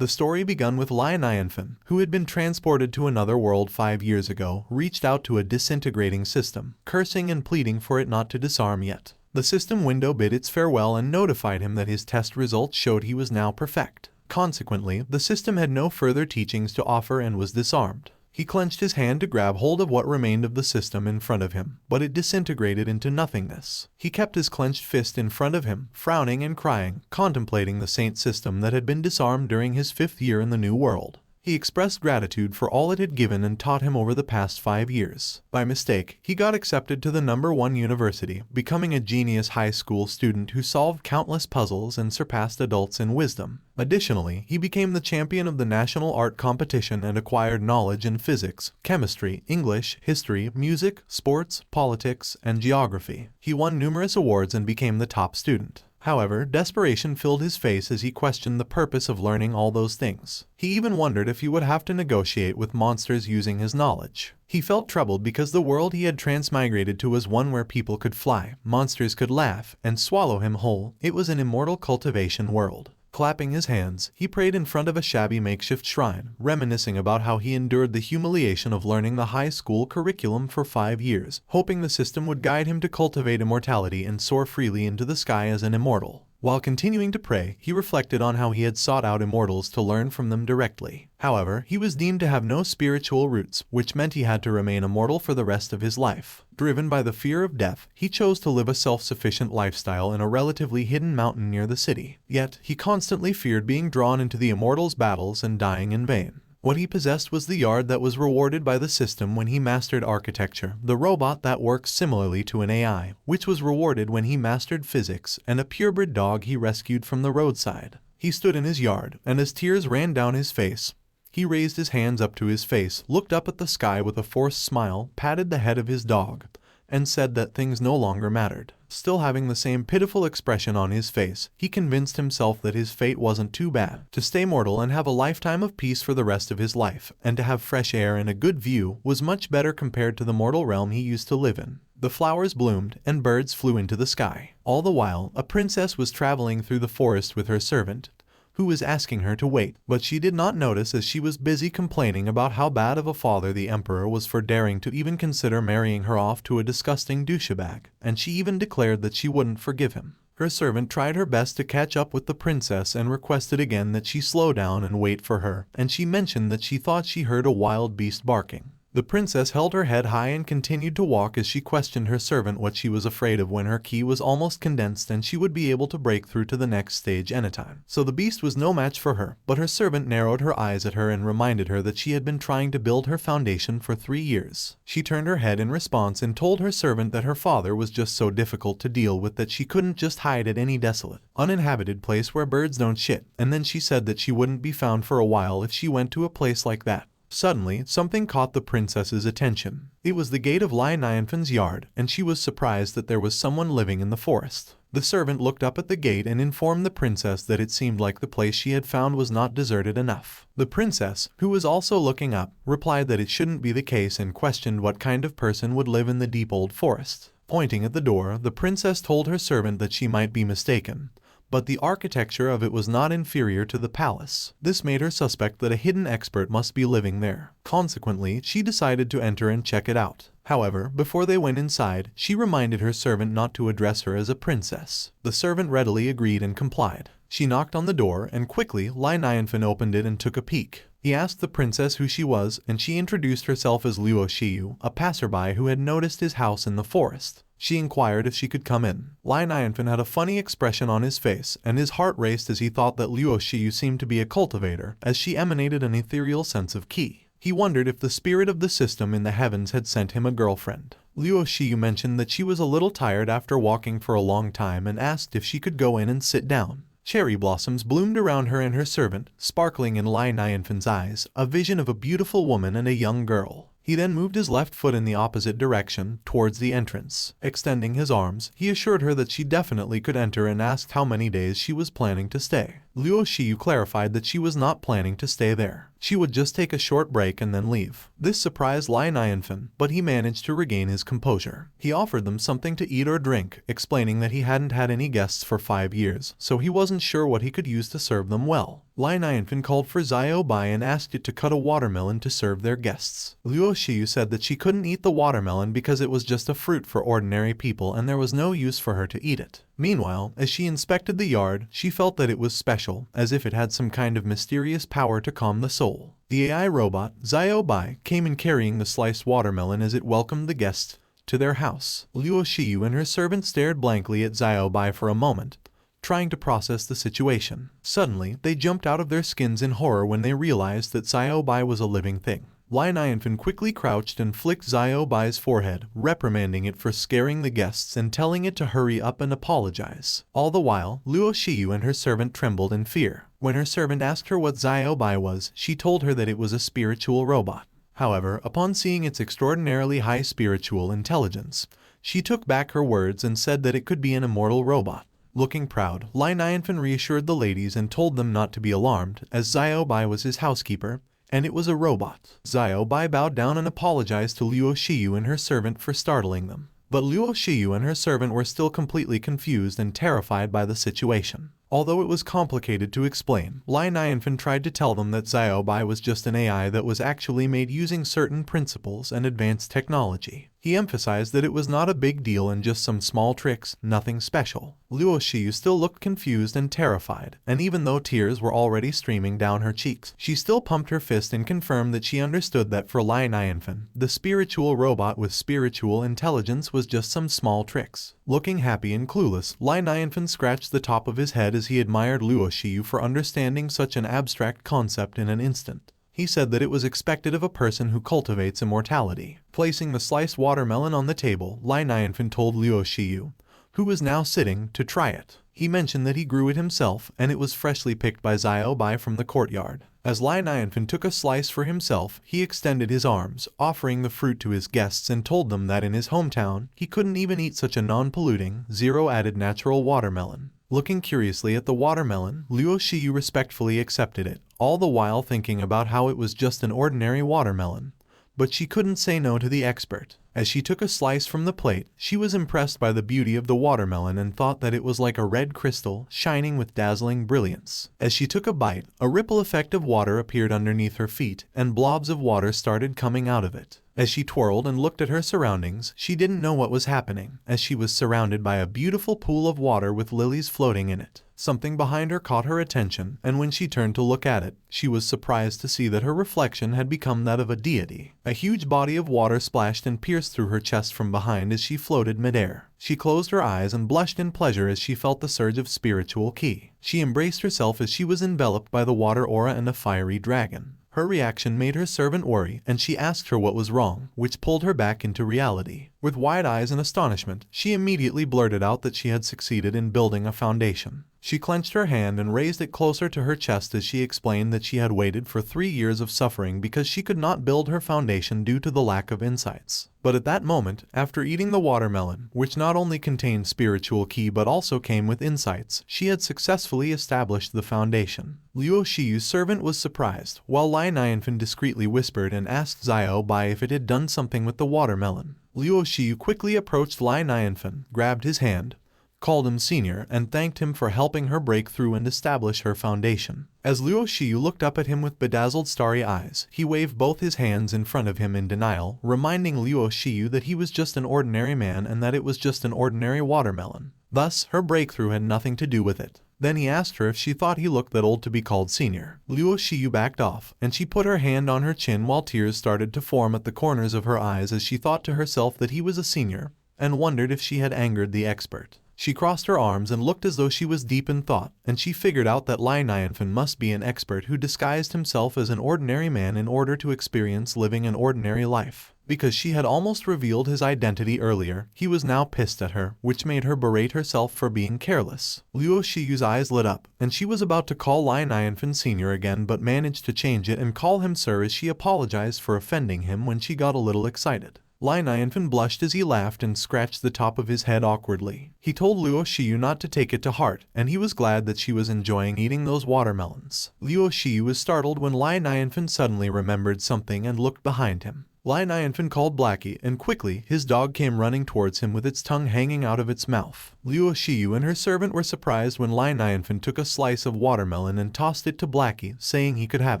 The story begun with Nianfan, who had been transported to another world 5 years ago, reached out to a disintegrating system, cursing and pleading for it not to disarm yet. The system window bid its farewell and notified him that his test results showed he was now perfect. Consequently, the system had no further teachings to offer and was disarmed. He clenched his hand to grab hold of what remained of the system in front of him, but it disintegrated into nothingness. He kept his clenched fist in front of him, frowning and crying, contemplating the saint system that had been disarmed during his 5th year in the new world. He expressed gratitude for all it had given and taught him over the past 5 years. By mistake, he got accepted to the #1 university, becoming a genius high school student who solved countless puzzles and surpassed adults in wisdom. Additionally, he became the champion of the national art competition and acquired knowledge in physics, chemistry, English, history, music, sports, politics, and geography. He won numerous awards and became the top student. However, desperation filled his face as he questioned the purpose of learning all those things. He even wondered if he would have to negotiate with monsters using his knowledge. He felt troubled because the world he had transmigrated to was one where people could fly, monsters could laugh, and swallow him whole. It was an immortal cultivation world. Clapping his hands, he prayed in front of a shabby makeshift shrine, reminiscing about how he endured the humiliation of learning the high school curriculum for 5 years, hoping the system would guide him to cultivate immortality and soar freely into the sky as an immortal. While continuing to pray, he reflected on how he had sought out immortals to learn from them directly. However, he was deemed to have no spiritual roots, which meant he had to remain immortal for the rest of his life. Driven by the fear of death, he chose to live a self-sufficient lifestyle in a relatively hidden mountain near the city. Yet, he constantly feared being drawn into the immortals' battles and dying in vain. What he possessed was the yard that was rewarded by the system when he mastered architecture, the robot that works similarly to an AI, which was rewarded when he mastered physics, and a purebred dog he rescued from the roadside. He stood in his yard, and as tears ran down his face, he raised his hands up to his face, looked up at the sky with a forced smile, patted the head of his dog, and said that things no longer mattered. Still having the same pitiful expression on his face, he convinced himself that his fate wasn't too bad. To stay mortal and have a lifetime of peace for the rest of his life, and to have fresh air and a good view, was much better compared to the mortal realm he used to live in. The flowers bloomed, and birds flew into the sky. All the while, a princess was traveling through the forest with her servant, who was asking her to wait, but she did not notice as she was busy complaining about how bad of a father the emperor was for daring to even consider marrying her off to a disgusting douchebag, and she even declared that she wouldn't forgive him. Her servant tried her best to catch up with the princess and requested again that she slow down and wait for her, and she mentioned that she thought she heard a wild beast barking. The princess held her head high and continued to walk as she questioned her servant what she was afraid of when her ki was almost condensed and she would be able to break through to the next stage anytime. So the beast was no match for her, but her servant narrowed her eyes at her and reminded her that she had been trying to build her foundation for 3 years. She turned her head in response and told her servant that her father was just so difficult to deal with that she couldn't just hide at any desolate, uninhabited place where birds don't shit, and then she said that she wouldn't be found for a while if she went to a place like that. Suddenly, something caught the princess's attention. It was the gate of Nianfan's yard, and she was surprised that there was someone living in the forest. The servant looked up at the gate and informed the princess that it seemed like the place she had found was not deserted enough. The princess, who was also looking up, replied that it shouldn't be the case and questioned what kind of person would live in the deep old forest. Pointing at the door, the princess told her servant that she might be mistaken, but the architecture of it was not inferior to the palace. This made her suspect that a hidden expert must be living there. Consequently, she decided to enter and check it out. However, before they went inside, she reminded her servant not to address her as a princess. The servant readily agreed and complied. She knocked on the door, and quickly, Nianfan opened it and took a peek. He asked the princess who she was, and she introduced herself as Luo Shiyu, a passerby who had noticed his house in the forest. She inquired if she could come in. Nianfan had a funny expression on his face, and his heart raced as he thought that Luo Shiyu seemed to be a cultivator, as she emanated an ethereal sense of ki. He wondered if the spirit of the system in the heavens had sent him a girlfriend. Luo Shiyu mentioned that she was a little tired after walking for a long time and asked if she could go in and sit down. Cherry blossoms bloomed around her and her servant, sparkling in Nianfan's eyes, a vision of a beautiful woman and a young girl. He then moved his left foot in the opposite direction, towards the entrance. Extending his arms, he assured her that she definitely could enter and asked how many days she was planning to stay. Luo Shiyu clarified that she was not planning to stay there. She would just take a short break and then leave. This surprised Nianfan, but he managed to regain his composure. He offered them something to eat or drink, explaining that he hadn't had any guests for 5 years, so he wasn't sure what he could use to serve them well. Nianfan called for Xiao Bai and asked it to cut a watermelon to serve their guests. Luo Shiyu said that she couldn't eat the watermelon because it was just a fruit for ordinary people and there was no use for her to eat it. Meanwhile, as she inspected the yard, she felt that it was special, as if it had some kind of mysterious power to calm the soul. The AI robot, Xiao Bai, came in carrying the sliced watermelon as it welcomed the guests to their house. Luo Shiyu and her servant stared blankly at Xiao Bai for a moment, trying to process the situation. Suddenly, they jumped out of their skins in horror when they realized that Xiao Bai was a living thing. Nianfan quickly crouched and flicked Xiao Bai's forehead, reprimanding it for scaring the guests and telling it to hurry up and apologize. All the while, Luo Shiyu and her servant trembled in fear. When her servant asked her what Xiao Bai was, she told her that it was a spiritual robot. However, upon seeing its extraordinarily high spiritual intelligence, she took back her words and said that it could be an immortal robot. Looking proud, Nianfan reassured the ladies and told them not to be alarmed, as Xiao Bai was his housekeeper, and it was a robot. Xiao Bai bowed down and apologized to Luo Shiyu and her servant for startling them. But Luo Shiyu and her servant were still completely confused and terrified by the situation. Although it was complicated to explain, Nianfan tried to tell them that Xiao Bai was just an AI that was actually made using certain principles and advanced technology. He emphasized that it was not a big deal and just some small tricks, nothing special. Luo Shiyu still looked confused and terrified, and even though tears were already streaming down her cheeks, she still pumped her fist and confirmed that she understood that for Nianfan, the spiritual robot with spiritual intelligence was just some small tricks. Looking happy and clueless, Nianfan scratched the top of his head as he admired Luo Shiyu for understanding such an abstract concept in an instant. He said that it was expected of a person who cultivates immortality. Placing the sliced watermelon on the table, Nianfan told Luo Shiyu, who was now sitting, to try it. He mentioned that he grew it himself, and it was freshly picked by Xiao Bai from the courtyard. As Nianfan took a slice for himself, he extended his arms, offering the fruit to his guests and told them that in his hometown, he couldn't even eat such a non-polluting, zero-added natural watermelon. Looking curiously at the watermelon, Luo Shiyu respectfully accepted it, all the while thinking about how it was just an ordinary watermelon. But she couldn't say no to the expert. As she took a slice from the plate, she was impressed by the beauty of the watermelon and thought that it was like a red crystal, shining with dazzling brilliance. As she took a bite, a ripple effect of water appeared underneath her feet, and blobs of water started coming out of it. As she twirled and looked at her surroundings, she didn't know what was happening, as she was surrounded by a beautiful pool of water with lilies floating in it. Something behind her caught her attention, and when she turned to look at it, she was surprised to see that her reflection had become that of a deity. A huge body of water splashed and pierced through her chest from behind as she floated midair. She closed her eyes and blushed in pleasure as she felt the surge of spiritual ki. She embraced herself as she was enveloped by the water aura and a fiery dragon. Her reaction made her servant worry, and she asked her what was wrong, which pulled her back into reality. With wide eyes and astonishment, she immediately blurted out that she had succeeded in building a foundation. She clenched her hand and raised it closer to her chest as she explained that she had waited for 3 years of suffering because she could not build her foundation due to the lack of insights. But at that moment, after eating the watermelon, which not only contained spiritual ki but also came with insights, she had successfully established the foundation. Luo Shiyu's servant was surprised, while Nianfan discreetly whispered and asked Xiao Bai if it had done something with the watermelon. Luo Shiyu quickly approached Nianfan, grabbed his hand, called him senior, and thanked him for helping her break through and establish her foundation. As Luo Shiyu looked up at him with bedazzled starry eyes, he waved both his hands in front of him in denial, reminding Luo Shiyu that he was just an ordinary man and that it was just an ordinary watermelon. Thus, her breakthrough had nothing to do with it. Then he asked her if she thought he looked that old to be called senior. Luo Shiyu backed off, and she put her hand on her chin while tears started to form at the corners of her eyes as she thought to herself that he was a senior, and wondered if she had angered the expert. She crossed her arms and looked as though she was deep in thought, and she figured out that Nianfan must be an expert who disguised himself as an ordinary man in order to experience living an ordinary life. Because she had almost revealed his identity earlier, he was now pissed at her, which made her berate herself for being careless. Luo Shiyu's eyes lit up, and she was about to call Nianfan senior again but managed to change it and call him sir as she apologized for offending him when she got a little excited. Nianfan blushed as he laughed and scratched the top of his head awkwardly. He told Luo Shiyu not to take it to heart, and he was glad that she was enjoying eating those watermelons. Luo Shiyu was startled when Nianfan suddenly remembered something and looked behind him. Nianfan called Blackie, and quickly his dog came running towards him with its tongue hanging out of its mouth. Luo Shiyu and her servant were surprised when Nianfan took a slice of watermelon and tossed it to Blackie, saying he could have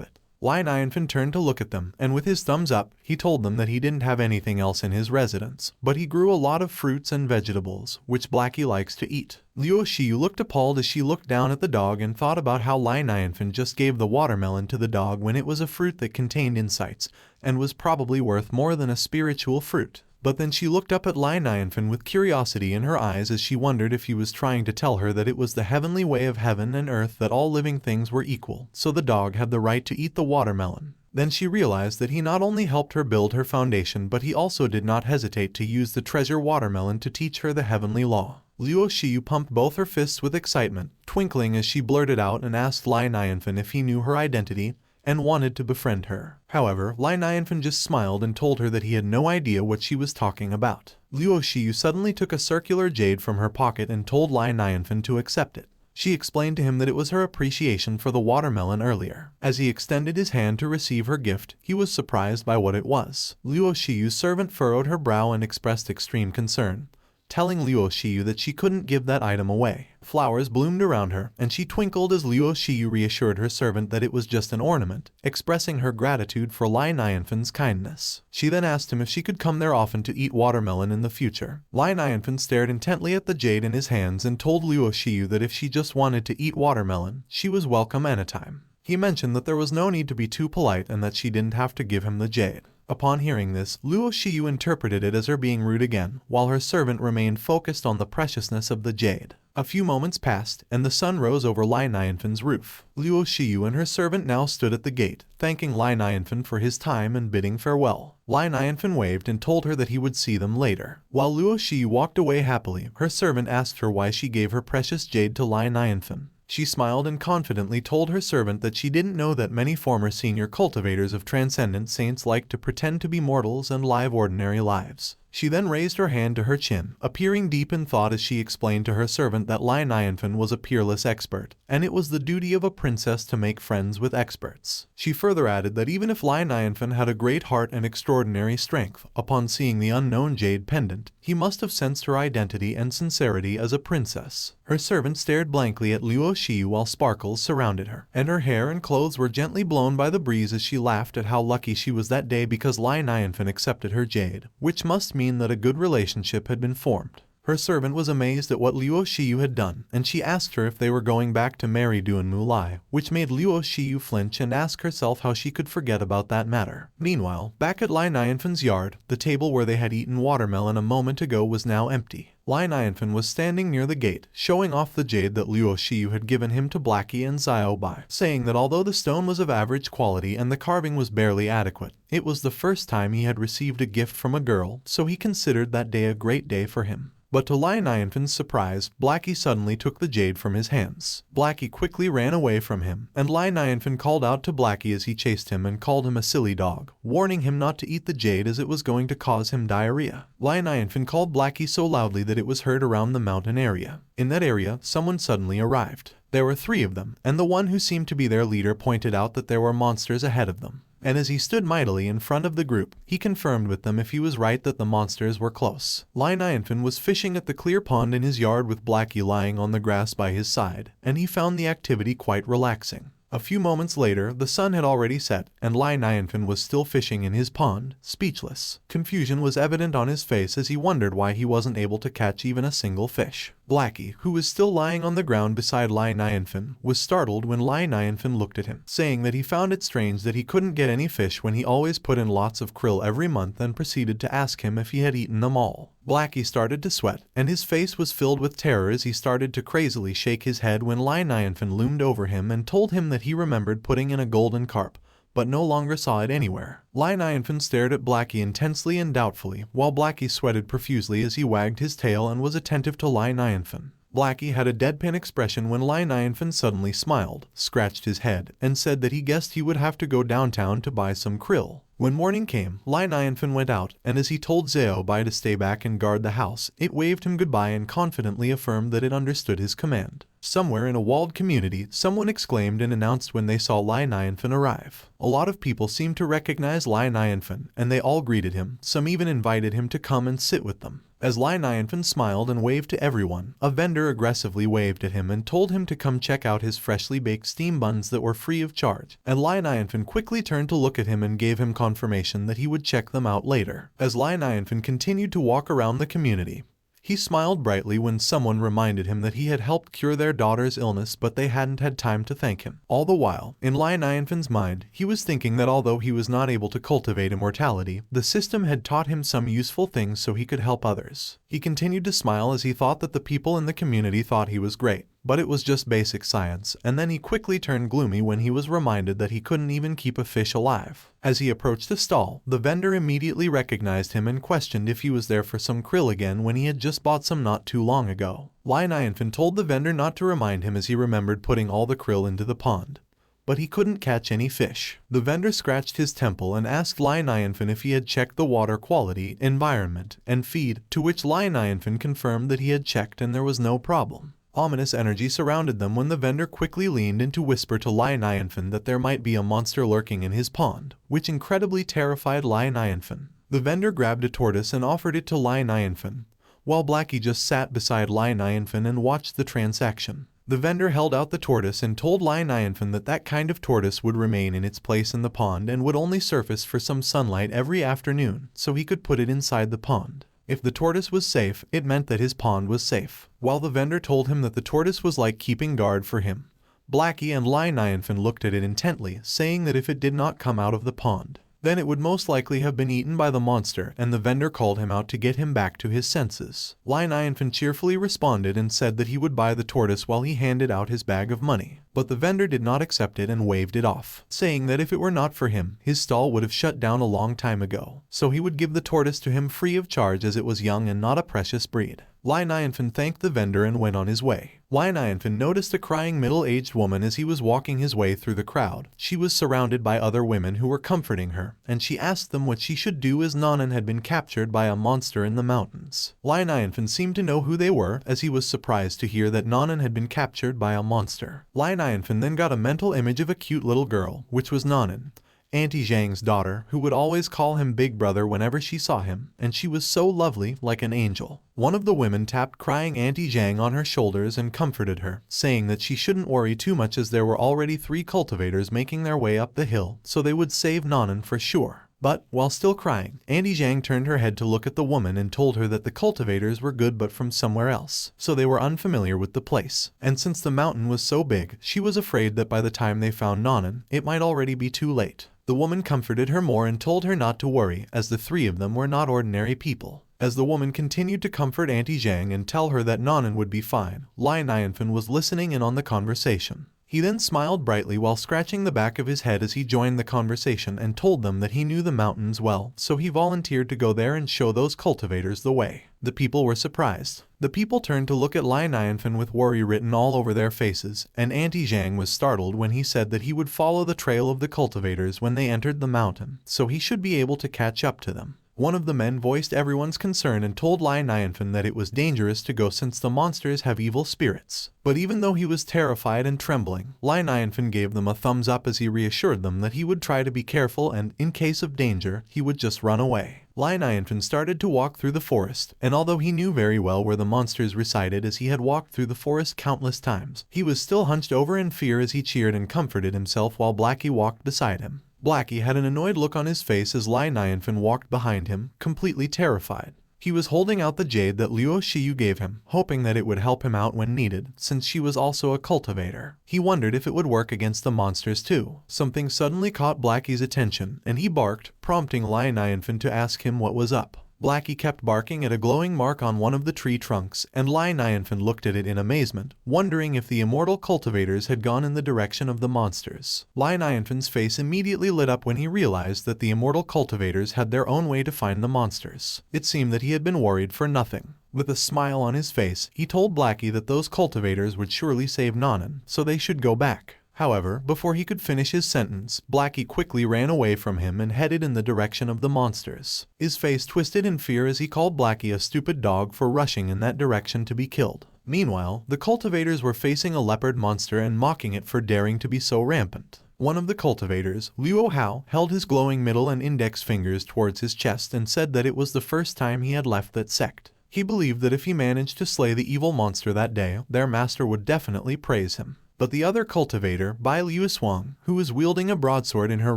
it. Nianfan turned to look at them, and with his thumbs up, he told them that he didn't have anything else in his residence, but he grew a lot of fruits and vegetables, which Blackie likes to eat. Luo Shiyu looked appalled as she looked down at the dog and thought about how Nianfan just gave the watermelon to the dog when it was a fruit that contained insights, and was probably worth more than a spiritual fruit. But then she looked up at Nianfan with curiosity in her eyes as she wondered if he was trying to tell her that it was the heavenly way of heaven and earth that all living things were equal, so the dog had the right to eat the watermelon. Then she realized that he not only helped her build her foundation, but he also did not hesitate to use the treasure watermelon to teach her the heavenly law. Luo Shiyu pumped both her fists with excitement, twinkling as she blurted out and asked Nianfan if he knew her identity and wanted to befriend her. However, Nianfan just smiled and told her that he had no idea what she was talking about. Luo Shiyu suddenly took a circular jade from her pocket and told Nianfan to accept it. She explained to him that it was her appreciation for the watermelon earlier. As he extended his hand to receive her gift, he was surprised by what it was. Luo Shiyu's servant furrowed her brow and expressed extreme concern, telling Luo Shiyu that she couldn't give that item away. Flowers bloomed around her, and she twinkled as Luo Shiyu reassured her servant that it was just an ornament, expressing her gratitude for Nianfan's kindness. She then asked him if she could come there often to eat watermelon in the future. Nianfan stared intently at the jade in his hands and told Luo Shiyu that if she just wanted to eat watermelon, she was welcome anytime. He mentioned that there was no need to be too polite and that she didn't have to give him the jade. Upon hearing this, Luo Shiyu interpreted it as her being rude again, while her servant remained focused on the preciousness of the jade. A few moments passed, and the sun rose over Nianfan's roof. Luo Shiyu and her servant now stood at the gate, thanking Nianfan for his time and bidding farewell. Nianfan waved and told her that he would see them later. While Luo Shiyu walked away happily, her servant asked her why she gave her precious jade to Nianfan. She smiled and confidently told her servant that she didn't know that many former senior cultivators of transcendent saints like to pretend to be mortals and live ordinary lives. She then raised her hand to her chin, appearing deep in thought as she explained to her servant that Nianfan was a peerless expert, and it was the duty of a princess to make friends with experts. She further added that even if Nianfan had a great heart and extraordinary strength, upon seeing the unknown jade pendant, he must have sensed her identity and sincerity as a princess. Her servant stared blankly at Luo Shiyu while sparkles surrounded her, and her hair and clothes were gently blown by the breeze as she laughed at how lucky she was that day because Nianfan accepted her jade, which must mean that a good relationship had been formed. Her servant was amazed at what Luo Shiyu had done, and she asked her if they were going back to marry Duan Mulai, which made Luo Shiyu flinch and ask herself how she could forget about that matter. Meanwhile, back at Nianfan's yard, the table where they had eaten watermelon a moment ago was now empty. Nianfan was standing near the gate, showing off the jade that Luo Shiyu had given him to Blackie and Xiaobai, saying that although the stone was of average quality and the carving was barely adequate, it was the first time he had received a gift from a girl, so he considered that day a great day for him. But to Nianfan's surprise, Blackie suddenly took the jade from his hands. Blackie quickly ran away from him, and Nianfan called out to Blackie as he chased him and called him a silly dog, warning him not to eat the jade as it was going to cause him diarrhea. Nianfan called Blackie so loudly that it was heard around the mountain area. In that area, someone suddenly arrived. There were 3 of them, and the one who seemed to be their leader pointed out that there were monsters ahead of them. And as he stood mightily in front of the group, he confirmed with them if he was right that the monsters were close. Nianfan was fishing at the clear pond in his yard with Blackie lying on the grass by his side, and he found the activity quite relaxing. A few moments later, the sun had already set, and Nianfan was still fishing in his pond, speechless. Confusion was evident on his face as he wondered why he wasn't able to catch even a single fish. Blackie, who was still lying on the ground beside Nianfan, was startled when Nianfan looked at him, saying that he found it strange that he couldn't get any fish when he always put in lots of krill every month, and proceeded to ask him if he had eaten them all. Blackie started to sweat, and his face was filled with terror as he started to crazily shake his head when Nianfan loomed over him and told him that he remembered putting in a golden carp, but no longer saw it anywhere. Nianfan stared at Blackie intensely and doubtfully, while Blackie sweated profusely as he wagged his tail and was attentive to Nianfan. Blackie had a deadpan expression when Nianfan suddenly smiled, scratched his head, and said that he guessed he would have to go downtown to buy some krill. When morning came, Nianfan went out, and as he told Bai to stay back and guard the house, it waved him goodbye and confidently affirmed that it understood his command. Somewhere in a walled community, someone exclaimed and announced when they saw Nianfan arrive. A lot of people seemed to recognize Nianfan, and they all greeted him. Some even invited him to come and sit with them. As Nianfan smiled and waved to everyone, a vendor aggressively waved at him and told him to come check out his freshly baked steam buns that were free of charge, and Nianfan quickly turned to look at him and gave him confirmation that he would check them out later. As Nianfan continued to walk around the community, he smiled brightly when someone reminded him that he had helped cure their daughter's illness, but they hadn't had time to thank him. All the while, in Nianfan's mind, he was thinking that although he was not able to cultivate immortality, the system had taught him some useful things so he could help others. He continued to smile as he thought that the people in the community thought he was great. But it was just basic science, and then he quickly turned gloomy when he was reminded that he couldn't even keep a fish alive. As he approached the stall, the vendor immediately recognized him and questioned if he was there for some krill again when he had just bought some not too long ago. Nianfan told the vendor not to remind him as he remembered putting all the krill into the pond. But he couldn't catch any fish. The vendor scratched his temple and asked Nianfan if he had checked the water quality, environment, and feed, to which Nianfan confirmed that he had checked and there was no problem. Ominous energy surrounded them when the vendor quickly leaned in to whisper to Nianfan that there might be a monster lurking in his pond, which incredibly terrified Nianfan. The vendor grabbed a tortoise and offered it to Nianfan, while Blackie just sat beside Nianfan and watched the transaction. The vendor held out the tortoise and told Nianfan that that kind of tortoise would remain in its place in the pond and would only surface for some sunlight every afternoon, so he could put it inside the pond. If the tortoise was safe, it meant that his pond was safe. While the vendor told him that the tortoise was like keeping guard for him, Blackie and Nianfan looked at it intently, saying that if it did not come out of the pond, then it would most likely have been eaten by the monster, and the vendor called him out to get him back to his senses. Nianfan cheerfully responded and said that he would buy the tortoise while he handed out his bag of money. But the vendor did not accept it and waved it off, saying that if it were not for him, his stall would have shut down a long time ago, so he would give the tortoise to him free of charge as it was young and not a precious breed. Nianfan thanked the vendor and went on his way. Nianfan noticed a crying middle-aged woman as he was walking his way through the crowd. She was surrounded by other women who were comforting her, and she asked them what she should do as Nanan had been captured by a monster in the mountains. Nianfan seemed to know who they were, as he was surprised to hear that Nanan had been captured by a monster. Nianfan then got a mental image of a cute little girl, which was Nanan, Auntie Zhang's daughter, who would always call him Big Brother whenever she saw him, and she was so lovely, like an angel. One of the women tapped crying Auntie Zhang on her shoulders and comforted her, saying that she shouldn't worry too much as there were already 3 cultivators making their way up the hill, so they would save Nanan for sure. But, while still crying, Auntie Zhang turned her head to look at the woman and told her that the cultivators were good but from somewhere else, so they were unfamiliar with the place. And since the mountain was so big, she was afraid that by the time they found Nanan, it might already be too late. The woman comforted her more and told her not to worry, as the 3 of them were not ordinary people. As the woman continued to comfort Auntie Zhang and tell her that Nanan would be fine, Nianfan was listening in on the conversation. He then smiled brightly while scratching the back of his head as he joined the conversation and told them that he knew the mountains well, so he volunteered to go there and show those cultivators the way. The people were surprised. The people turned to look at Nianfan with worry written all over their faces, and Auntie Zhang was startled when he said that he would follow the trail of the cultivators when they entered the mountain, so he should be able to catch up to them. One of the men voiced everyone's concern and told Nianfan that it was dangerous to go since the monsters have evil spirits. But even though he was terrified and trembling, Nianfan gave them a thumbs up as he reassured them that he would try to be careful and, in case of danger, he would just run away. Nianfan started to walk through the forest, and although he knew very well where the monsters resided as he had walked through the forest countless times, he was still hunched over in fear as he cheered and comforted himself while Blackie walked beside him. Blackie had an annoyed look on his face as Nianfan walked behind him, completely terrified. He was holding out the jade that Luo Shiyu gave him, hoping that it would help him out when needed, since she was also a cultivator. He wondered if it would work against the monsters too. Something suddenly caught Blackie's attention, and he barked, prompting Nianfan to ask him what was up. Blackie kept barking at a glowing mark on one of the tree trunks, and Nianfan looked at it in amazement, wondering if the immortal cultivators had gone in the direction of the monsters. Nianfan's face immediately lit up when he realized that the immortal cultivators had their own way to find the monsters. It seemed that he had been worried for nothing. With a smile on his face, he told Blackie that those cultivators would surely save Nanan, so they should go back. However, before he could finish his sentence, Blackie quickly ran away from him and headed in the direction of the monsters. His face twisted in fear as he called Blackie a stupid dog for rushing in that direction to be killed. Meanwhile, the cultivators were facing a leopard monster and mocking it for daring to be so rampant. One of the cultivators, Luo Hao, held his glowing middle and index fingers towards his chest and said that it was the first time he had left that sect. He believed that if he managed to slay the evil monster that day, their master would definitely praise him. But the other cultivator, Bai Liusuang, who was wielding a broadsword in her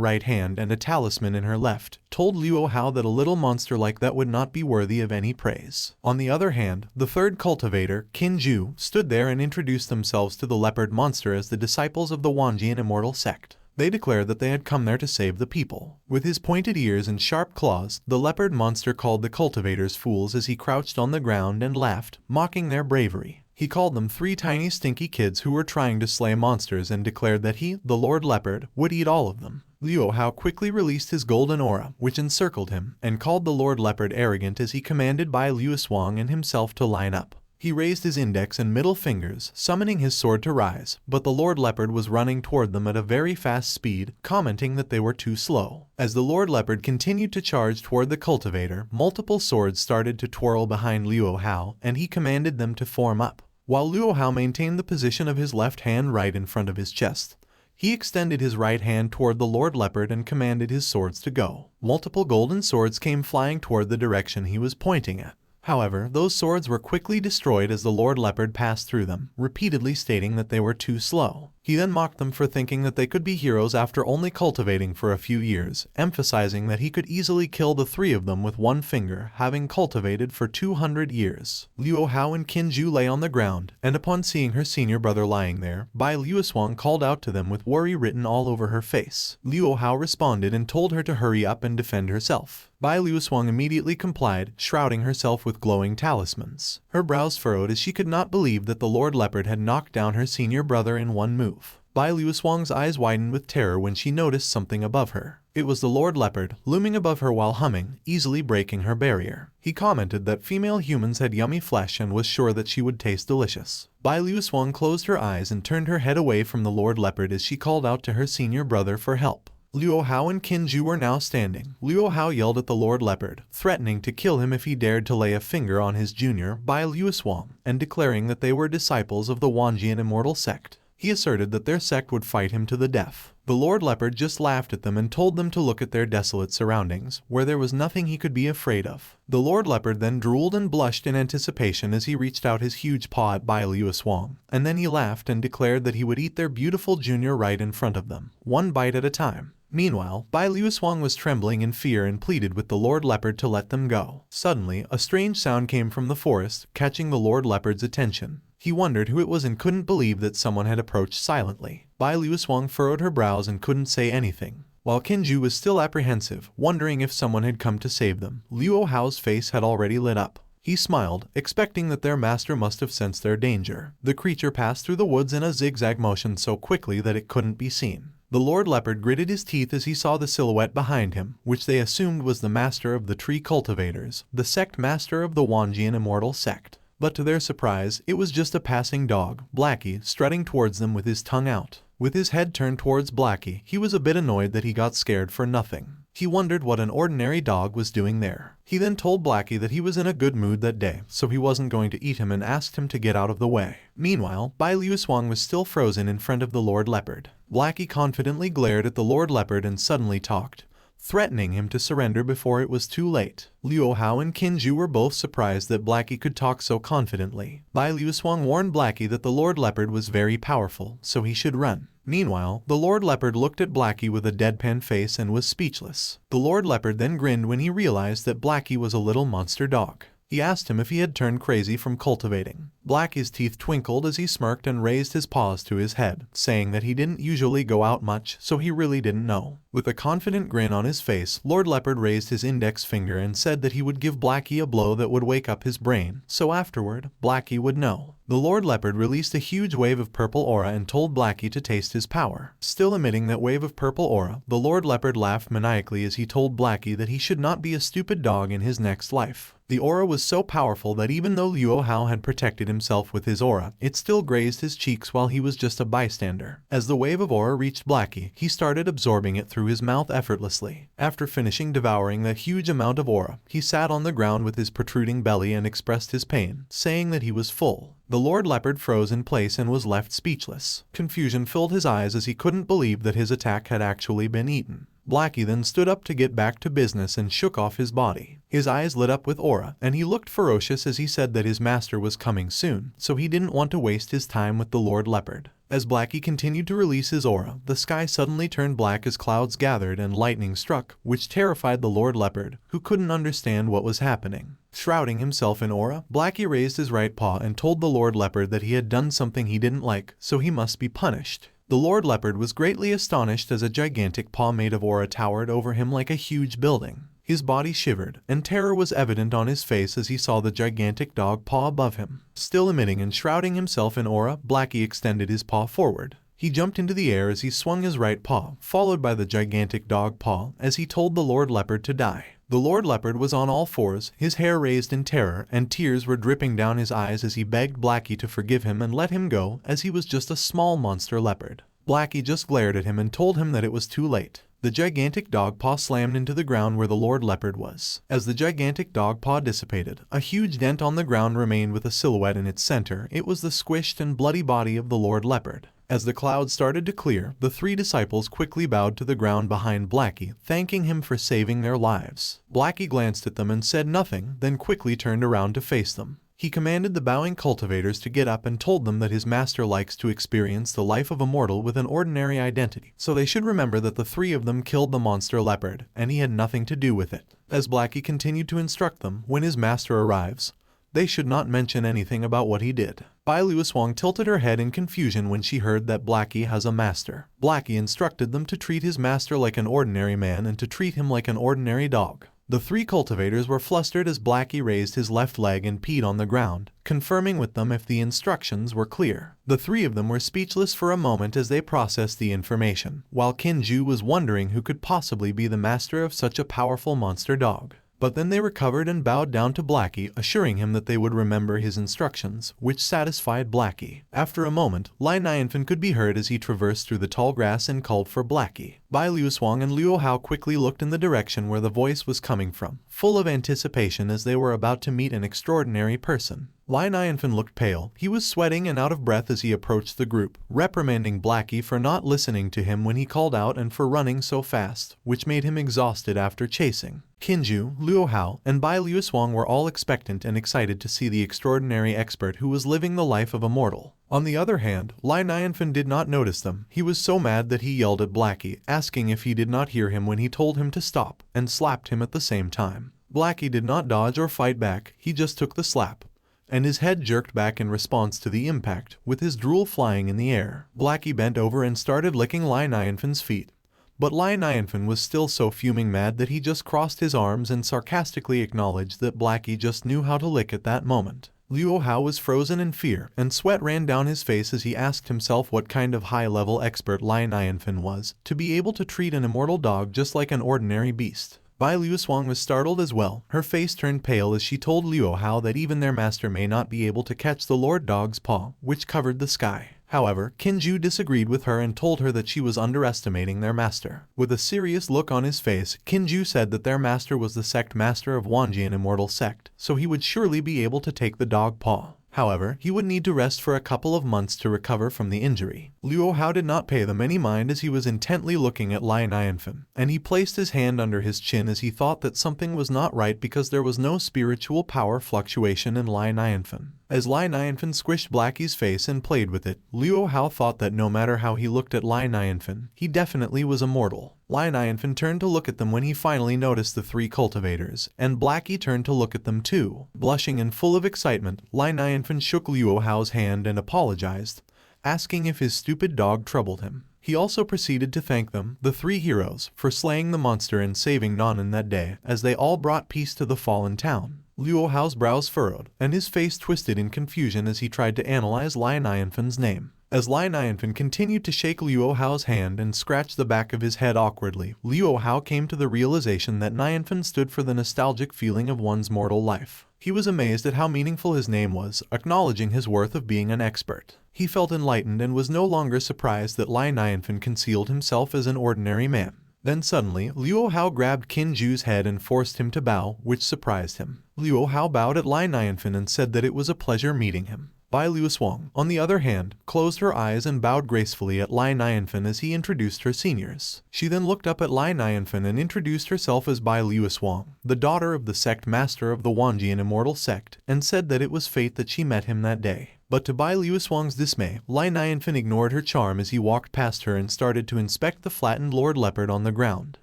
right hand and a talisman in her left, told Luo Hao that a little monster like that would not be worthy of any praise. On the other hand, the third cultivator, Qin Ju, stood there and introduced themselves to the leopard monster as the disciples of the Wanjian Immortal sect. They declared that they had come there to save the people. With his pointed ears and sharp claws, the leopard monster called the cultivators fools as he crouched on the ground and laughed, mocking their bravery. He called them 3 tiny stinky kids who were trying to slay monsters and declared that he, the Lord Leopard, would eat all of them. Luo Hao quickly released his golden aura, which encircled him, and called the Lord Leopard arrogant as he commanded Bai Liusuang and himself to line up. He raised his index and middle fingers, summoning his sword to rise, but the Lord Leopard was running toward them at a very fast speed, commenting that they were too slow. As the Lord Leopard continued to charge toward the cultivator, multiple swords started to twirl behind Luo Hao, and he commanded them to form up. While Luo Hao maintained the position of his left hand right in front of his chest, he extended his right hand toward the Lord Leopard and commanded his swords to go. Multiple golden swords came flying toward the direction he was pointing at. However, those swords were quickly destroyed as the Lord Leopard passed through them, repeatedly stating that they were too slow. He then mocked them for thinking that they could be heroes after only cultivating for a few years, emphasizing that he could easily kill the 3 of them with one finger, having cultivated for 200 years. Luo Hao and Qin Ju lay on the ground, and upon seeing her senior brother lying there, Bai Liusuang called out to them with worry written all over her face. Luo Hao responded and told her to hurry up and defend herself. Bai Liusuang immediately complied, shrouding herself with glowing talismans. Her brows furrowed as she could not believe that the Lord Leopard had knocked down her senior brother in one move. Bai Liusuang's eyes widened with terror when she noticed something above her. It was the Lord Leopard, looming above her while humming, easily breaking her barrier. He commented that female humans had yummy flesh and was sure that she would taste delicious. Bai Liusuang closed her eyes and turned her head away from the Lord Leopard as she called out to her senior brother for help. Luo Hao and Qin Ju were now standing. Luo Hao yelled at the Lord Leopard, threatening to kill him if he dared to lay a finger on his junior, Bai Liusuang, and declaring that they were disciples of the Wanjian Immortal sect. He asserted that their sect would fight him to the death. The Lord Leopard just laughed at them and told them to look at their desolate surroundings, where there was nothing he could be afraid of. The Lord Leopard then drooled and blushed in anticipation as he reached out his huge paw at Bai Liusuang, and then he laughed and declared that he would eat their beautiful junior right in front of them, one bite at a time. Meanwhile, Bai Liusuang was trembling in fear and pleaded with the Lord Leopard to let them go. Suddenly, a strange sound came from the forest, catching the Lord Leopard's attention. He wondered who it was and couldn't believe that someone had approached silently. Bai Liusuang furrowed her brows and couldn't say anything. While Qin Ju was still apprehensive, wondering if someone had come to save them, Luo Hao's face had already lit up. He smiled, expecting that their master must have sensed their danger. The creature passed through the woods in a zigzag motion so quickly that it couldn't be seen. The Lord Leopard gritted his teeth as he saw the silhouette behind him, which they assumed was the master of the tree cultivators, the sect master of the Wanjian Immortal sect. But to their surprise, it was just a passing dog, Blackie, strutting towards them with his tongue out. With his head turned towards Blackie, he was a bit annoyed that he got scared for nothing. He wondered what an ordinary dog was doing there. He then told Blackie that he was in a good mood that day, so he wasn't going to eat him and asked him to get out of the way. Meanwhile, Bai Liusuang was still frozen in front of the Lord Leopard. Blackie confidently glared at the Lord Leopard and suddenly talked, threatening him to surrender before it was too late. Luo Hao and Qin Ju were both surprised that Blackie could talk so confidently. Bai Liusuang warned Blackie that the Lord Leopard was very powerful, so he should run. Meanwhile, the Lord Leopard looked at Blackie with a deadpan face and was speechless. The Lord Leopard then grinned when he realized that Blackie was a little monster dog. He asked him if he had turned crazy from cultivating. Blackie's teeth twinkled as he smirked and raised his paws to his head, saying that he didn't usually go out much, so he really didn't know. With a confident grin on his face, Lord Leopard raised his index finger and said that he would give Blackie a blow that would wake up his brain, so afterward, Blackie would know. The Lord Leopard released a huge wave of purple aura and told Blackie to taste his power. Still emitting that wave of purple aura, the Lord Leopard laughed maniacally as he told Blackie that he should not be a stupid dog in his next life. The aura was so powerful that even though Luo Hao had protected himself with his aura, it still grazed his cheeks while he was just a bystander. As the wave of aura reached Blackie, he started absorbing it through his mouth effortlessly. After finishing devouring that huge amount of aura, he sat on the ground with his protruding belly and expressed his pain, saying that he was full. The Lord Leopard froze in place and was left speechless. Confusion filled his eyes as he couldn't believe that his attack had actually been eaten. Blackie then stood up to get back to business and shook off his body. His eyes lit up with aura, and he looked ferocious as he said that his master was coming soon, so he didn't want to waste his time with the Lord Leopard. As Blackie continued to release his aura, the sky suddenly turned black as clouds gathered and lightning struck, which terrified the Lord Leopard, who couldn't understand what was happening. Shrouding himself in aura, Blackie raised his right paw and told the Lord Leopard that he had done something he didn't like, so he must be punished. The Lord Leopard was greatly astonished as a gigantic paw made of aura towered over him like a huge building. His body shivered, and terror was evident on his face as he saw the gigantic dog paw above him. Still emitting and shrouding himself in aura, Blackie extended his paw forward. He jumped into the air as he swung his right paw, followed by the gigantic dog paw, as he told the Lord Leopard to die. The Lord Leopard was on all fours, his hair raised in terror, and tears were dripping down his eyes as he begged Blackie to forgive him and let him go, as he was just a small monster leopard. Blackie just glared at him and told him that it was too late. The gigantic dog paw slammed into the ground where the Lord Leopard was. As the gigantic dog paw dissipated, a huge dent on the ground remained with a silhouette in its center. It was the squished and bloody body of the Lord Leopard. As the clouds started to clear, the three disciples quickly bowed to the ground behind Blackie, thanking him for saving their lives. Blackie glanced at them and said nothing, then quickly turned around to face them. He commanded the bowing cultivators to get up and told them that his master likes to experience the life of a mortal with an ordinary identity, so they should remember that the three of them killed the monster leopard, and he had nothing to do with it. As Blackie continued to instruct them, when his master arrives, they should not mention anything about what he did. Bai Luoswang tilted her head in confusion when she heard that Blackie has a master. Blackie instructed them to treat his master like an ordinary man and to treat him like an ordinary dog. The three cultivators were flustered as Blackie raised his left leg and peed on the ground, confirming with them if the instructions were clear. The three of them were speechless for a moment as they processed the information, while Kinju was wondering who could possibly be the master of such a powerful monster dog. But then they recovered and bowed down to Blackie, assuring him that they would remember his instructions, which satisfied Blackie. After a moment, Nianfan could be heard as he traversed through the tall grass and called for Blackie. Bai Luoswang and Luo Hao quickly looked in the direction where the voice was coming from, full of anticipation as they were about to meet an extraordinary person. Nianfan looked pale. He was sweating and out of breath as he approached the group, reprimanding Blackie for not listening to him when he called out and for running so fast, which made him exhausted after chasing. Kinju, Luo Hao, and Bai Luoswang were all expectant and excited to see the extraordinary expert who was living the life of a mortal. On the other hand, Nianfan did not notice them. He was so mad that he yelled at Blackie, asking if he did not hear him when he told him to stop, and slapped him at the same time. Blackie did not dodge or fight back, he just took the slap, and his head jerked back in response to the impact, with his drool flying in the air. Blackie bent over and started licking Nianfan's feet. But Nianfan was still so fuming mad that he just crossed his arms and sarcastically acknowledged that Blackie just knew how to lick at that moment. Luo Hao was frozen in fear, and sweat ran down his face as he asked himself what kind of high-level expert Nianfan was, to be able to treat an immortal dog just like an ordinary beast. Bai Luoswang was startled as well. Her face turned pale as she told Luo Hao that even their master may not be able to catch the Lord Dog's paw, which covered the sky. However, Kinju disagreed with her and told her that she was underestimating their master. With a serious look on his face, Kinju said that their master was the sect master of Wanjian Immortal sect, so he would surely be able to take the dog paw. However, he would need to rest for a couple of months to recover from the injury. Luo Hao did not pay them any mind as he was intently looking at Nianfan, and he placed his hand under his chin as he thought that something was not right because there was no spiritual power fluctuation in Nianfan. As Nianfan squished Blackie's face and played with it, Luo Hao thought that no matter how he looked at Nianfan, he definitely was immortal. Nianfan turned to look at them when he finally noticed the three cultivators, and Blackie turned to look at them too. Blushing and full of excitement, Nianfan shook Luo Hao's hand and apologized, asking if his stupid dog troubled him. He also proceeded to thank them, the three heroes, for slaying the monster and saving Nanan that day, as they all brought peace to the fallen town. Luo Hao's brows furrowed, and his face twisted in confusion as he tried to analyze Nianfan's name. As Lai Nianfan continued to shake Luo Hao's hand and scratch the back of his head awkwardly, Luo Hao came to the realization that Nianfan stood for the nostalgic feeling of one's mortal life. He was amazed at how meaningful his name was, acknowledging his worth of being an expert. He felt enlightened and was no longer surprised that Lai Nianfan concealed himself as an ordinary man. Then suddenly, Luo Hao grabbed Qin Zhu's head and forced him to bow, which surprised him. Luo Hao bowed at Lai Nianfan and said that it was a pleasure meeting him. Bai Luoshuang, on the other hand, closed her eyes and bowed gracefully at Lai Nianfan as he introduced her seniors. She then looked up at Lai Nianfan and introduced herself as Bai Luoshuang, the daughter of the sect master of the Wanjian Immortal sect, and said that it was fate that she met him that day. But to Bai Luoshuang's dismay, Lai Nianfan ignored her charm as he walked past her and started to inspect the flattened Lord Leopard on the ground.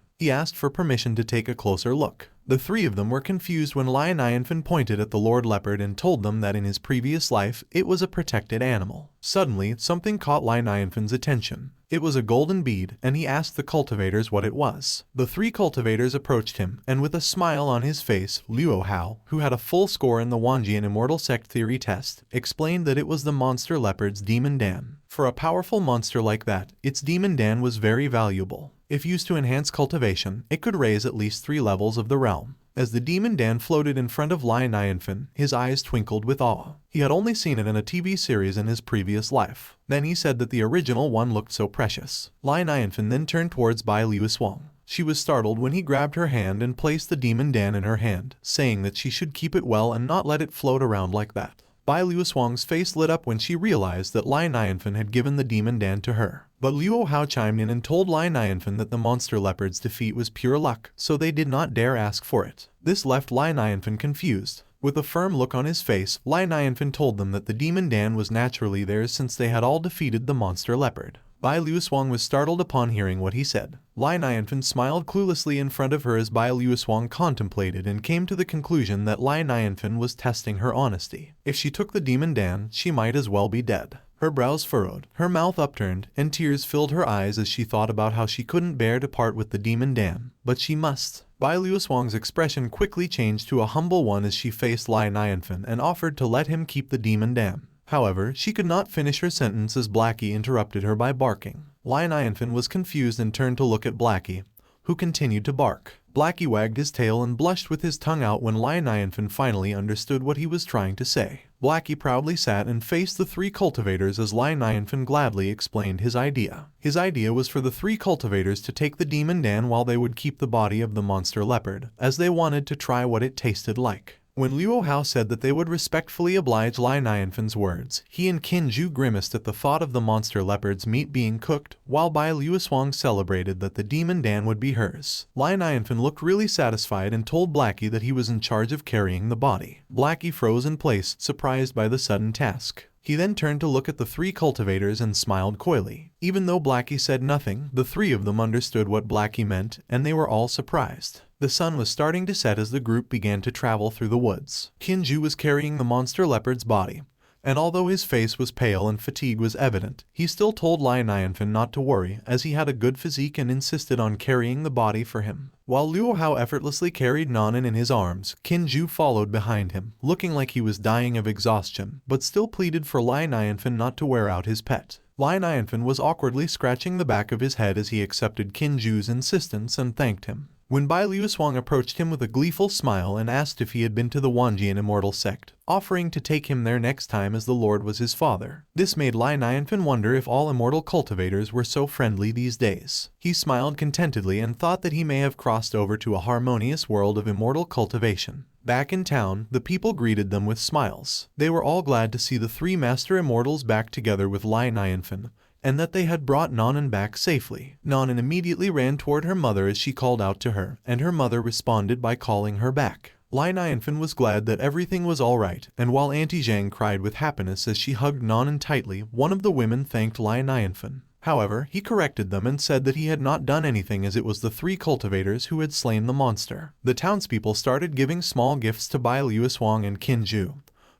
He asked for permission to take a closer look. The three of them were confused when Lai Nianfan pointed at the Lord Leopard and told them that in his previous life, it was a protected animal. Suddenly, something caught Lai Nianfan's attention. It was a golden bead, and he asked the cultivators what it was. The three cultivators approached him, and with a smile on his face, Luo Hao, who had a full score in the Wanjian Immortal Sect Theory test, explained that it was the monster leopard's demon dan. For a powerful monster like that, its demon dan was very valuable. If used to enhance cultivation, it could raise at least 3 levels of the realm. As the demon dan floated in front of Lai Nianfan, his eyes twinkled with awe. He had only seen it in a TV series in his previous life. Then he said that the original one looked so precious. Lai Nianfan then turned towards Bai Luoshuang. She was startled when he grabbed her hand and placed the demon dan in her hand, saying that she should keep it well and not let it float around like that. Bai Luoshuang's face lit up when she realized that Lai Nianfan had given the demon dan to her. But Luo Hao chimed in and told Lai Nianfan that the monster leopard's defeat was pure luck, so they did not dare ask for it. This left Lai Nianfan confused. With a firm look on his face, Lai Nianfan told them that the demon dan was naturally theirs since they had all defeated the monster leopard. Bai Luoshuang was startled upon hearing what he said. Lai Nianfan smiled cluelessly in front of her as Bai Luoshuang contemplated and came to the conclusion that Lai Nianfan was testing her honesty. If she took the demon dan, she might as well be dead. Her brows furrowed, her mouth upturned, and tears filled her eyes as she thought about how she couldn't bear to part with the demon dan. But she must. Bai Luoshuang's expression quickly changed to a humble one as she faced Lai Nianfan and offered to let him keep the demon dan. However, she could not finish her sentence as Blackie interrupted her by barking. Lai Nianfan was confused and turned to look at Blackie, who continued to bark. Blackie wagged his tail and blushed with his tongue out when Lai Nianfan finally understood what he was trying to say. Blackie proudly sat and faced the 3 cultivators as Lai Nianfan gladly explained his idea. His idea was for the 3 cultivators to take the demon dan while they would keep the body of the monster leopard, as they wanted to try what it tasted like. When Luo Hao said that they would respectfully oblige Lai Nianfan's words, he and Qin Zhu grimaced at the thought of the monster leopard's meat being cooked, while Bai Luoshuang celebrated that the demon dan would be hers. Lai Nianfan looked really satisfied and told Blackie that he was in charge of carrying the body. Blackie froze in place, surprised by the sudden task. He then turned to look at the 3 cultivators and smiled coyly. Even though Blackie said nothing, the 3 of them understood what Blackie meant, and they were all surprised. The sun was starting to set as the group began to travel through the woods. Qin Zhu was carrying the monster leopard's body, and although his face was pale and fatigue was evident, he still told Lai Nianfan not to worry as he had a good physique and insisted on carrying the body for him. While Luo Hao effortlessly carried Nanan in his arms, Qin Zhu followed behind him, looking like he was dying of exhaustion, but still pleaded for Lai Nianfan not to wear out his pet. Lai Nianfan was awkwardly scratching the back of his head as he accepted Qin Zhu's insistence and thanked him. When Bai Luoshuang approached him with a gleeful smile and asked if he had been to the Wanjian Immortal sect, offering to take him there next time as the Lord was his father. This made Lai Nianfan wonder if all immortal cultivators were so friendly these days. He smiled contentedly and thought that he may have crossed over to a harmonious world of immortal cultivation. Back in town, the people greeted them with smiles. They were all glad to see the 3 master immortals back together with Lai Nianfan, and that they had brought Nanan back safely. Nanan immediately ran toward her mother as she called out to her, and her mother responded by calling her back. Lai Nianfan was glad that everything was alright, and while Auntie Zhang cried with happiness as she hugged Nanan tightly, one of the women thanked Lai Nianfan. However, he corrected them and said that he had not done anything as it was the 3 cultivators who had slain the monster. The townspeople started giving small gifts to Bai Luoshuang and Qin Zhu,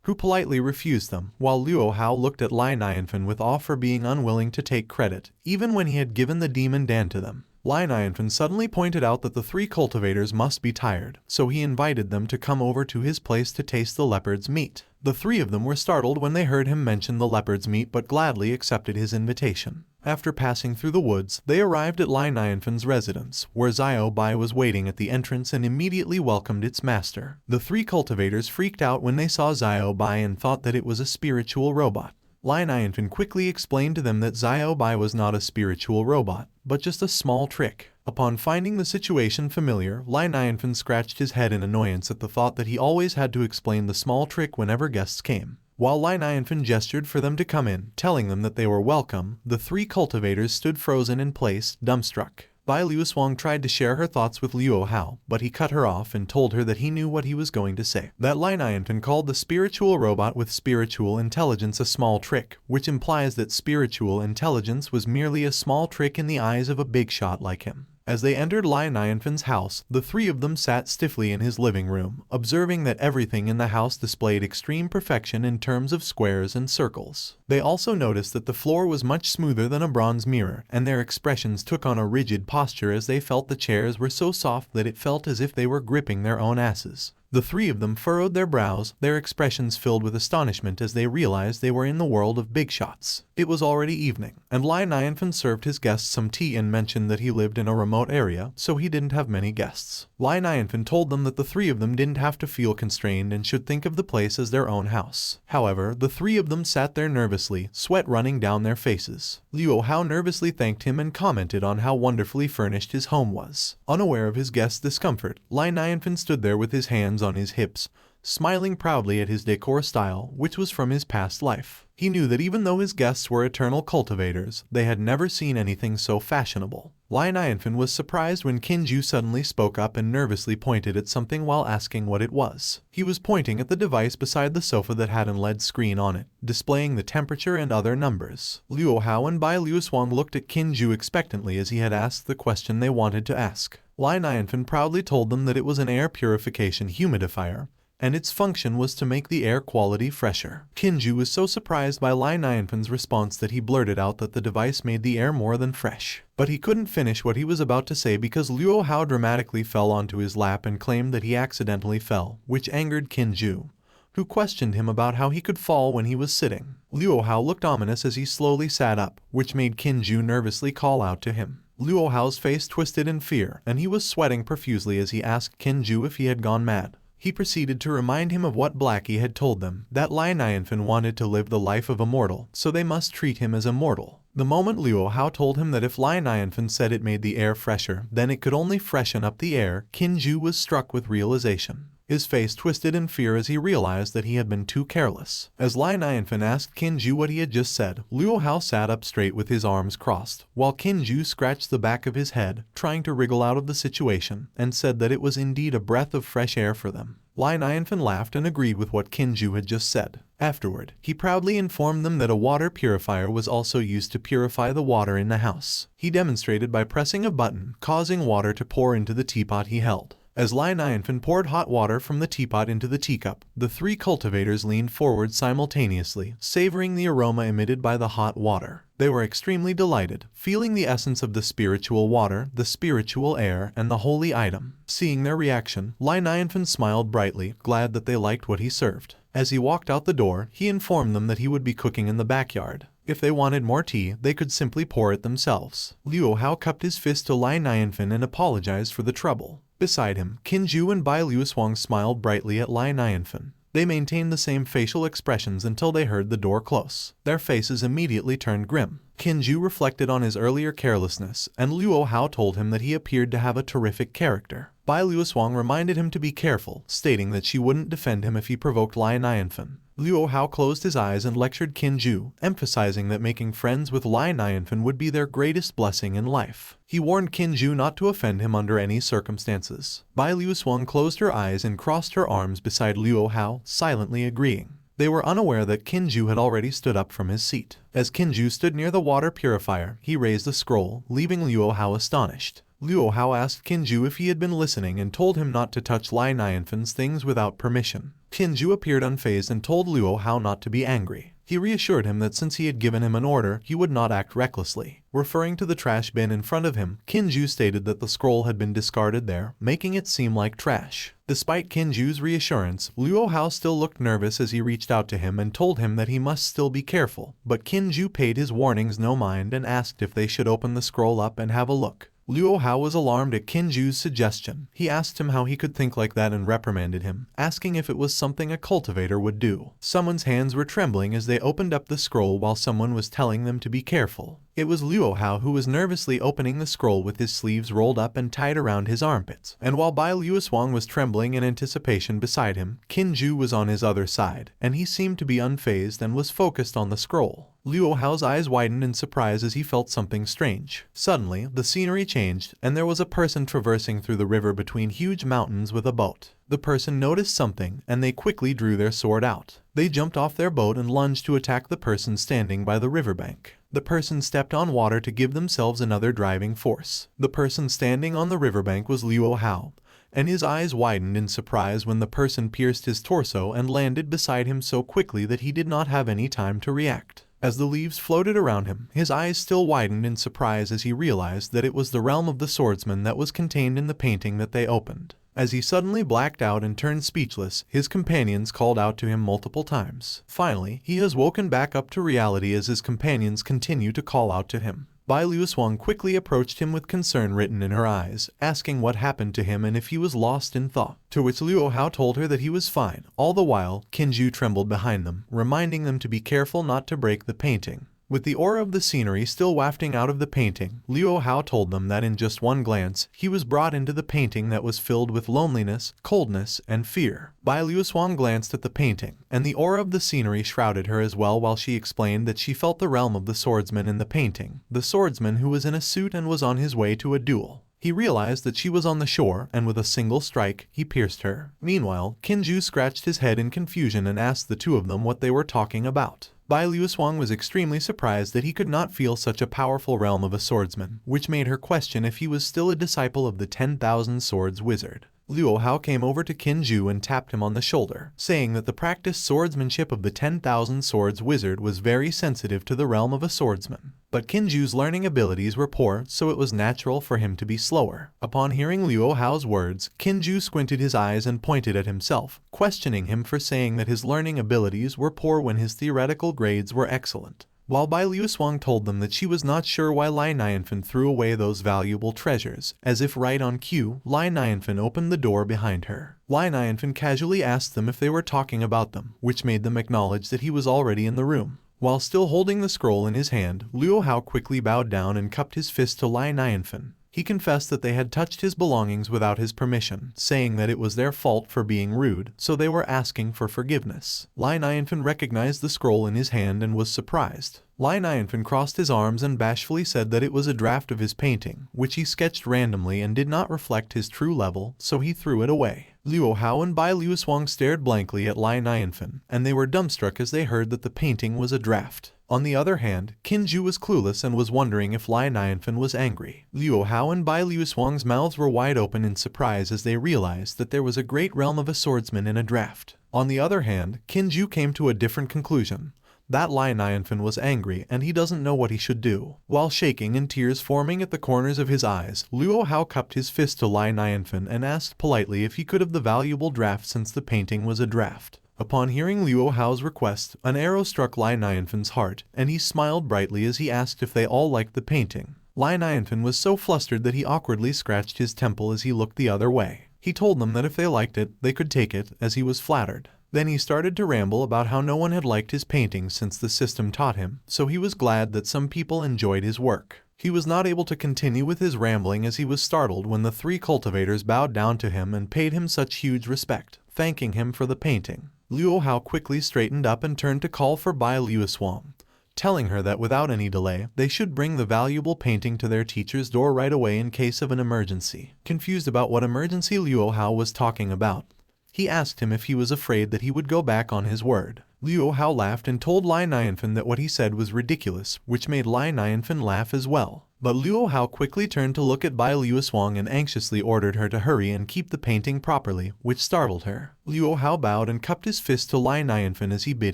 who politely refused them, while Luo Hao looked at Lai Nianfan with awe for being unwilling to take credit, even when he had given the demon dan to them. Nianfan suddenly pointed out that the three cultivators must be tired, so he invited them to come over to his place to taste the leopard's meat. The three of them were startled when they heard him mention the leopard's meat but gladly accepted his invitation. After passing through the woods, they arrived at Nianfan's residence, where Xiao Bai was waiting at the entrance and immediately welcomed its master. The three cultivators freaked out when they saw Xiao Bai and thought that it was a spiritual robot. Nianfan quickly explained to them that Xiao Bai was not a spiritual robot, but just a small trick. Upon finding the situation familiar, Nianfan scratched his head in annoyance at the thought that he always had to explain the small trick whenever guests came. While Nianfan gestured for them to come in, telling them that they were welcome, the three cultivators stood frozen in place, dumbstruck. Bai Luoshuang tried to share her thoughts with Luo Hao, but he cut her off and told her that he knew what he was going to say. That Nianfan called the spiritual robot with spiritual intelligence a small trick, which implies that spiritual intelligence was merely a small trick in the eyes of a big shot like him. As they entered Nianfan's house, the three of them sat stiffly in his living room, observing that everything in the house displayed extreme perfection in terms of squares and circles. They also noticed that the floor was much smoother than a bronze mirror, and their expressions took on a rigid posture as they felt the chairs were so soft that it felt as if they were gripping their own asses. The three of them furrowed their brows, their expressions filled with astonishment as they realized they were in the world of big shots. It was already evening, and Nianfan served his guests some tea and mentioned that he lived in a remote area, so he didn't have many guests. Nianfan told them that the three of them didn't have to feel constrained and should think of the place as their own house. However, the three of them sat there nervously, sweat running down their faces. Luo Hao nervously thanked him and commented on how wonderfully furnished his home was. Unaware of his guests' discomfort, Nianfan stood there with his hands on his hips, smiling proudly at his decor style, which was from his past life. He knew that even though his guests were eternal cultivators, they had never seen anything so fashionable. Nianfan was surprised when Kinju suddenly spoke up and nervously pointed at something while asking what it was. He was pointing at the device beside the sofa that had an LED screen on it, displaying the temperature and other numbers. Luo Hao and Bai Luoshuang looked at Kinju expectantly as he had asked the question they wanted to ask. Nianfan proudly told them that it was an air purification humidifier, and its function was to make the air quality fresher. Kinju was so surprised by Nianfan's response that he blurted out that the device made the air more than fresh. But he couldn't finish what he was about to say because Luo Hao dramatically fell onto his lap and claimed that he accidentally fell, which angered Kinju, who questioned him about how he could fall when he was sitting. Luo Hao looked ominous as he slowly sat up, which made Kinju nervously call out to him. Luo Hao's face twisted in fear, and he was sweating profusely as he asked Kinju if he had gone mad. He proceeded to remind him of what Blackie had told them, that Nianfan wanted to live the life of a mortal, so they must treat him as a mortal. The moment Luo Hao told him that if Nianfan said it made the air fresher, then it could only freshen up the air, Kinju was struck with realization. His face twisted in fear as he realized that he had been too careless. As Nianfan asked Kinju what he had just said, Luo Hao sat up straight with his arms crossed, while Kinju scratched the back of his head, trying to wriggle out of the situation, and said that it was indeed a breath of fresh air for them. Nianfan laughed and agreed with what Kinju had just said. Afterward, he proudly informed them that a water purifier was also used to purify the water in the house. He demonstrated by pressing a button, causing water to pour into the teapot he held. As Nianfan poured hot water from the teapot into the teacup, the three cultivators leaned forward simultaneously, savoring the aroma emitted by the hot water. They were extremely delighted, feeling the essence of the spiritual water, the spiritual air, and the holy item. Seeing their reaction, Nianfan smiled brightly, glad that they liked what he served. As he walked out the door, he informed them that he would be cooking in the backyard. If they wanted more tea, they could simply pour it themselves. Luo Hao cupped his fist to Nianfan and apologized for the trouble. Beside him, Kinju and Bai Luoshuang smiled brightly at Nianfan. They maintained the same facial expressions until they heard the door close. Their faces immediately turned grim. Kinju reflected on his earlier carelessness, and Luo Hao told him that he appeared to have a terrific character. Bai Luoshuang reminded him to be careful, stating that she wouldn't defend him if he provoked Nianfan. Luo Hao closed his eyes and lectured Kinju, emphasizing that making friends with Nianfan would be their greatest blessing in life. He warned Kinju not to offend him under any circumstances. Bai Luoshuang closed her eyes and crossed her arms beside Luo Hao, silently agreeing. They were unaware that Kinju had already stood up from his seat. As Kinju stood near the water purifier, he raised the scroll, leaving Luo Hao astonished. Luo Hao asked Kinju if he had been listening and told him not to touch Nianfan's things without permission. Kinju appeared unfazed and told Luo Hao not to be angry. He reassured him that since he had given him an order, he would not act recklessly. Referring to the trash bin in front of him, Kinju stated that the scroll had been discarded there, making it seem like trash. Despite Kinju's reassurance, Luo Hao still looked nervous as he reached out to him and told him that he must still be careful, but Kinju paid his warnings no mind and asked if they should open the scroll up and have a look. Luo Hao was alarmed at Kinju's suggestion. He asked him how he could think like that and reprimanded him, asking if it was something a cultivator would do. Someone's hands were trembling as they opened up the scroll while someone was telling them to be careful. It was Luo Hao who was nervously opening the scroll with his sleeves rolled up and tied around his armpits. And while Bai Luoswang was trembling in anticipation beside him, Kinju was on his other side, and he seemed to be unfazed and was focused on the scroll. Luo Hao's eyes widened in surprise as he felt something strange. Suddenly, the scenery changed, and there was a person traversing through the river between huge mountains with a boat. The person noticed something, and they quickly drew their sword out. They jumped off their boat and lunged to attack the person standing by the riverbank. The person stepped on water to give themselves another driving force. The person standing on the riverbank was Luo Hao, and his eyes widened in surprise when the person pierced his torso and landed beside him so quickly that he did not have any time to react. As the leaves floated around him, his eyes still widened in surprise as he realized that it was the realm of the swordsman that was contained in the painting that they opened. As he suddenly blacked out and turned speechless, his companions called out to him multiple times. Finally, he has woken back up to reality as his companions continue to call out to him. Bai Luoswang quickly approached him with concern written in her eyes, asking what happened to him and if he was lost in thought, to which Luo Hao told her that he was fine. All the while, Kinju trembled behind them, reminding them to be careful not to break the painting. With the aura of the scenery still wafting out of the painting, Luo Hao told them that in just one glance, he was brought into the painting that was filled with loneliness, coldness, and fear. Bai Luoswang glanced at the painting, and the aura of the scenery shrouded her as well while she explained that she felt the realm of the swordsman in the painting, the swordsman who was in a suit and was on his way to a duel. He realized that she was on the shore, and with a single strike, he pierced her. Meanwhile, Kinju scratched his head in confusion and asked the two of them what they were talking about. Bai Luoswang was extremely surprised that he could not feel such a powerful realm of a swordsman, which made her question if he was still a disciple of the 10,000 Swords Wizard. Luo Hao came over to Kinju and tapped him on the shoulder, saying that the practiced swordsmanship of the 10,000 Swords Wizard was very sensitive to the realm of a swordsman. But Kinju's learning abilities were poor, so it was natural for him to be slower. Upon hearing Luo Hao's words, Kinju squinted his eyes and pointed at himself, questioning him for saying that his learning abilities were poor when his theoretical grades were excellent. While Bai Luoswang told them that she was not sure why Lai Nianfan threw away those valuable treasures. As if right on cue, Lai Nianfan opened the door behind her. Lai Nianfan casually asked them if they were talking about them, which made them acknowledge that he was already in the room. While still holding the scroll in his hand, Luo Hao quickly bowed down and cupped his fist to Lai Nianfan. He confessed that they had touched his belongings without his permission, saying that it was their fault for being rude, so they were asking for forgiveness. Lai Nianfan recognized the scroll in his hand and was surprised. Lai Nianfan crossed his arms and bashfully said that it was a draft of his painting, which he sketched randomly and did not reflect his true level, so he threw it away. Luo Hao and Bai Luoswang stared blankly at Lai Nianfan, and they were dumbstruck as they heard that the painting was a draft. On the other hand, Kinju was clueless and was wondering if Lai Nianfan was angry. Luo Hao and Bai Luoswang's mouths were wide open in surprise as they realized that there was a great realm of a swordsman in a draft. On the other hand, Kinju came to a different conclusion. That Lai Nianfan was angry and he doesn't know what he should do. While shaking and tears forming at the corners of his eyes, Luo Hao cupped his fist to Lai Nianfan and asked politely if he could have the valuable draft since the painting was a draft. Upon hearing Luo Hao's request, an arrow struck Lai Nianfan's heart, and he smiled brightly as he asked if they all liked the painting. Lai Nianfan was so flustered that he awkwardly scratched his temple as he looked the other way. He told them that if they liked it, they could take it, as he was flattered. Then he started to ramble about how no one had liked his paintings since the system taught him, so he was glad that some people enjoyed his work. He was not able to continue with his rambling as he was startled when the three cultivators bowed down to him and paid him such huge respect, thanking him for the painting. Luo Hao quickly straightened up and turned to call for Bai Luoswang, telling her that without any delay, they should bring the valuable painting to their teacher's door right away in case of an emergency. Confused about what emergency Luo Hao was talking about, he asked him if he was afraid that he would go back on his word. Luo Hao laughed and told Lai Nianfan that what he said was ridiculous, which made Lai Nianfan laugh as well. But Luo Hao quickly turned to look at Bai Luoswang and anxiously ordered her to hurry and keep the painting properly, which startled her. Luo Hao bowed and cupped his fist to Lai Nianfan as he bid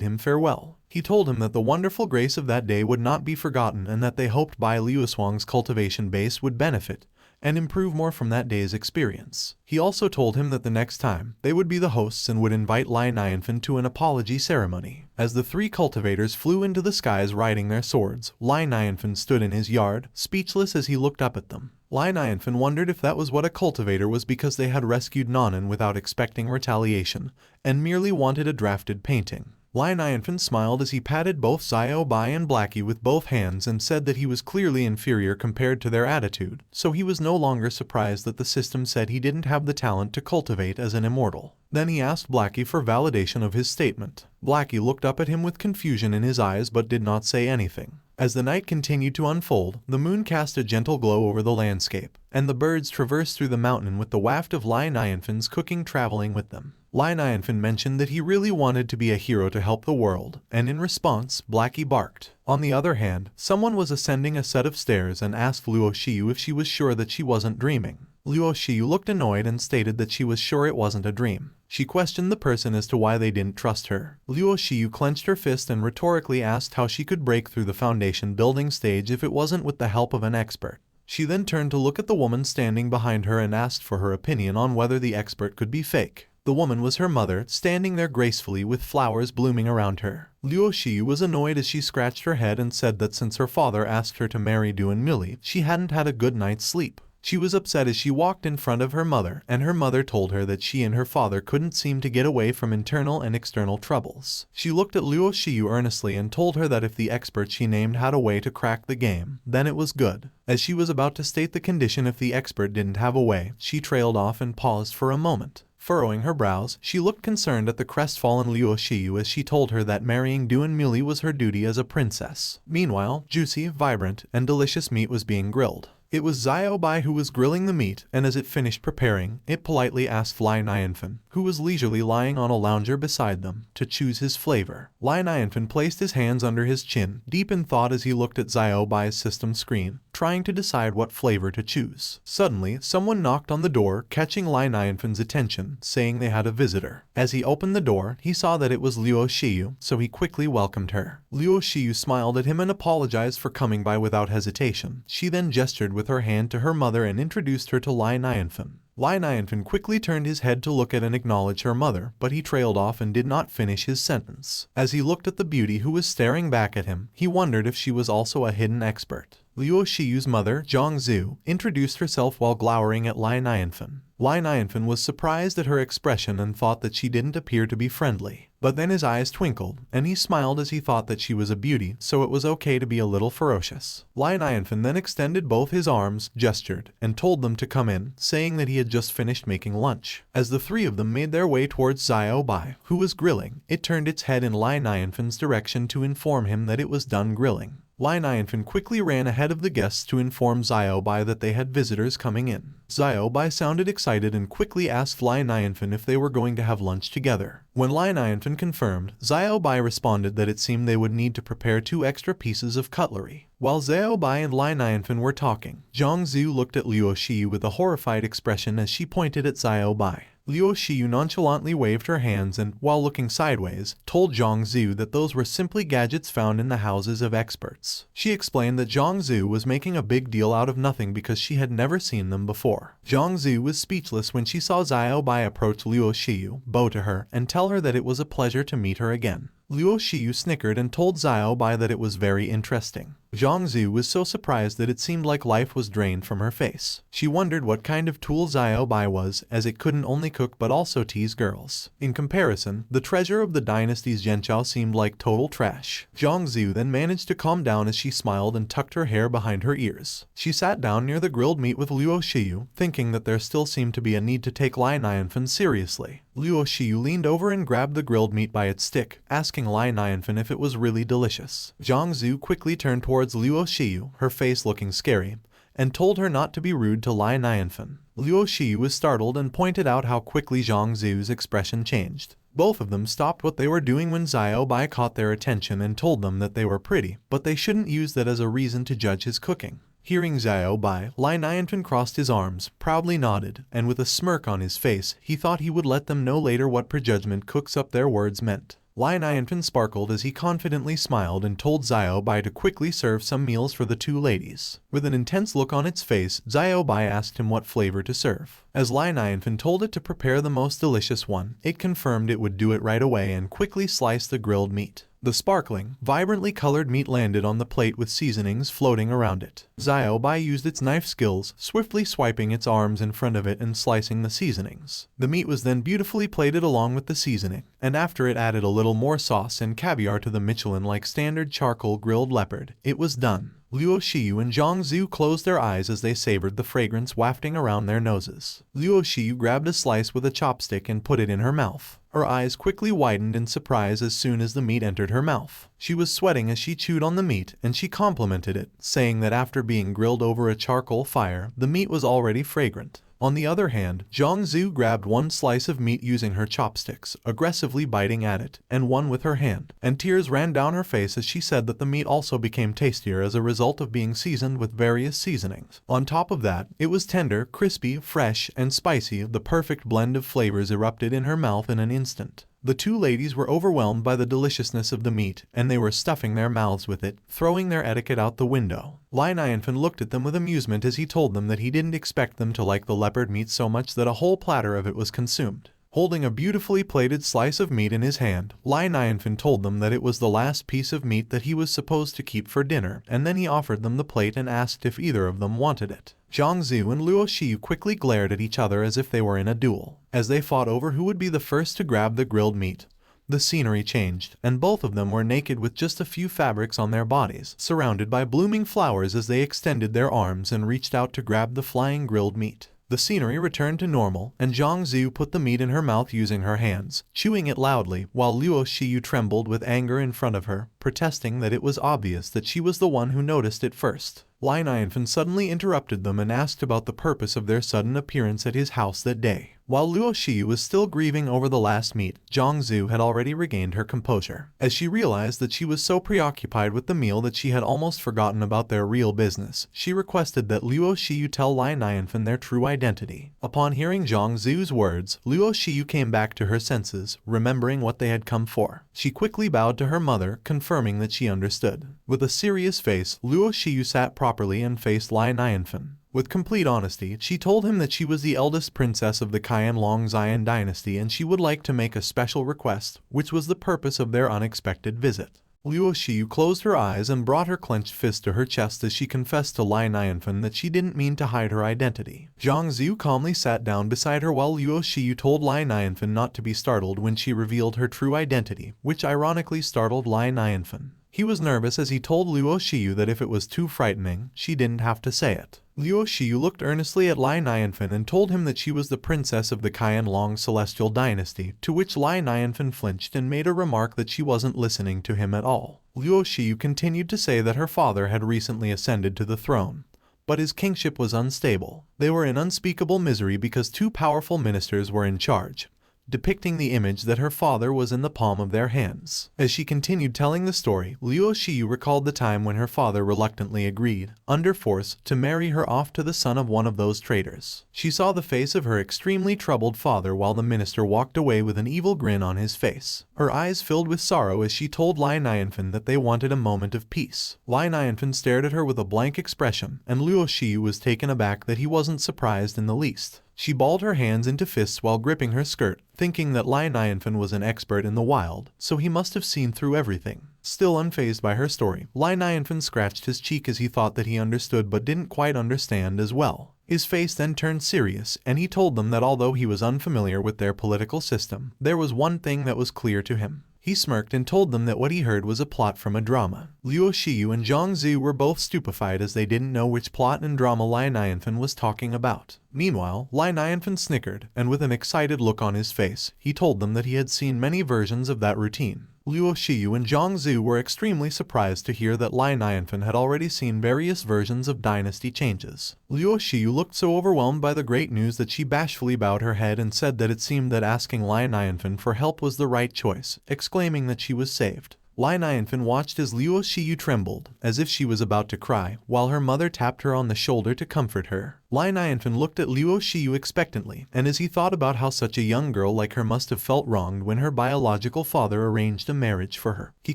him farewell. He told him that the wonderful grace of that day would not be forgotten and that they hoped Bai Luoswang's cultivation base would benefit and improve more from that day's experience. He also told him that the next time, they would be the hosts and would invite Lai Nianfan to an apology ceremony. As the three cultivators flew into the skies riding their swords, Lai Nianfan stood in his yard, speechless as he looked up at them. Lai Nianfan wondered if that was what a cultivator was because they had rescued Nanan without expecting retaliation, and merely wanted a drafted painting. Lai Nianfan smiled as he patted both Xiao Bai and Blackie with both hands and said that he was clearly inferior compared to their attitude, so he was no longer surprised that the system said he didn't have the talent to cultivate as an immortal. Then he asked Blackie for validation of his statement. Blackie looked up at him with confusion in his eyes but did not say anything. As the night continued to unfold, the moon cast a gentle glow over the landscape, and the birds traversed through the mountain with the waft of Lai Nianfan's cooking traveling with them. Lai Nianfan mentioned that he really wanted to be a hero to help the world, and in response, Blackie barked. On the other hand, someone was ascending a set of stairs and asked Luo Shiyu if she was sure that she wasn't dreaming. Luo Shiyu looked annoyed and stated that she was sure it wasn't a dream. She questioned the person as to why they didn't trust her. Luo Shiyu clenched her fist and rhetorically asked how she could break through the foundation building stage if it wasn't with the help of an expert. She then turned to look at the woman standing behind her and asked for her opinion on whether the expert could be fake. The woman was her mother, standing there gracefully with flowers blooming around her. Luo Shiyu was annoyed as she scratched her head and said that since her father asked her to marry Duan Mili, she hadn't had a good night's sleep. She was upset as she walked in front of her mother, and her mother told her that she and her father couldn't seem to get away from internal and external troubles. She looked at Luo Shiyu earnestly and told her that if the expert she named had a way to crack the game, then it was good. As she was about to state the condition if the expert didn't have a way, she trailed off and paused for a moment. Furrowing her brows, she looked concerned at the crestfallen Luo Shiyu as she told her that marrying Duan Mili was her duty as a princess. Meanwhile, juicy, vibrant, and delicious meat was being grilled. It was Xiao Bai who was grilling the meat, and as it finished preparing, it politely asked Lai Nianfan, who was leisurely lying on a lounger beside them, to choose his flavor. Lai Nianfan placed his hands under his chin, deep in thought as he looked at Xiao Bai's system screen, trying to decide what flavor to choose. Suddenly, someone knocked on the door, catching Lai Nianfan's attention, saying they had a visitor. As he opened the door, he saw that it was Luo Shiyu, so he quickly welcomed her. Luo Shiyu smiled at him and apologized for coming by without hesitation. She then gestured with her hand to her mother and introduced her to Lai Nianfan. Lai Nianfan quickly turned his head to look at and acknowledge her mother, but he trailed off and did not finish his sentence. As he looked at the beauty who was staring back at him, he wondered if she was also a hidden expert. Luo Shiyu's mother, Zhongzhu, introduced herself while glowering at Lai Nianfan. Lai Nianfan was surprised at her expression and thought that she didn't appear to be friendly. But then his eyes twinkled, and he smiled as he thought that she was a beauty, so it was okay to be a little ferocious. Lai Nianfan then extended both his arms, gestured, and told them to come in, saying that he had just finished making lunch. As the three of them made their way towards Xiao Bai, who was grilling, it turned its head in Lai Nianfan's direction to inform him that it was done grilling. Lai Nianfan quickly ran ahead of the guests to inform Xiao Bai that they had visitors coming in. Xiao Bai sounded excited and quickly asked Lai Nianfan if they were going to have lunch together. When Lai Nianfan confirmed, Xiao Bai responded that it seemed they would need to prepare 2 extra pieces of cutlery. While Xiao Bai and Lai Nianfan were talking, Zhongzhu looked at Luo Shiyu with a horrified expression as she pointed at Xiao Bai. Luo Shiyu nonchalantly waved her hands and, while looking sideways, told Zhongzhu that those were simply gadgets found in the houses of experts. She explained that Zhongzhu was making a big deal out of nothing because she had never seen them before. Zhongzhu was speechless when she saw Xiao Bai approach Luo Shiyu, bow to her, and tell her that it was a pleasure to meet her again. Luo Shiyu snickered and told Xiao Bai that it was very interesting. Zhongzhu was so surprised that it seemed like life was drained from her face. She wondered what kind of tool Xiao Bai was, as it couldn't only cook but also tease girls. In comparison, the treasure of the dynasty's Zhenchao seemed like total trash. Zhongzhu then managed to calm down as she smiled and tucked her hair behind her ears. She sat down near the grilled meat with Luo Shiyu, thinking that there still seemed to be a need to take Lai Nianfan seriously. Luo Shiyu leaned over and grabbed the grilled meat by its stick, asking Lai Nianfan if it was really delicious. Zhongzhu quickly turned towards Luo Shiyu, her face looking scary, and told her not to be rude to Lai Nianfan. Luo Shiyu was startled and pointed out how quickly Zhongzhu's expression changed. Both of them stopped what they were doing when Xiao Bai caught their attention and told them that they were pretty, but they shouldn't use that as a reason to judge his cooking. Hearing Xiao Bai, Nianfan crossed his arms, proudly nodded, and with a smirk on his face, he thought he would let them know later what prejudgment cooks up their words meant. Nianfan sparkled as he confidently smiled and told Xiao Bai to quickly serve some meals for the two ladies. With an intense look on its face, Xiao Bai asked him what flavor to serve. As Nianfan told it to prepare the most delicious one, it confirmed it would do it right away and quickly sliced the grilled meat. The sparkling, vibrantly colored meat landed on the plate with seasonings floating around it. Xiao Bai used its knife skills, swiftly swiping its arms in front of it and slicing the seasonings. The meat was then beautifully plated along with the seasoning, and after it added a little more sauce and caviar to the Michelin-like standard charcoal grilled leopard, it was done. Luo Shiyu and Zhang Zhu closed their eyes as they savored the fragrance wafting around their noses. Luo Shiyu grabbed a slice with a chopstick and put it in her mouth. Her eyes quickly widened in surprise as soon as the meat entered her mouth. She was sweating as she chewed on the meat, and she complimented it, saying that after being grilled over a charcoal fire, the meat was already fragrant. On the other hand, Zhang Zhu grabbed one slice of meat using her chopsticks, aggressively biting at it, and one with her hand, and tears ran down her face as she said that the meat also became tastier as a result of being seasoned with various seasonings. On top of that, it was tender, crispy, fresh, and spicy. The perfect blend of flavors erupted in her mouth in an instant. The two ladies were overwhelmed by the deliciousness of the meat, and they were stuffing their mouths with it, throwing their etiquette out the window. Nianfan looked at them with amusement as he told them that he didn't expect them to like the leopard meat so much that a whole platter of it was consumed. Holding a beautifully plated slice of meat in his hand, Nianfan told them that it was the last piece of meat that he was supposed to keep for dinner, and then he offered them the plate and asked if either of them wanted it. Zhang Zhu and Luo Shiyu quickly glared at each other as if they were in a duel. As they fought over who would be the first to grab the grilled meat, the scenery changed, and both of them were naked with just a few fabrics on their bodies, surrounded by blooming flowers as they extended their arms and reached out to grab the flying grilled meat. The scenery returned to normal, and Zhang Zhu put the meat in her mouth using her hands, chewing it loudly, while Luo Shiyu trembled with anger in front of her, protesting that it was obvious that she was the one who noticed it first. Nianfan suddenly interrupted them and asked about the purpose of their sudden appearance at his house that day. While Luo Shiyu was still grieving over the last meat, Zhang Zhu had already regained her composure. As she realized that she was so preoccupied with the meal that she had almost forgotten about their real business, she requested that Luo Shiyu tell Nianfan their true identity. Upon hearing Zhang Zhu's words, Luo Shiyu came back to her senses, remembering what they had come for. She quickly bowed to her mother, confirming that she understood. With a serious face, Luo Shiyu sat properly and faced Nianfan. With complete honesty, she told him that she was the eldest princess of the Qianlong Xian dynasty and she would like to make a special request, which was the purpose of their unexpected visit. Luo Shiyu closed her eyes and brought her clenched fist to her chest as she confessed to Nianfan that she didn't mean to hide her identity. Zhang Zhu calmly sat down beside her while Luo Shiyu told Nianfan not to be startled when she revealed her true identity, which ironically startled Nianfan. He was nervous as he told Luo Shiyu that if it was too frightening, she didn't have to say it. Luo Shiyu looked earnestly at Nianfan and told him that she was the princess of the Qianlong Celestial Dynasty, to which Nianfan flinched and made a remark that she wasn't listening to him at all. Luo Shiyu continued to say that her father had recently ascended to the throne, but his kingship was unstable. They were in unspeakable misery because two powerful ministers were in charge, depicting the image that her father was in the palm of their hands. As she continued telling the story, Luo Shiyu recalled the time when her father reluctantly agreed, under force, to marry her off to the son of one of those traitors. She saw the face of her extremely troubled father while the minister walked away with an evil grin on his face. Her eyes filled with sorrow as she told Nianfan that they wanted a moment of peace. Nianfan stared at her with a blank expression, and Luo Shiyu was taken aback that he wasn't surprised in the least. She balled her hands into fists while gripping her skirt, thinking that Nianfan was an expert in the wild, so he must have seen through everything. Still unfazed by her story, Nianfan scratched his cheek as he thought that he understood but didn't quite understand as well. His face then turned serious, and he told them that although he was unfamiliar with their political system, there was one thing that was clear to him. He smirked and told them that what he heard was a plot from a drama. Luo Shiyu and Zhang Zhu were both stupefied as they didn't know which plot and drama Nianfan was talking about. Meanwhile, Nianfan snickered, and with an excited look on his face, he told them that he had seen many versions of that routine. Luo Shiyu and Zhang Zhu were extremely surprised to hear that Lai Nianfan had already seen various versions of dynasty changes. Luo Shiyu looked so overwhelmed by the great news that she bashfully bowed her head and said that it seemed that asking Lai Nianfan for help was the right choice, exclaiming that she was saved. Lai Nianfan watched as Luo Shiyu trembled, as if she was about to cry, while her mother tapped her on the shoulder to comfort her. Lai Nianfan looked at Luo Shiyu expectantly, and as he thought about how such a young girl like her must have felt wronged when her biological father arranged a marriage for her, he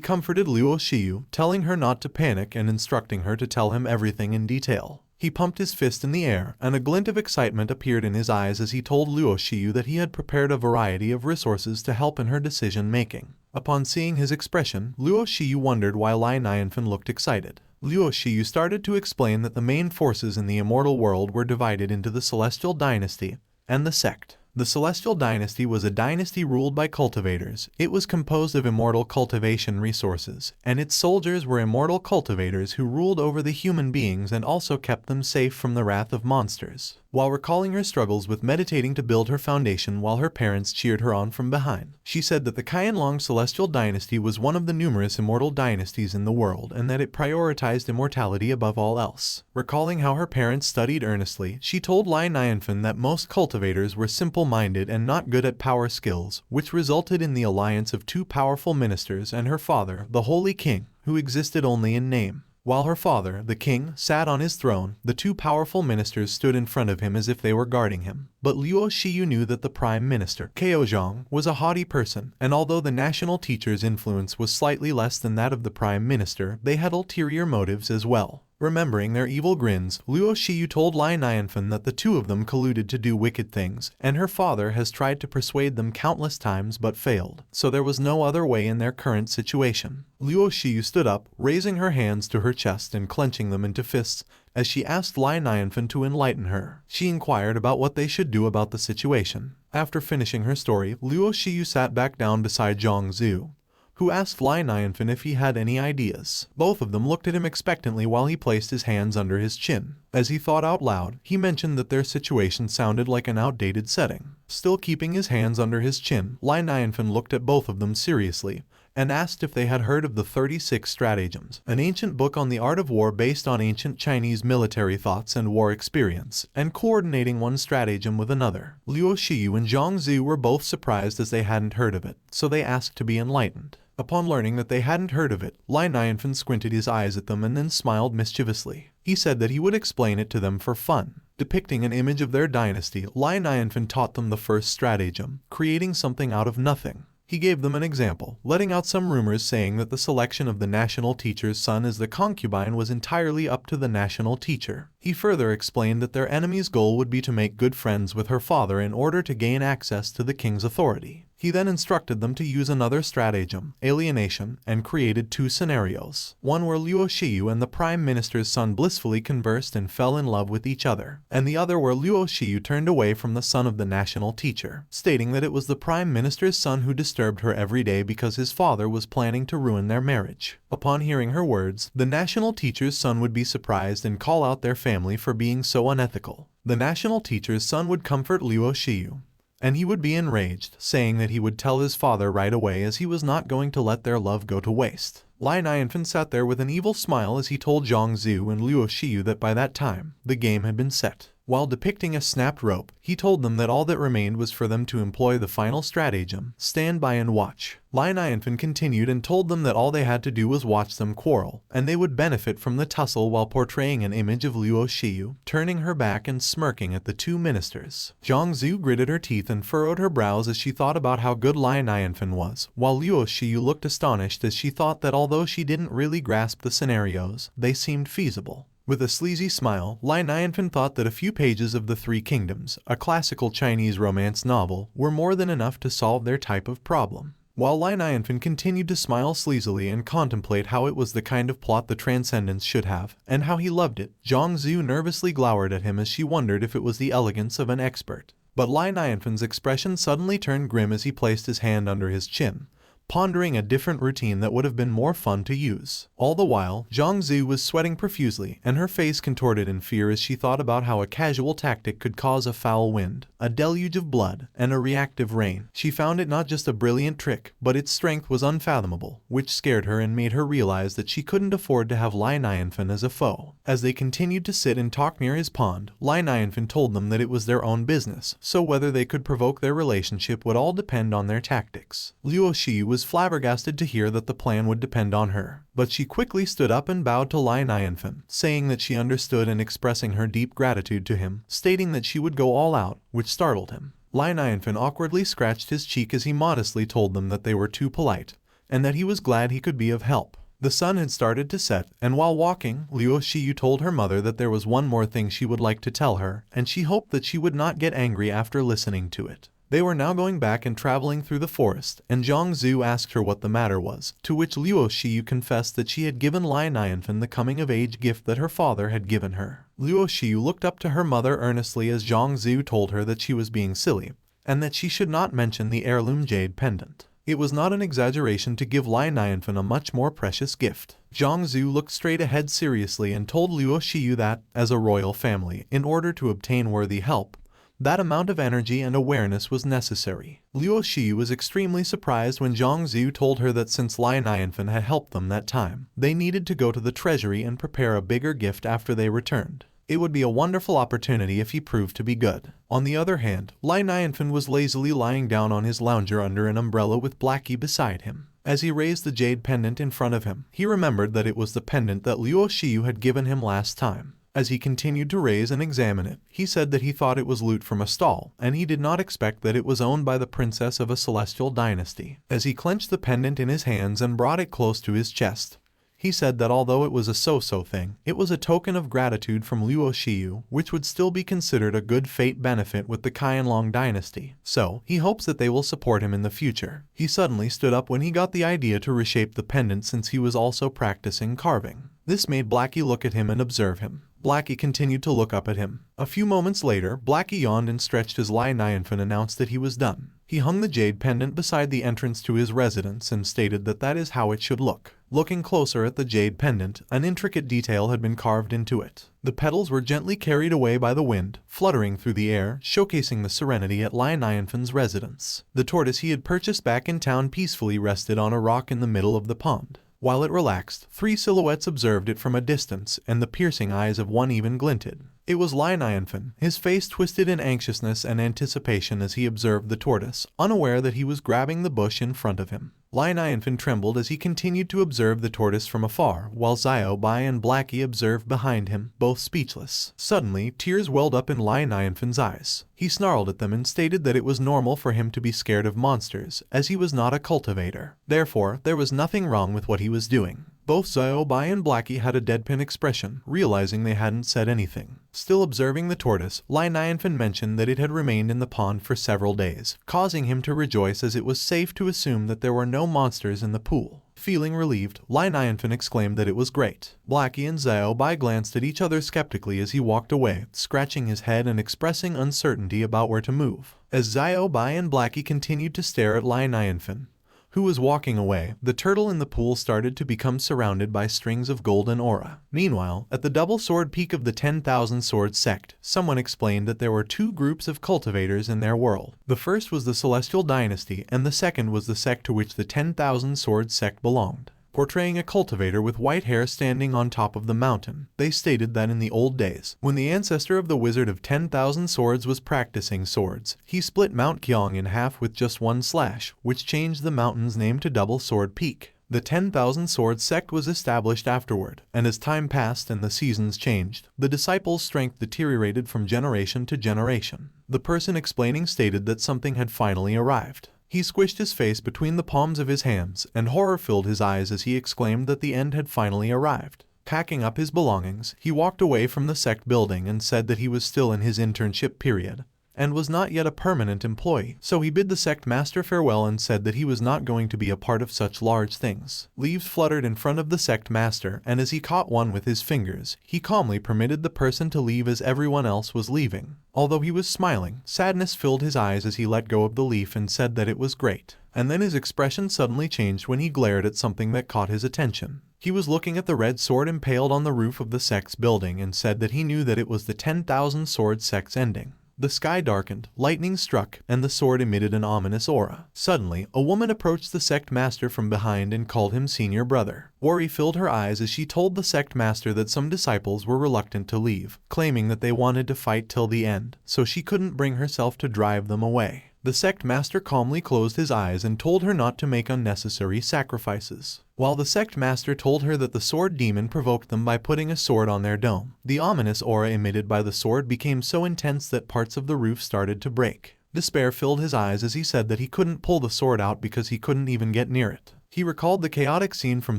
comforted Luo Shiyu, telling her not to panic and instructing her to tell him everything in detail. He pumped his fist in the air, and a glint of excitement appeared in his eyes as he told Luo Shiyu that he had prepared a variety of resources to help in her decision-making. Upon seeing his expression, Luo Shiyu wondered why Lai Nianfan looked excited. Luo Shiyu started to explain that the main forces in the immortal world were divided into the Celestial Dynasty and the Sect. The Celestial Dynasty was a dynasty ruled by cultivators. It was composed of immortal cultivation resources, and its soldiers were immortal cultivators who ruled over the human beings and also kept them safe from the wrath of monsters. While recalling her struggles with meditating to build her foundation while her parents cheered her on from behind, she said that the Qianlong Celestial Dynasty was one of the numerous immortal dynasties in the world and that it prioritized immortality above all else. Recalling how her parents studied earnestly, she told Lai Nianfan that most cultivators were simple-minded and not good at power skills, which resulted in the alliance of two powerful ministers and her father, the Holy King, who existed only in name. While her father, the king, sat on his throne, the two powerful ministers stood in front of him as if they were guarding him. But Luo Shiyu knew that the prime minister, Zhang, was a haughty person, and although the national teacher's influence was slightly less than that of the prime minister, they had ulterior motives as well. Remembering their evil grins, Luo Shiyu told Lai Nianfan that the two of them colluded to do wicked things, and her father has tried to persuade them countless times but failed, so there was no other way in their current situation. Luo Shiyu stood up, raising her hands to her chest and clenching them into fists, as she asked Lai Nianfan to enlighten her. She inquired about what they should do about the situation. After finishing her story, Luo Shiyu sat back down beside Zhang Zhu, who asked Lai Nianfan if he had any ideas. Both of them looked at him expectantly while he placed his hands under his chin. As he thought out loud, he mentioned that their situation sounded like an outdated setting. Still keeping his hands under his chin, Lai Nianfan looked at both of them seriously and asked if they had heard of the 36 Stratagems, an ancient book on the art of war based on ancient Chinese military thoughts and war experience, and coordinating one stratagem with another. Luo Shiyu and Zhang Zhu were both surprised as they hadn't heard of it, so they asked to be enlightened. Upon learning that they hadn't heard of it, Lai Nianfan squinted his eyes at them and then smiled mischievously. He said that he would explain it to them for fun. Depicting an image of their dynasty, Lai Nianfan taught them the first stratagem, creating something out of nothing. He gave them an example, letting out some rumors saying that the selection of the national teacher's son as the concubine was entirely up to the national teacher. He further explained that their enemy's goal would be to make good friends with her father in order to gain access to the king's authority. He then instructed them to use another stratagem, alienation, and created two scenarios. One where Luo Shiyu and the prime minister's son blissfully conversed and fell in love with each other, and the other where Luo Shiyu turned away from the son of the national teacher, stating that it was the prime minister's son who disturbed her every day because his father was planning to ruin their marriage. Upon hearing her words, the national teacher's son would be surprised and call out their family for being so unethical. The national teacher's son would comfort Luo Shiyu, and he would be enraged, saying that he would tell his father right away as he was not going to let their love go to waste. Lai Nianfan sat there with an evil smile as he told Zhang Zhu and Luo Shiyu that by that time, the game had been set. While depicting a snapped rope, he told them that all that remained was for them to employ the final stratagem, stand by and watch. Lai Nianfan continued and told them that all they had to do was watch them quarrel, and they would benefit from the tussle while portraying an image of Luo Shiyu, turning her back and smirking at the two ministers. Zhang Zhu gritted her teeth and furrowed her brows as she thought about how good Lai Nianfan was, while Luo Shiyu looked astonished as she thought that although she didn't really grasp the scenarios, they seemed feasible. With a sleazy smile, Lai Nianfan thought that a few pages of The Three Kingdoms, a classical Chinese romance novel, were more than enough to solve their type of problem. While Lai Nianfan continued to smile sleazily and contemplate how it was the kind of plot the Transcendence should have, and how he loved it, Zhang Zhu nervously glowered at him as she wondered if it was the elegance of an expert. But Lai Nianfan's expression suddenly turned grim as he placed his hand under his chin, pondering a different routine that would have been more fun to use. All the while, Zhangzi was sweating profusely, and her face contorted in fear as she thought about how a casual tactic could cause a foul wind, a deluge of blood, and a reactive rain. She found it not just a brilliant trick, but its strength was unfathomable, which scared her and made her realize that she couldn't afford to have Nianfan as a foe. As they continued to sit and talk near his pond, Nianfan told them that it was their own business, so whether they could provoke their relationship would all depend on their tactics. Luo Shi was flabbergasted to hear that the plan would depend on her, but she quickly stood up and bowed to Nianfan, saying that she understood and expressing her deep gratitude to him, stating that she would go all out, which startled him. Nianfan awkwardly scratched his cheek as he modestly told them that they were too polite, and that he was glad he could be of help. The sun had started to set, and while walking, Luo Shiyu told her mother that there was one more thing she would like to tell her, and she hoped that she would not get angry after listening to it. They were now going back and traveling through the forest, and Zhangzi asked her what the matter was, to which Luo Shiyu confessed that she had given Nianfan the coming-of-age gift that her father had given her. Luo Shiyu looked up to her mother earnestly as Zhangzi told her that she was being silly, and that she should not mention the heirloom jade pendant. It was not an exaggeration to give Nianfan a much more precious gift. Zhangzi looked straight ahead seriously and told Luo Shiyu that, as a royal family, in order to obtain worthy help, that amount of energy and awareness was necessary. Luo Shiyu was extremely surprised when Zhangzi told her that since Nianfan had helped them that time, they needed to go to the treasury and prepare a bigger gift after they returned. It would be a wonderful opportunity if he proved to be good. On the other hand, Nianfan was lazily lying down on his lounger under an umbrella with Blackie beside him. As he raised the jade pendant in front of him, he remembered that it was the pendant that Luo Shiyu had given him last time. As he continued to raise and examine it, he said that he thought it was loot from a stall, and he did not expect that it was owned by the princess of a celestial dynasty. As he clenched the pendant in his hands and brought it close to his chest, he said that although it was a so-so thing, it was a token of gratitude from Luo Shiyu, which would still be considered a good fate benefit with the Qianlong dynasty, so he hopes that they will support him in the future. He suddenly stood up when he got the idea to reshape the pendant since he was also practicing carving. This made Blackie look at him and observe him. Blackie continued to look up at him. A few moments later, Blackie yawned and stretched as Nianfan announced that he was done. He hung the jade pendant beside the entrance to his residence and stated that that is how it should look. Looking closer at the jade pendant, an intricate detail had been carved into it. The petals were gently carried away by the wind, fluttering through the air, showcasing the serenity at Nianfan's residence. The tortoise he had purchased back in town peacefully rested on a rock in the middle of the pond. While it relaxed, three silhouettes observed it from a distance, and the piercing eyes of one even glinted. It was Nianfan, his face twisted in anxiousness and anticipation as he observed the tortoise, unaware that he was grabbing the bush in front of him. Nianfan trembled as he continued to observe the tortoise from afar, while Bai and Blackie observed behind him, both speechless. Suddenly, tears welled up in Nianfan's eyes. He snarled at them and stated that it was normal for him to be scared of monsters, as he was not a cultivator. Therefore, there was nothing wrong with what he was doing. Both Bai and Blackie had a deadpan expression, realizing they hadn't said anything. Still observing the tortoise, Nianfan mentioned that it had remained in the pond for several days, causing him to rejoice as it was safe to assume that there were no monsters in the pool. Feeling relieved, Nianfan exclaimed that it was great. Blackie and Bai glanced at each other skeptically as he walked away, scratching his head and expressing uncertainty about where to move. As Bai and Blackie continued to stare at Nianfan, who was walking away, the turtle in the pool started to become surrounded by strings of golden aura. Meanwhile, at the double sword peak of the 10,000 Sword sect, someone explained that there were two groups of cultivators in their world. The first was the Celestial Dynasty, and the second was the sect to which the 10,000 Sword sect belonged. Portraying a cultivator with white hair standing on top of the mountain, they stated that in the old days, when the ancestor of the Wizard of 10,000 Swords was practicing swords, he split Mount Kyong in half with just one slash, which changed the mountain's name to Double Sword Peak. The 10,000 Sword sect was established afterward, and as time passed and the seasons changed, the disciples' strength deteriorated from generation to generation. The person explaining stated that something had finally arrived. He squished his face between the palms of his hands, and horror filled his eyes as he exclaimed that the end had finally arrived. Packing up his belongings, he walked away from the sect building and said that he was still in his internship period, and was not yet a permanent employee, so he bid the sect master farewell and said that he was not going to be a part of such large things. Leaves fluttered in front of the sect master, and as he caught one with his fingers, he calmly permitted the person to leave as everyone else was leaving. Although he was smiling, sadness filled his eyes as he let go of the leaf and said that it was great. And then his expression suddenly changed when he glared at something that caught his attention. He was looking at the red sword impaled on the roof of the sect's building and said that he knew that it was the 10,000 sword sect's ending. The sky darkened, lightning struck, and the sword emitted an ominous aura. Suddenly, a woman approached the sect master from behind and called him senior brother. Worry filled her eyes as she told the sect master that some disciples were reluctant to leave, claiming that they wanted to fight till the end, so she couldn't bring herself to drive them away. The sect master calmly closed his eyes and told her not to make unnecessary sacrifices. While the sect master told her that the sword demon provoked them by putting a sword on their dome, the ominous aura emitted by the sword became so intense that parts of the roof started to break. Despair filled his eyes as he said that he couldn't pull the sword out because he couldn't even get near it. He recalled the chaotic scene from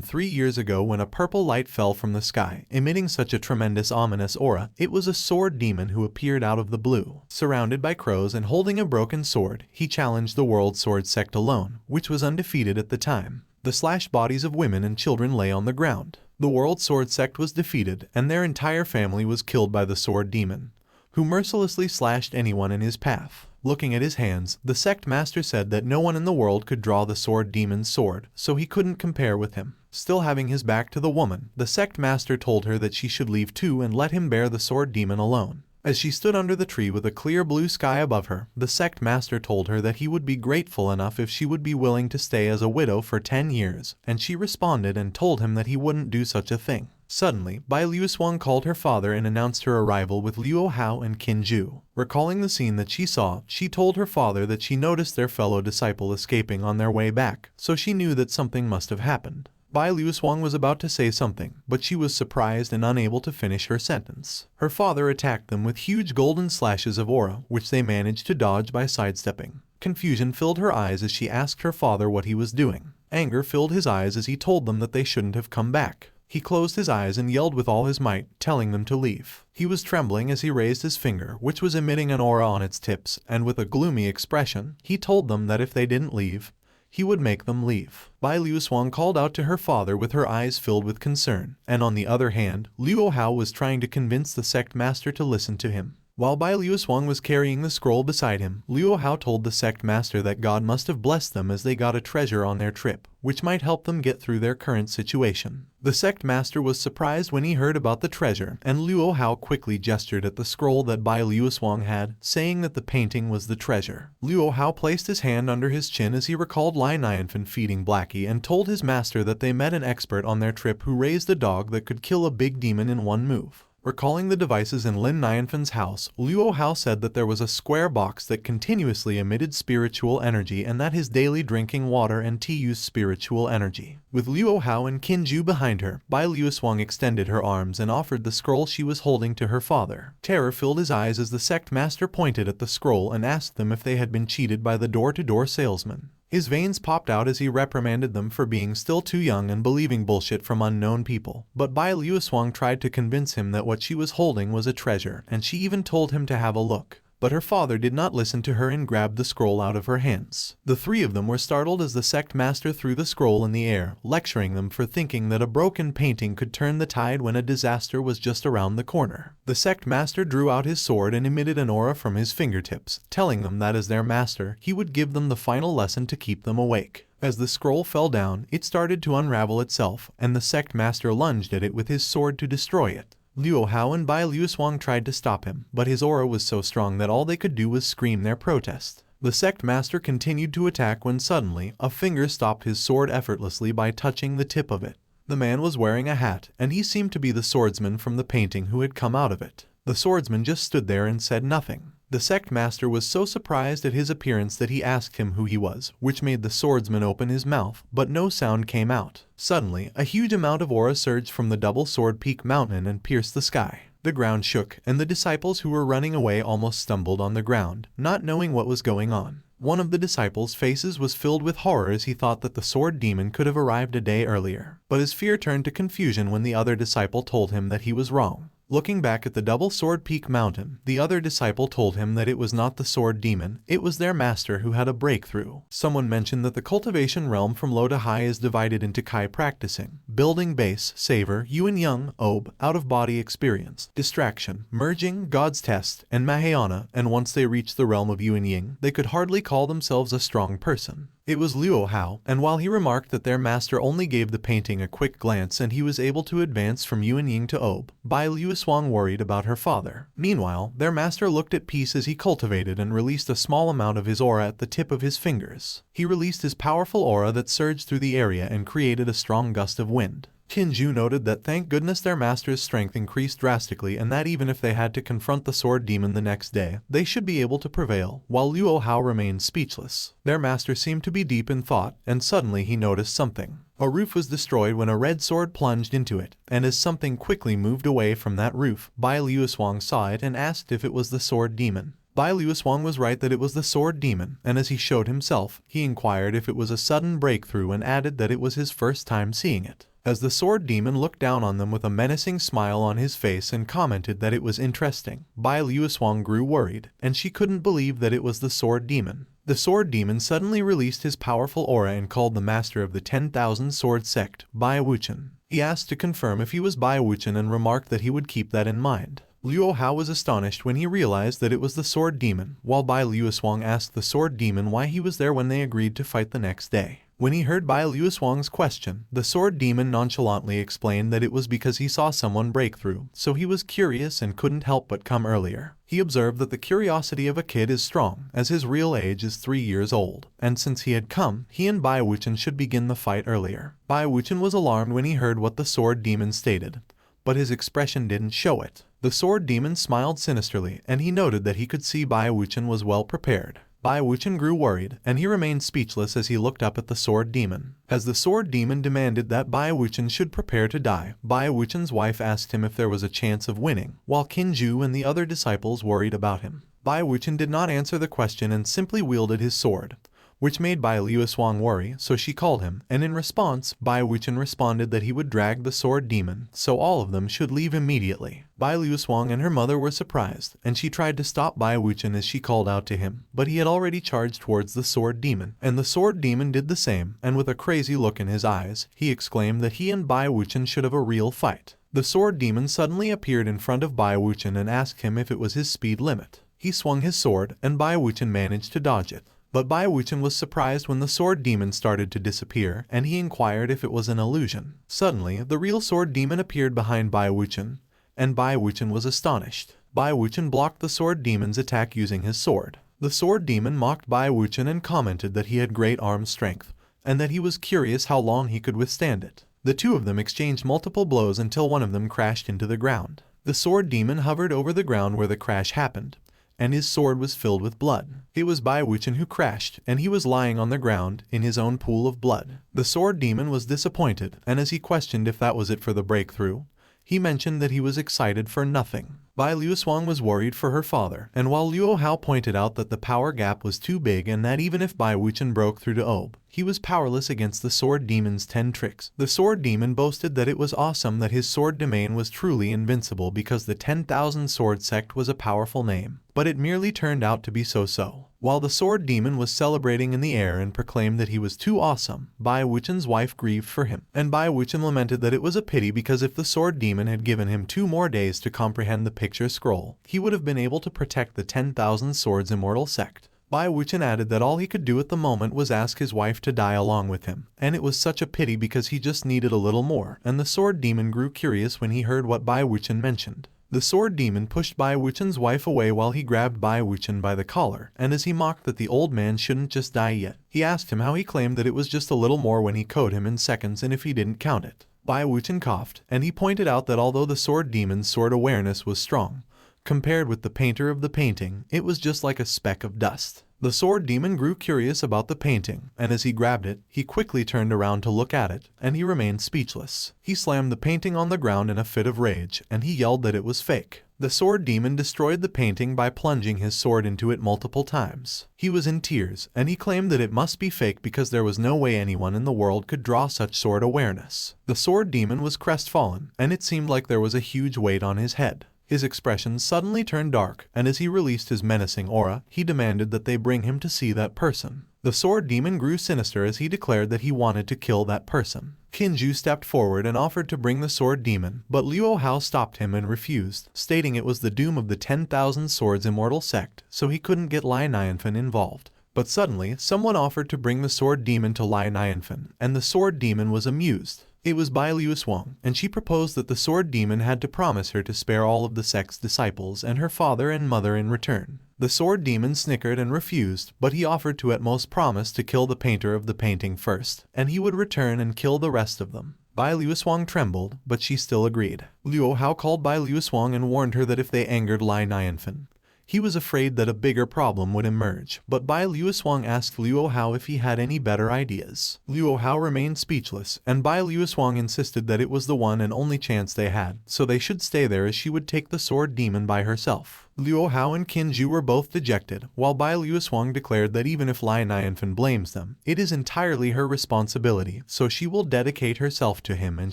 3 years ago when a purple light fell from the sky, emitting such a tremendous ominous aura. It was a sword demon who appeared out of the blue. Surrounded by crows and holding a broken sword, he challenged the World Sword Sect alone, which was undefeated at the time. The slashed bodies of women and children lay on the ground. The World Sword Sect was defeated, and their entire family was killed by the sword demon, who mercilessly slashed anyone in his path. Looking at his hands, the sect master said that no one in the world could draw the sword demon's sword, so he couldn't compare with him. Still having his back to the woman, the sect master told her that she should leave too and let him bear the sword demon alone. As she stood under the tree with a clear blue sky above her, the sect master told her that he would be grateful enough if she would be willing to stay as a widow for 10 years, and she responded and told him that he wouldn't do such a thing. Suddenly, Bai Liuswang called her father and announced her arrival with Luo Hao and Qin Zhu. Recalling the scene that she saw, she told her father that she noticed their fellow disciple escaping on their way back, so she knew that something must have happened. Bai Liuswang was about to say something, but she was surprised and unable to finish her sentence. Her father attacked them with huge golden slashes of aura, which they managed to dodge by sidestepping. Confusion filled her eyes as she asked her father what he was doing. Anger filled his eyes as he told them that they shouldn't have come back. He closed his eyes and yelled with all his might, telling them to leave. He was trembling as he raised his finger, which was emitting an aura on its tips, and with a gloomy expression, he told them that if they didn't leave, he would make them leave. Bai Liuswang called out to her father with her eyes filled with concern, and on the other hand, Luo Hao was trying to convince the sect master to listen to him. While Bai Liuswang was carrying the scroll beside him, Luo Hao told the sect master that God must have blessed them as they got a treasure on their trip, which might help them get through their current situation. The sect master was surprised when he heard about the treasure, and Luo Hao quickly gestured at the scroll that Bai Liuswang had, saying that the painting was the treasure. Luo Hao placed his hand under his chin as he recalled Nianfan feeding Blackie and told his master that they met an expert on their trip who raised a dog that could kill a big demon in one move. Recalling the devices in Lin Nianfan's house, Luo Hao said that there was a square box that continuously emitted spiritual energy and that his daily drinking water and tea used spiritual energy. With Luo Hao and Qin Zhu behind her, Bai Liuswang extended her arms and offered the scroll she was holding to her father. Terror filled his eyes as the sect master pointed at the scroll and asked them if they had been cheated by the door-to-door salesman. His veins popped out as he reprimanded them for being still too young and believing bullshit from unknown people. But Bai Liuswang tried to convince him that what she was holding was a treasure, and she even told him to have a look. But her father did not listen to her and grabbed the scroll out of her hands. The three of them were startled as the sect master threw the scroll in the air, lecturing them for thinking that a broken painting could turn the tide when a disaster was just around the corner. The sect master drew out his sword and emitted an aura from his fingertips, telling them that as their master, he would give them the final lesson to keep them awake. As the scroll fell down, it started to unravel itself, and the sect master lunged at it with his sword to destroy it. Luo Hao and Bai Liuswang tried to stop him, but his aura was so strong that all they could do was scream their protest. The sect master continued to attack when suddenly, a finger stopped his sword effortlessly by touching the tip of it. The man was wearing a hat, and he seemed to be the swordsman from the painting who had come out of it. The swordsman just stood there and said nothing. The sect master was so surprised at his appearance that he asked him who he was, which made the swordsman open his mouth, but no sound came out. Suddenly, a huge amount of aura surged from the double sword peak mountain and pierced the sky. The ground shook, and the disciples who were running away almost stumbled on the ground, not knowing what was going on. One of the disciples' faces was filled with horror as he thought that the sword demon could have arrived a day earlier, but his fear turned to confusion when the other disciple told him that he was wrong. Looking back at the double sword peak mountain, the other disciple told him that it was not the sword demon, it was their master who had a breakthrough. Someone mentioned that the cultivation realm from low to high is divided into Kai practicing, building base, savor, yin yang, ob, out-of-body experience, distraction, merging, God's test, and Mahayana, and once they reached the realm of yin yang, they could hardly call themselves a strong person. It was Luo Hao, and while he remarked that their master only gave the painting a quick glance and he was able to advance from yin yang to ob, Bai Luoswang worried about her father. Meanwhile, their master looked at peace as he cultivated and released a small amount of his aura at the tip of his fingers. He released his powerful aura that surged through the area and created a strong gust of wind. Qinju noted that thank goodness their master's strength increased drastically and that even if they had to confront the sword demon the next day, they should be able to prevail, while Luo Hao remained speechless. Their master seemed to be deep in thought, and suddenly he noticed something. A roof was destroyed when a red sword plunged into it, and as something quickly moved away from that roof, Bai Luoswang saw it and asked if it was the sword demon. Bai Luoswang was right that it was the sword demon, and as he showed himself, he inquired if it was a sudden breakthrough and added that it was his first time seeing it. As the sword demon looked down on them with a menacing smile on his face and commented that it was interesting, Bai Luoswang grew worried, and she couldn't believe that it was the sword demon. The sword demon suddenly released his powerful aura and called the master of the 10,000 sword sect, Bai Wuchen. He asked to confirm if he was Bai Wuchen and remarked that he would keep that in mind. Luo Hao was astonished when he realized that it was the sword demon, while Bai Luoswang asked the sword demon why he was there when they agreed to fight the next day. When he heard Bai Luoswang's question, the sword demon nonchalantly explained that it was because he saw someone break through, so he was curious and couldn't help but come earlier. He observed that the curiosity of a kid is strong, as his real age is 3 years old, and since he had come, he and Bai Wuchen should begin the fight earlier. Bai Wuchen was alarmed when he heard what the sword demon stated, but his expression didn't show it. The sword demon smiled sinisterly, and he noted that he could see Bai Wuchen was well prepared. Bai Wuchen grew worried, and he remained speechless as he looked up at the sword demon. As the sword demon demanded that Bai Wuchen should prepare to die, Bai Wuchen's wife asked him if there was a chance of winning, while Qinju and the other disciples worried about him. Bai Wuchen did not answer the question and simply wielded his sword, which made Bai Luoswang worry, so she called him, and in response, Bai Wuchen responded that he would drag the sword demon, so all of them should leave immediately. Bai Luoswang and her mother were surprised, and she tried to stop Bai Wuchen as she called out to him, but he had already charged towards the sword demon, and the sword demon did the same, and with a crazy look in his eyes, he exclaimed that he and Bai Wuchen should have a real fight. The sword demon suddenly appeared in front of Bai Wuchen and asked him if it was his speed limit. He swung his sword, and Bai Wuchen managed to dodge it. But Bai Wuchen was surprised when the sword demon started to disappear, and he inquired if it was an illusion. Suddenly, the real sword demon appeared behind Bai Wuchen, and Bai Wuchen was astonished. Bai Wuchen blocked the sword demon's attack using his sword. The sword demon mocked Bai Wuchen and commented that he had great arm strength, and that he was curious how long he could withstand it. The two of them exchanged multiple blows until one of them crashed into the ground. The sword demon hovered over the ground where the crash happened, and his sword was filled with blood. It was Bai Wuchen who crashed, and he was lying on the ground in his own pool of blood. The sword demon was disappointed, and as he questioned if that was it for the breakthrough, he mentioned that he was excited for nothing. Bai Luoswang was worried for her father, and while Luo Hao pointed out that the power gap was too big and that even if Bai Wuchen broke through to Ob, he was powerless against the sword demon's 10 tricks. The sword demon boasted that it was awesome that his sword domain was truly invincible because the 10,000 sword sect was a powerful name, but it merely turned out to be so-so. While the sword demon was celebrating in the air and proclaimed that he was too awesome, Bai Wuchen's wife grieved for him, and Bai Wuchen lamented that it was a pity because if the sword demon had given him 2 more days to comprehend the picture scroll, he would have been able to protect the 10,000 swords immortal sect. Bai Wuchen added that all he could do at the moment was ask his wife to die along with him, and it was such a pity because he just needed a little more, and the sword demon grew curious when he heard what Bai Wuchen mentioned. The sword demon pushed Bai Wuchen's wife away while he grabbed Bai Wuchen by the collar, and as he mocked that the old man shouldn't just die yet, he asked him how he claimed that it was just a little more when he code him in seconds and if he didn't count it. Bai Wuchen coughed, and he pointed out that although the sword demon's sword awareness was strong, compared with the painter of the painting, it was just like a speck of dust. The sword demon grew curious about the painting, and as he grabbed it, he quickly turned around to look at it, and he remained speechless. He slammed the painting on the ground in a fit of rage, and he yelled that it was fake. The sword demon destroyed the painting by plunging his sword into it multiple times. He was in tears, and he claimed that it must be fake because there was no way anyone in the world could draw such sword awareness. The sword demon was crestfallen, and it seemed like there was a huge weight on his head. His expression suddenly turned dark, and as he released his menacing aura, he demanded that they bring him to see that person. The sword demon grew sinister as he declared that he wanted to kill that person. Kinju stepped forward and offered to bring the sword demon, but Luo Hao stopped him and refused, stating it was the doom of the 10,000 Swords Immortal sect, so he couldn't get Lai Nianfan involved. But suddenly, someone offered to bring the sword demon to Lai Nianfan, and the sword demon was amused. It was Bai Luoswang, and she proposed that the sword demon had to promise her to spare all of the sect's disciples and her father and mother in return. The sword demon snickered and refused, but he offered to at most promise to kill the painter of the painting first, and he would return and kill the rest of them. Bai Luoswang trembled, but she still agreed. Luo Hao called Bai Luoswang and warned her that if they angered Lai Nianfan, he was afraid that a bigger problem would emerge, but Bai Luoswang asked Luo Hao if he had any better ideas. Luo Hao remained speechless, and Bai Luoswang insisted that it was the one and only chance they had, so they should stay there as she would take the sword demon by herself. Luo Hao and Kinju were both dejected, while Bai Luoswang declared that even if Lai Nianfan blames them, it is entirely her responsibility, so she will dedicate herself to him and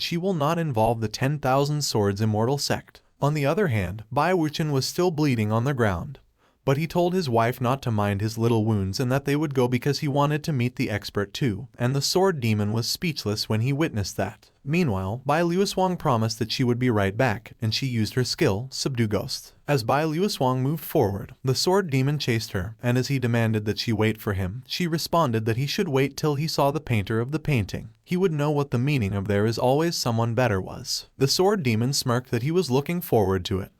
she will not involve the 10,000 Swords Immortal sect. On the other hand, Bai Wuchen was still bleeding on the ground, but he told his wife not to mind his little wounds and that they would go because he wanted to meet the expert too, and the sword demon was speechless when he witnessed that. Meanwhile, Bai Luoswang promised that she would be right back, and she used her skill, Subdue Ghost. As Bai Luoswang moved forward, the sword demon chased her, and as he demanded that she wait for him, she responded that he should wait till he saw the painter of the painting. He would know what the meaning of "there is always someone better" was. The sword demon smirked that he was looking forward to it,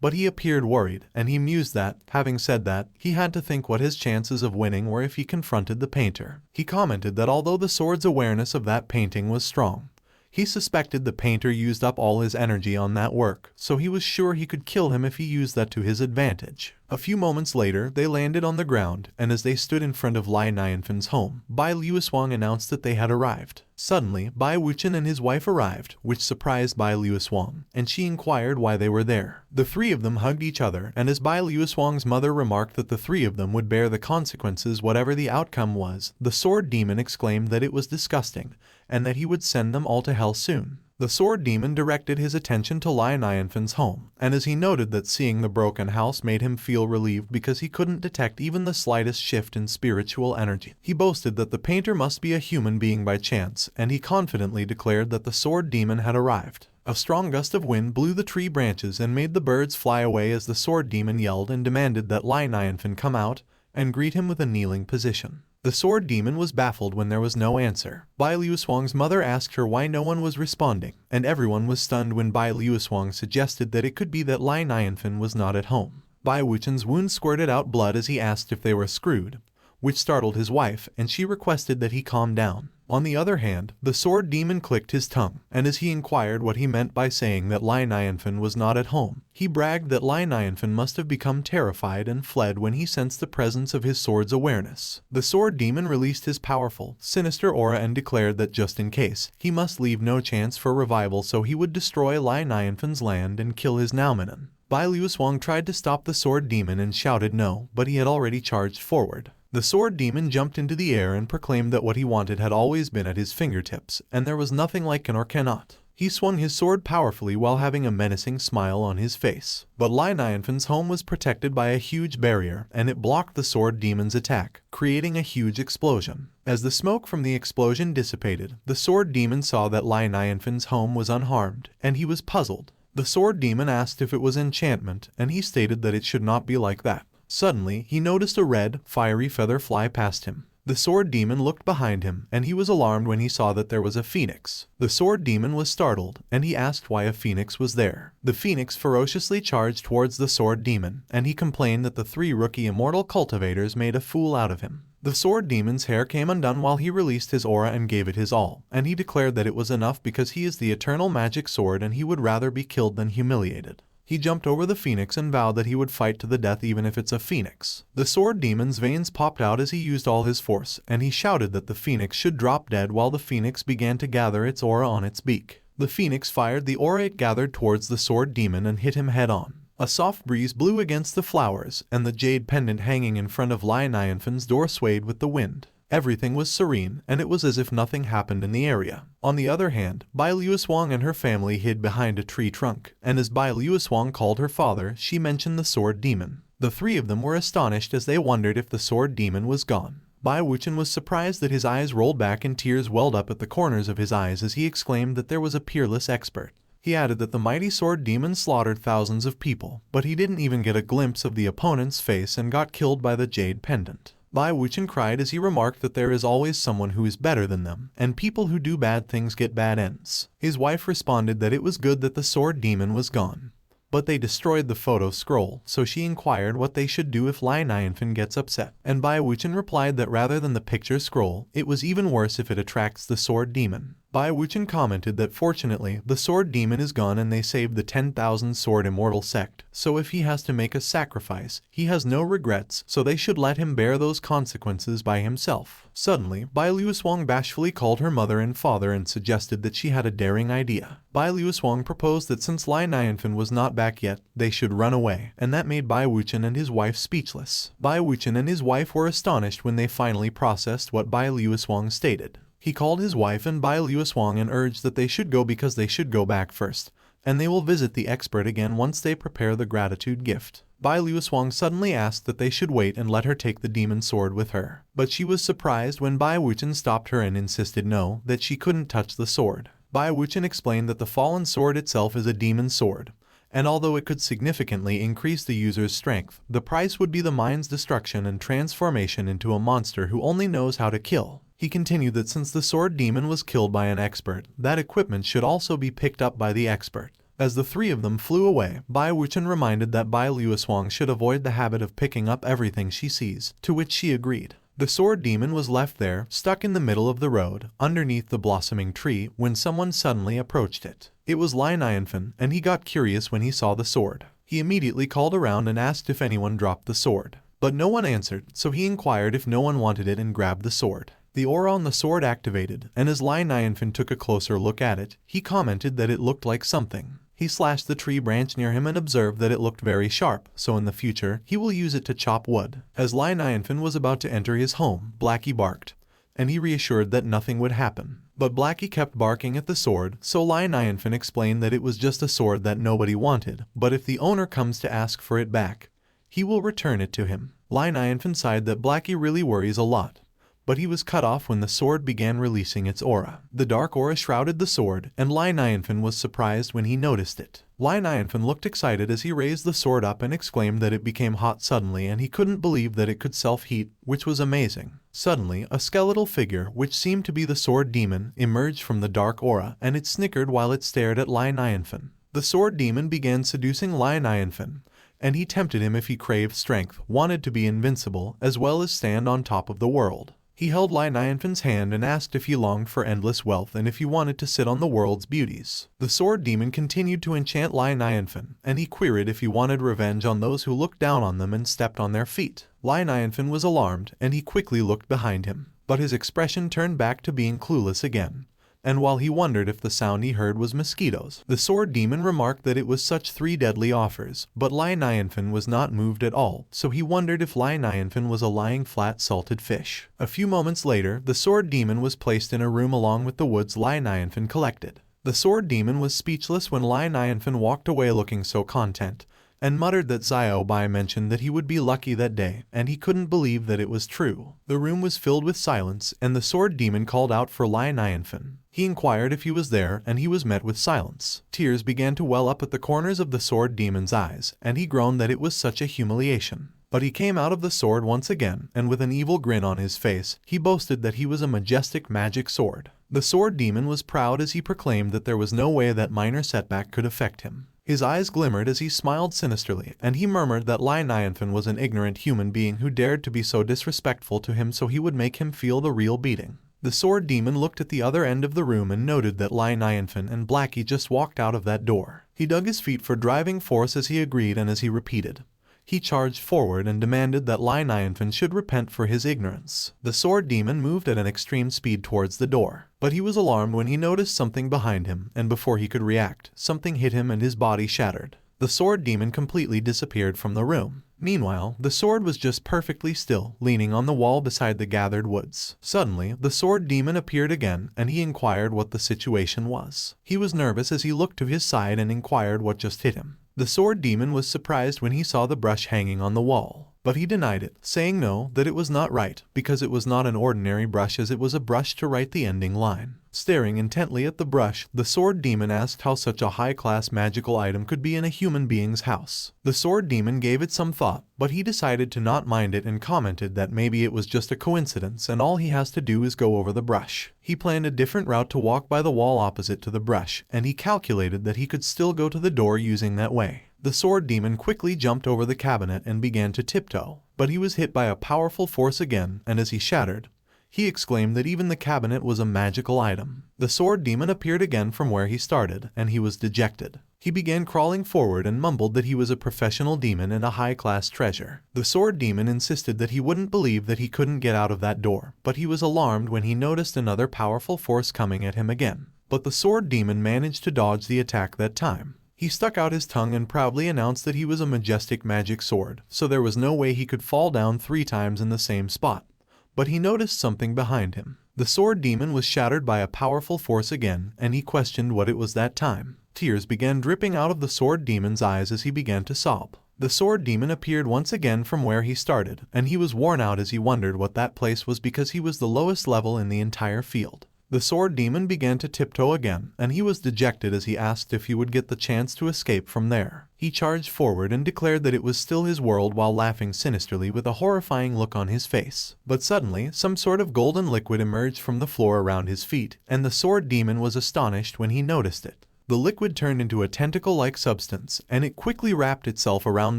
but he appeared worried, and he mused that, having said that, he had to think what his chances of winning were if he confronted the painter. He commented that although the sword's awareness of that painting was strong, he suspected the painter used up all his energy on that work, so he was sure he could kill him if he used that to his advantage. A few moments later, they landed on the ground, and as they stood in front of Lai Nianfan's home, Bai Luoswang announced that they had arrived. Suddenly, Bai Wuchen and his wife arrived, which surprised Bai Luoswang, and she inquired why they were there. The three of them hugged each other, and as Bai Luoswang's mother remarked that the three of them would bear the consequences whatever the outcome was, the sword demon exclaimed that it was disgusting, and that he would send them all to hell soon. The sword demon directed his attention to Lai Nianfan's home, and as he noted that seeing the broken house made him feel relieved because he couldn't detect even the slightest shift in spiritual energy, he boasted that the painter must be a human being by chance, and he confidently declared that the sword demon had arrived. A strong gust of wind blew the tree branches and made the birds fly away as the sword demon yelled and demanded that Lai Nianfan come out and greet him with a kneeling position. The sword demon was baffled when there was no answer. Bai Luoswang's mother asked her why no one was responding, and everyone was stunned when Bai Luoswang suggested that it could be that Lai Nianfan was not at home. Bai Wuchen's wound squirted out blood as he asked if they were screwed, which startled his wife, and she requested that he calm down. On the other hand, the sword demon clicked his tongue, and as he inquired what he meant by saying that Lai Nianfan was not at home, he bragged that Lai Nianfan must have become terrified and fled when he sensed the presence of his sword's awareness. The sword demon released his powerful, sinister aura and declared that just in case, he must leave no chance for revival, so he would destroy Lai Nianfan's land and kill his Naumanon. Bai Luoswang tried to stop the sword demon and shouted no, but he had already charged forward. The sword demon jumped into the air and proclaimed that what he wanted had always been at his fingertips, and there was nothing like can or cannot. He swung his sword powerfully while having a menacing smile on his face. But Lai Nianfan's home was protected by a huge barrier, and it blocked the sword demon's attack, creating a huge explosion. As the smoke from the explosion dissipated, the sword demon saw that Lai Nianfan's home was unharmed, and he was puzzled. The sword demon asked if it was enchantment, and he stated that it should not be like that. Suddenly, he noticed a red, fiery feather fly past him. The sword demon looked behind him, and he was alarmed when he saw that there was a phoenix. The sword demon was startled, and he asked why a phoenix was there. The phoenix ferociously charged towards the sword demon, and he complained that the three rookie immortal cultivators made a fool out of him. The sword demon's hair came undone while he released his aura and gave it his all, and he declared that it was enough because he is the eternal magic sword and he would rather be killed than humiliated. He jumped over the phoenix and vowed that he would fight to the death even if it's a phoenix. The sword demon's veins popped out as he used all his force, and he shouted that the phoenix should drop dead while the phoenix began to gather its aura on its beak. The phoenix fired the aura it gathered towards the sword demon and hit him head on. A soft breeze blew against the flowers, and the jade pendant hanging in front of Nianfan's door swayed with the wind. Everything was serene, and it was as if nothing happened in the area. On the other hand, Bai Luoswang and her family hid behind a tree trunk, and as Bai Luoswang called her father, she mentioned the sword demon. The three of them were astonished as they wondered if the sword demon was gone. Bai Wuchen was surprised that his eyes rolled back and tears welled up at the corners of his eyes as he exclaimed that there was a peerless expert. He added that the mighty sword demon slaughtered thousands of people, but he didn't even get a glimpse of the opponent's face and got killed by the jade pendant. Bai Wuchen cried as he remarked that there is always someone who is better than them, and people who do bad things get bad ends. His wife responded that it was good that the sword demon was gone. But they destroyed the photo scroll, so she inquired what they should do if Nianfan gets upset. And Bai Wuchen replied that rather than the picture scroll, it was even worse if it attracts the sword demon. Bai Wuchen commented that fortunately, the sword demon is gone and they saved the 10,000 sword immortal sect, so if he has to make a sacrifice, he has no regrets, so they should let him bear those consequences by himself. Suddenly, Bai Luoswang bashfully called her mother and father and suggested that she had a daring idea. Bai Luoswang proposed that since Nianfan was not back yet, they should run away, and that made Bai Wuchen and his wife speechless. Bai Wuchen and his wife were astonished when they finally processed what Bai Luoswang stated. He called his wife and Bai Luoswang and urged that they should go because they should go back first, and they will visit the expert again once they prepare the gratitude gift. Bai Luoswang suddenly asked that they should wait and let her take the demon sword with her. But she was surprised when Bai Wuchen stopped her and insisted no, that she couldn't touch the sword. Bai Wuchen explained that the fallen sword itself is a demon sword, and although it could significantly increase the user's strength, the price would be the mind's destruction and transformation into a monster who only knows how to kill. He continued that since the sword demon was killed by an expert, that equipment should also be picked up by the expert. As the three of them flew away, Bai Wuchen reminded that Bai Luoswang should avoid the habit of picking up everything she sees, to which she agreed. The sword demon was left there, stuck in the middle of the road, underneath the blossoming tree, when someone suddenly approached it. It was Nianfan, and he got curious when he saw the sword. He immediately called around and asked if anyone dropped the sword. But no one answered, so he inquired if no one wanted it and grabbed the sword. The aura on the sword activated, and as Nianfan took a closer look at it, he commented that it looked like something. He slashed the tree branch near him and observed that it looked very sharp, so in the future, he will use it to chop wood. As Nianfan was about to enter his home, Blackie barked, and he reassured that nothing would happen. But Blackie kept barking at the sword, so Nianfan explained that it was just a sword that nobody wanted, but if the owner comes to ask for it back, he will return it to him. Nianfan sighed that Blackie really worries a lot. But he was cut off when the sword began releasing its aura. The dark aura shrouded the sword, and Nianfan was surprised when he noticed it. Nianfan looked excited as he raised the sword up and exclaimed that it became hot suddenly and he couldn't believe that it could self-heat, which was amazing. Suddenly, a skeletal figure, which seemed to be the sword demon, emerged from the dark aura, and it snickered while it stared at Nianfan. The sword demon began seducing Nianfan, and he tempted him if he craved strength, wanted to be invincible, as well as stand on top of the world. He held Nianfan's hand and asked if he longed for endless wealth and if he wanted to sit on the world's beauties. The sword demon continued to enchant Nianfan, and he queried if he wanted revenge on those who looked down on them and stepped on their feet. Nianfan was alarmed, and he quickly looked behind him, but his expression turned back to being clueless again. And while he wondered if the sound he heard was mosquitoes, the sword demon remarked that it was such 3 deadly offers, but Nianfan was not moved at all, so he wondered if Nianfan was a lying flat salted fish. A few moments later, the sword demon was placed in a room along with the woods Nianfan collected. The sword demon was speechless when Nianfan walked away looking so content, and muttered that Xiao Bai mentioned that he would be lucky that day, and he couldn't believe that it was true. The room was filled with silence, and the sword demon called out for Nianfan. He inquired if he was there, and he was met with silence. Tears began to well up at the corners of the sword demon's eyes, and he groaned that it was such a humiliation. But he came out of the sword once again, and with an evil grin on his face, he boasted that he was a majestic magic sword. The sword demon was proud as he proclaimed that there was no way that minor setback could affect him. His eyes glimmered as he smiled sinisterly, and he murmured that Nianfan was an ignorant human being who dared to be so disrespectful to him, so he would make him feel the real beating. The sword demon looked at the other end of the room and noted that Nianfan and Blackie just walked out of that door. He dug his feet for driving force as he agreed, and as he repeated, he charged forward and demanded that Nianfan should repent for his ignorance. The sword demon moved at an extreme speed towards the door, but he was alarmed when he noticed something behind him, and before he could react, something hit him and his body shattered. The sword demon completely disappeared from the room. Meanwhile, the sword was just perfectly still, leaning on the wall beside the gathered woods. Suddenly, the sword demon appeared again, and he inquired what the situation was. He was nervous as he looked to his side and inquired what just hit him. The sword demon was surprised when he saw the brush hanging on the wall, but he denied it, saying no, that it was not right, because it was not an ordinary brush, as it was a brush to write the ending line. Staring intently at the brush, the sword demon asked how such a high-class magical item could be in a human being's house. The sword demon gave it some thought, but he decided to not mind it and commented that maybe it was just a coincidence and all he has to do is go over the brush. He planned a different route to walk by the wall opposite to the brush, and he calculated that he could still go to the door using that way. The sword demon quickly jumped over the cabinet and began to tiptoe, but he was hit by a powerful force again, and as he shattered, he exclaimed that even the cabinet was a magical item. The sword demon appeared again from where he started, and he was dejected. He began crawling forward and mumbled that he was a professional demon and a high-class treasure. The sword demon insisted that he wouldn't believe that he couldn't get out of that door, but he was alarmed when he noticed another powerful force coming at him again. But the sword demon managed to dodge the attack that time. He stuck out his tongue and proudly announced that he was a majestic magic sword, so there was no way he could fall down 3 times in the same spot. But he noticed something behind him. The sword demon was shattered by a powerful force again, and he questioned what it was that time. Tears began dripping out of the sword demon's eyes as he began to sob. The sword demon appeared once again from where he started, and he was worn out as he wondered what that place was, because he was the lowest level in the entire field. The sword demon began to tiptoe again, and he was dejected as he asked if he would get the chance to escape from there. He charged forward and declared that it was still his world while laughing sinisterly with a horrifying look on his face. But suddenly, some sort of golden liquid emerged from the floor around his feet, and the sword demon was astonished when he noticed it. The liquid turned into a tentacle-like substance, and it quickly wrapped itself around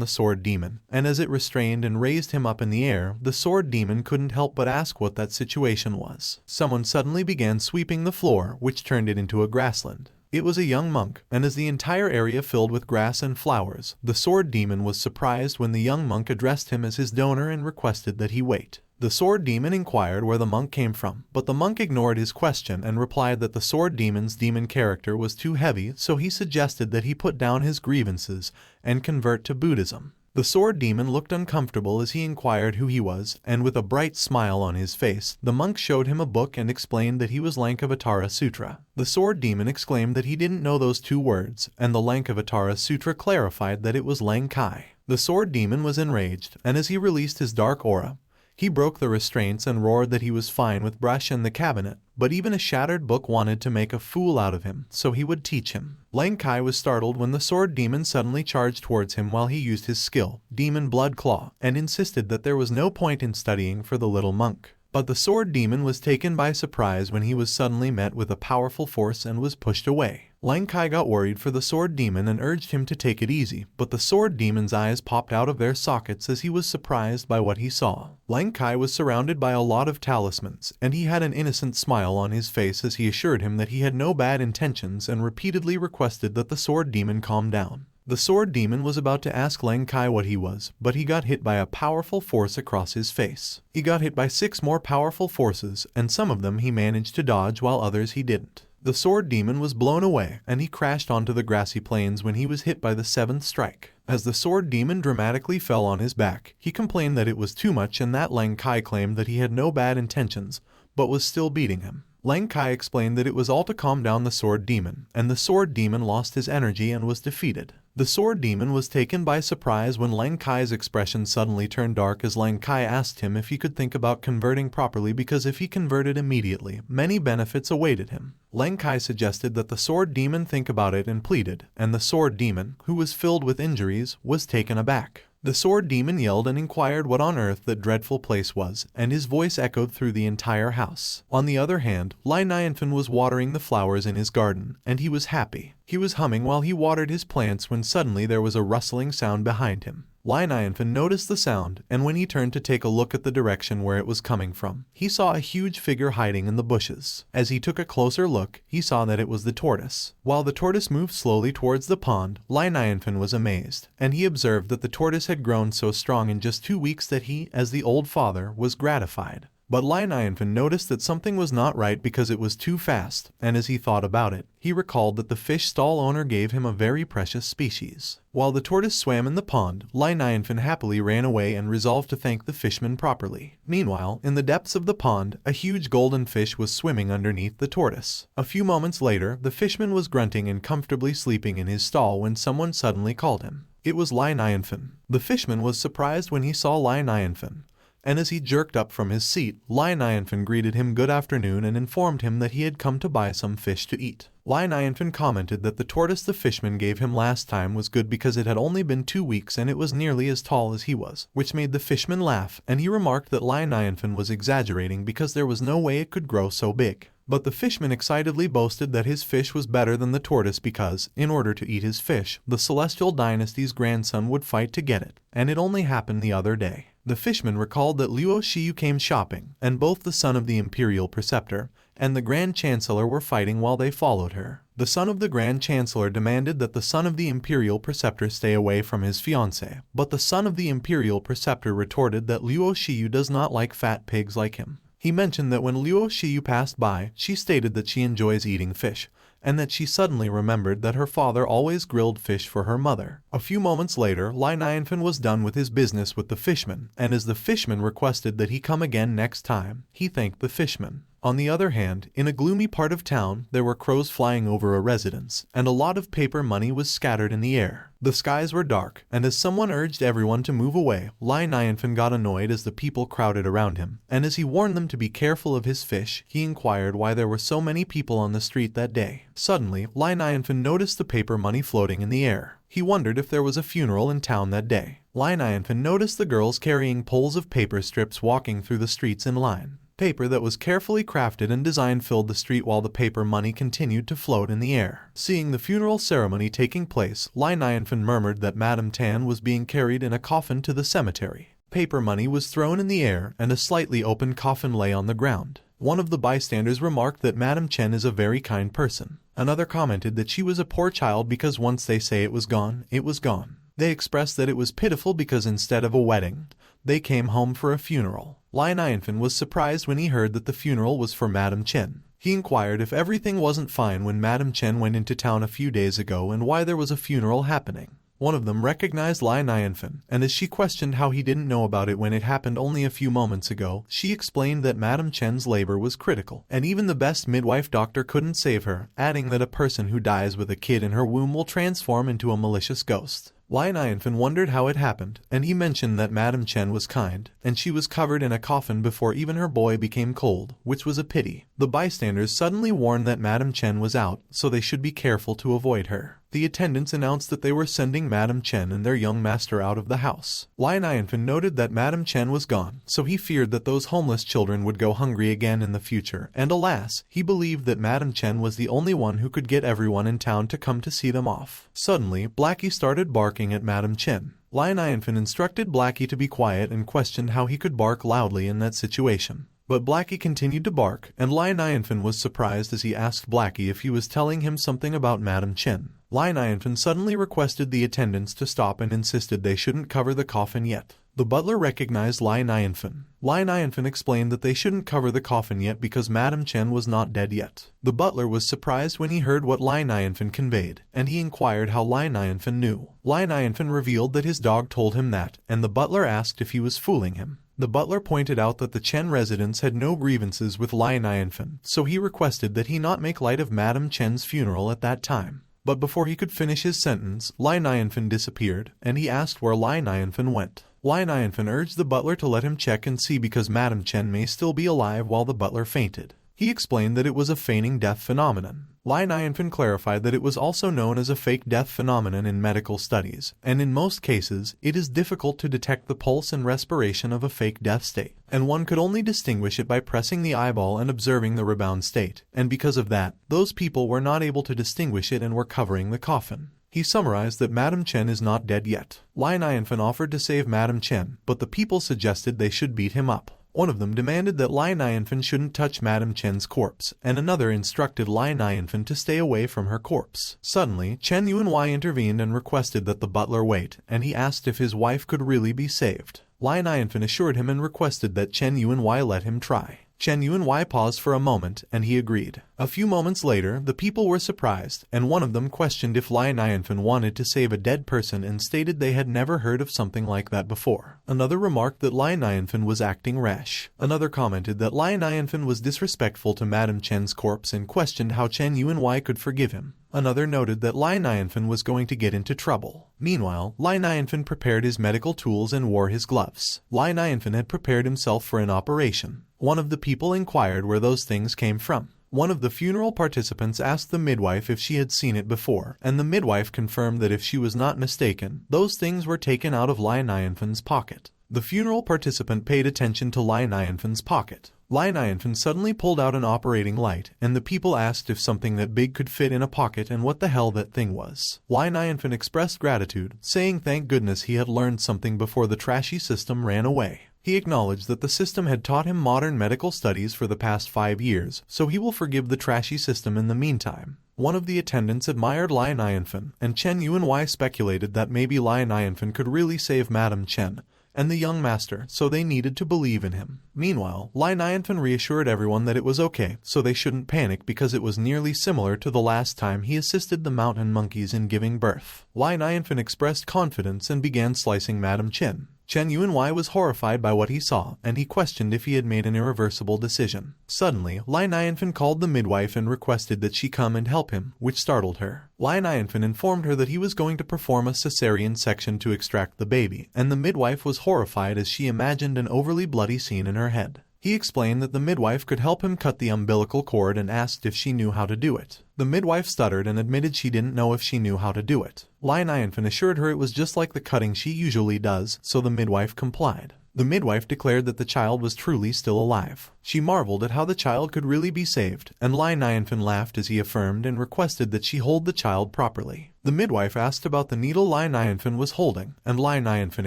the sword demon, and as it restrained and raised him up in the air, the sword demon couldn't help but ask what that situation was. Someone suddenly began sweeping the floor, which turned it into a grassland. It was a young monk, and as the entire area filled with grass and flowers, the sword demon was surprised when the young monk addressed him as his donor and requested that he wait. The sword demon inquired where the monk came from, but the monk ignored his question and replied that the sword demon's demon character was too heavy, so he suggested that he put down his grievances and convert to Buddhism. The sword demon looked uncomfortable as he inquired who he was, and with a bright smile on his face, the monk showed him a book and explained that he was Lankavatara Sutra. The sword demon exclaimed that he didn't know those 2 words, and the Lankavatara Sutra clarified that it was Lankai. The sword demon was enraged, and as he released his dark aura, he broke the restraints and roared that he was fine with brush and the cabinet, but even a shattered book wanted to make a fool out of him, so he would teach him. Lankai was startled when the sword demon suddenly charged towards him while he used his skill, Demon Blood Claw, and insisted that there was no point in studying for the little monk. But the sword demon was taken by surprise when he was suddenly met with a powerful force and was pushed away. Lankai got worried for the sword demon and urged him to take it easy, but the sword demon's eyes popped out of their sockets as he was surprised by what he saw. Lankai was surrounded by a lot of talismans, and he had an innocent smile on his face as he assured him that he had no bad intentions and repeatedly requested that the sword demon calm down. The sword demon was about to ask Lankai what he was, but he got hit by a powerful force across his face. He got hit by 6 more powerful forces, and some of them he managed to dodge while others he didn't. The sword demon was blown away, and he crashed onto the grassy plains when he was hit by the 7th strike. As the sword demon dramatically fell on his back, he complained that it was too much and that Lankai claimed that he had no bad intentions, but was still beating him. Lankai explained that it was all to calm down the sword demon, and the sword demon lost his energy and was defeated. The sword demon was taken by surprise when Lankai's expression suddenly turned dark as Lankai asked him if he could think about converting properly, because if he converted immediately, many benefits awaited him. Lankai suggested that the sword demon think about it and pleaded, and the sword demon, who was filled with injuries, was taken aback. The sword demon yelled and inquired what on earth that dreadful place was, and his voice echoed through the entire house. On the other hand, Nianfan was watering the flowers in his garden, and he was happy. He was humming while he watered his plants when suddenly there was a rustling sound behind him. Nianfan noticed the sound, and when he turned to take a look at the direction where it was coming from, he saw a huge figure hiding in the bushes. As he took a closer look, he saw that it was the tortoise. While the tortoise moved slowly towards the pond, Nianfan was amazed, and he observed that the tortoise had grown so strong in just 2 weeks that he, as the old father, was gratified. But Nianfan noticed that something was not right because it was too fast, and as he thought about it, he recalled that the fish stall owner gave him a very precious species. While the tortoise swam in the pond, Nianfan happily ran away and resolved to thank the fisherman properly. Meanwhile, in the depths of the pond, a huge golden fish was swimming underneath the tortoise. A few moments later, the fisherman was grunting and comfortably sleeping in his stall when someone suddenly called him. It was Nianfan. The fisherman was surprised when he saw Nianfan, and as he jerked up from his seat, Nianfan greeted him good afternoon and informed him that he had come to buy some fish to eat. Nianfan commented that the tortoise the fishman gave him last time was good because it had only been 2 weeks and it was nearly as tall as he was, which made the fishman laugh, and he remarked that Nianfan was exaggerating because there was no way it could grow so big. But the fishman excitedly boasted that his fish was better than the tortoise because, in order to eat his fish, the Celestial Dynasty's grandson would fight to get it, and it only happened the other day. The fishman recalled that Luo Shiyu came shopping, and both the son of the Imperial Preceptor and the Grand Chancellor were fighting while they followed her. The son of the Grand Chancellor demanded that the son of the Imperial Preceptor stay away from his fiancée, but the son of the Imperial Preceptor retorted that Luo Shiyu does not like fat pigs like him. He mentioned that when Luo Shiyu passed by, she stated that she enjoys eating fish, and that she suddenly remembered that her father always grilled fish for her mother. A few moments later, Nianfan was done with his business with the fishman, and as the fishman requested that he come again next time, he thanked the fishman. On the other hand, in a gloomy part of town, there were crows flying over a residence, and a lot of paper money was scattered in the air. The skies were dark, and as someone urged everyone to move away, Nianfan got annoyed as the people crowded around him, and as he warned them to be careful of his fish, he inquired why there were so many people on the street that day. Suddenly, Nianfan noticed the paper money floating in the air. He wondered if there was a funeral in town that day. Nianfan noticed the girls carrying poles of paper strips walking through the streets in line. Paper that was carefully crafted and designed filled the street while the paper money continued to float in the air. Seeing the funeral ceremony taking place, Nianfan murmured that Madame Tan was being carried in a coffin to the cemetery. Paper money was thrown in the air, and a slightly open coffin lay on the ground. One of the bystanders remarked that Madame Chen is a very kind person. Another commented that she was a poor child because once they say it was gone, it was gone. They expressed that it was pitiful because instead of a wedding, they came home for a funeral. Nianfan was surprised when he heard that the funeral was for Madame Chen. He inquired if everything wasn't fine when Madame Chen went into town a few days ago and why there was a funeral happening. One of them recognized Nianfan, and as she questioned how he didn't know about it when it happened only a few moments ago, she explained that Madame Chen's labor was critical, and even the best midwife doctor couldn't save her, adding that a person who dies with a kid in her womb will transform into a malicious ghost. Nianfan wondered how it happened, and he mentioned that Madame Chen was kind, and she was covered in a coffin before even her boy became cold, which was a pity. The bystanders suddenly warned that Madame Chen was out, so they should be careful to avoid her. The attendants announced that they were sending Madame Chen and their young master out of the house. Nianfan noted that Madame Chen was gone, so he feared that those homeless children would go hungry again in the future, and alas, he believed that Madame Chen was the only one who could get everyone in town to come to see them off. Suddenly, Blackie started barking at Madame Chen. Nianfan instructed Blackie to be quiet and questioned how he could bark loudly in that situation. But Blackie continued to bark, and Nianfan was surprised as he asked Blackie if he was telling him something about Madame Chen. Nianfan suddenly requested the attendants to stop and insisted they shouldn't cover the coffin yet. The butler recognized Nianfan. Nianfan explained that they shouldn't cover the coffin yet because Madame Chen was not dead yet. The butler was surprised when he heard what Nianfan conveyed, and he inquired how Nianfan knew. Nianfan revealed that his dog told him that, and the butler asked if he was fooling him. The butler pointed out that the Chen residents had no grievances with Nianfan, so he requested that he not make light of Madame Chen's funeral at that time. But before he could finish his sentence, Nianfan disappeared, and he asked where Nianfan went. Nianfan urged the butler to let him check and see because Madame Chen may still be alive while the butler fainted. He explained that it was a feigning death phenomenon. Nianfan clarified that it was also known as a fake death phenomenon in medical studies, and in most cases, it is difficult to detect the pulse and respiration of a fake death state, and one could only distinguish it by pressing the eyeball and observing the rebound state, and because of that, those people were not able to distinguish it and were covering the coffin. He summarized that Madame Chen is not dead yet. Nianfan offered to save Madame Chen, but the people suggested they should beat him up. One of them demanded that Nianfan shouldn't touch Madame Chen's corpse, and another instructed Nianfan to stay away from her corpse. Suddenly, Chen Yuanhui intervened and requested that the butler wait, and he asked if his wife could really be saved. Nianfan assured him and requested that Chen Yuanhui let him try. Chen Yuanhui paused for a moment, and he agreed. A few moments later, the people were surprised, and one of them questioned if Nianfan wanted to save a dead person and stated they had never heard of something like that before. Another remarked that Nianfan was acting rash. Another commented that Nianfan was disrespectful to Madame Chen's corpse and questioned how Chen Yuanhui could forgive him. Another noted that Nianfan was going to get into trouble. Meanwhile, Nianfan prepared his medical tools and wore his gloves. Nianfan had prepared himself for an operation. One of the people inquired where those things came from. One of the funeral participants asked the midwife if she had seen it before, and the midwife confirmed that if she was not mistaken, those things were taken out of Nianfan's pocket. The funeral participant paid attention to Nianfan's pocket. Nianfan suddenly pulled out an operating light, and the people asked if something that big could fit in a pocket and what the hell that thing was. Nianfan expressed gratitude, saying thank goodness he had learned something before the trashy system ran away. He acknowledged that the system had taught him modern medical studies for the past 5 years, so he will forgive the trashy system in the meantime. One of the attendants admired Nianfan, and Chen Yuanhui speculated that maybe Nianfan could really save Madame Chen and the young master, so they needed to believe in him. Meanwhile, Nianfan reassured everyone that it was okay, so they shouldn't panic because it was nearly similar to the last time he assisted the mountain monkeys in giving birth. Nianfan expressed confidence and began slicing Madame Chen. Chen Yuanhui was horrified by what he saw, and he questioned if he had made an irreversible decision. Suddenly, Nianfan called the midwife and requested that she come and help him, which startled her. Nianfan informed her that he was going to perform a cesarean section to extract the baby, and the midwife was horrified as she imagined an overly bloody scene in her head. He explained that the midwife could help him cut the umbilical cord and asked if she knew how to do it. The midwife stuttered and admitted she didn't know if she knew how to do it. Nianfan assured her it was just like the cutting she usually does, so the midwife complied. The midwife declared that the child was truly still alive. She marveled at how the child could really be saved, and Nianfan laughed as he affirmed and requested that she hold the child properly. The midwife asked about the needle Nianfan was holding, and Nianfan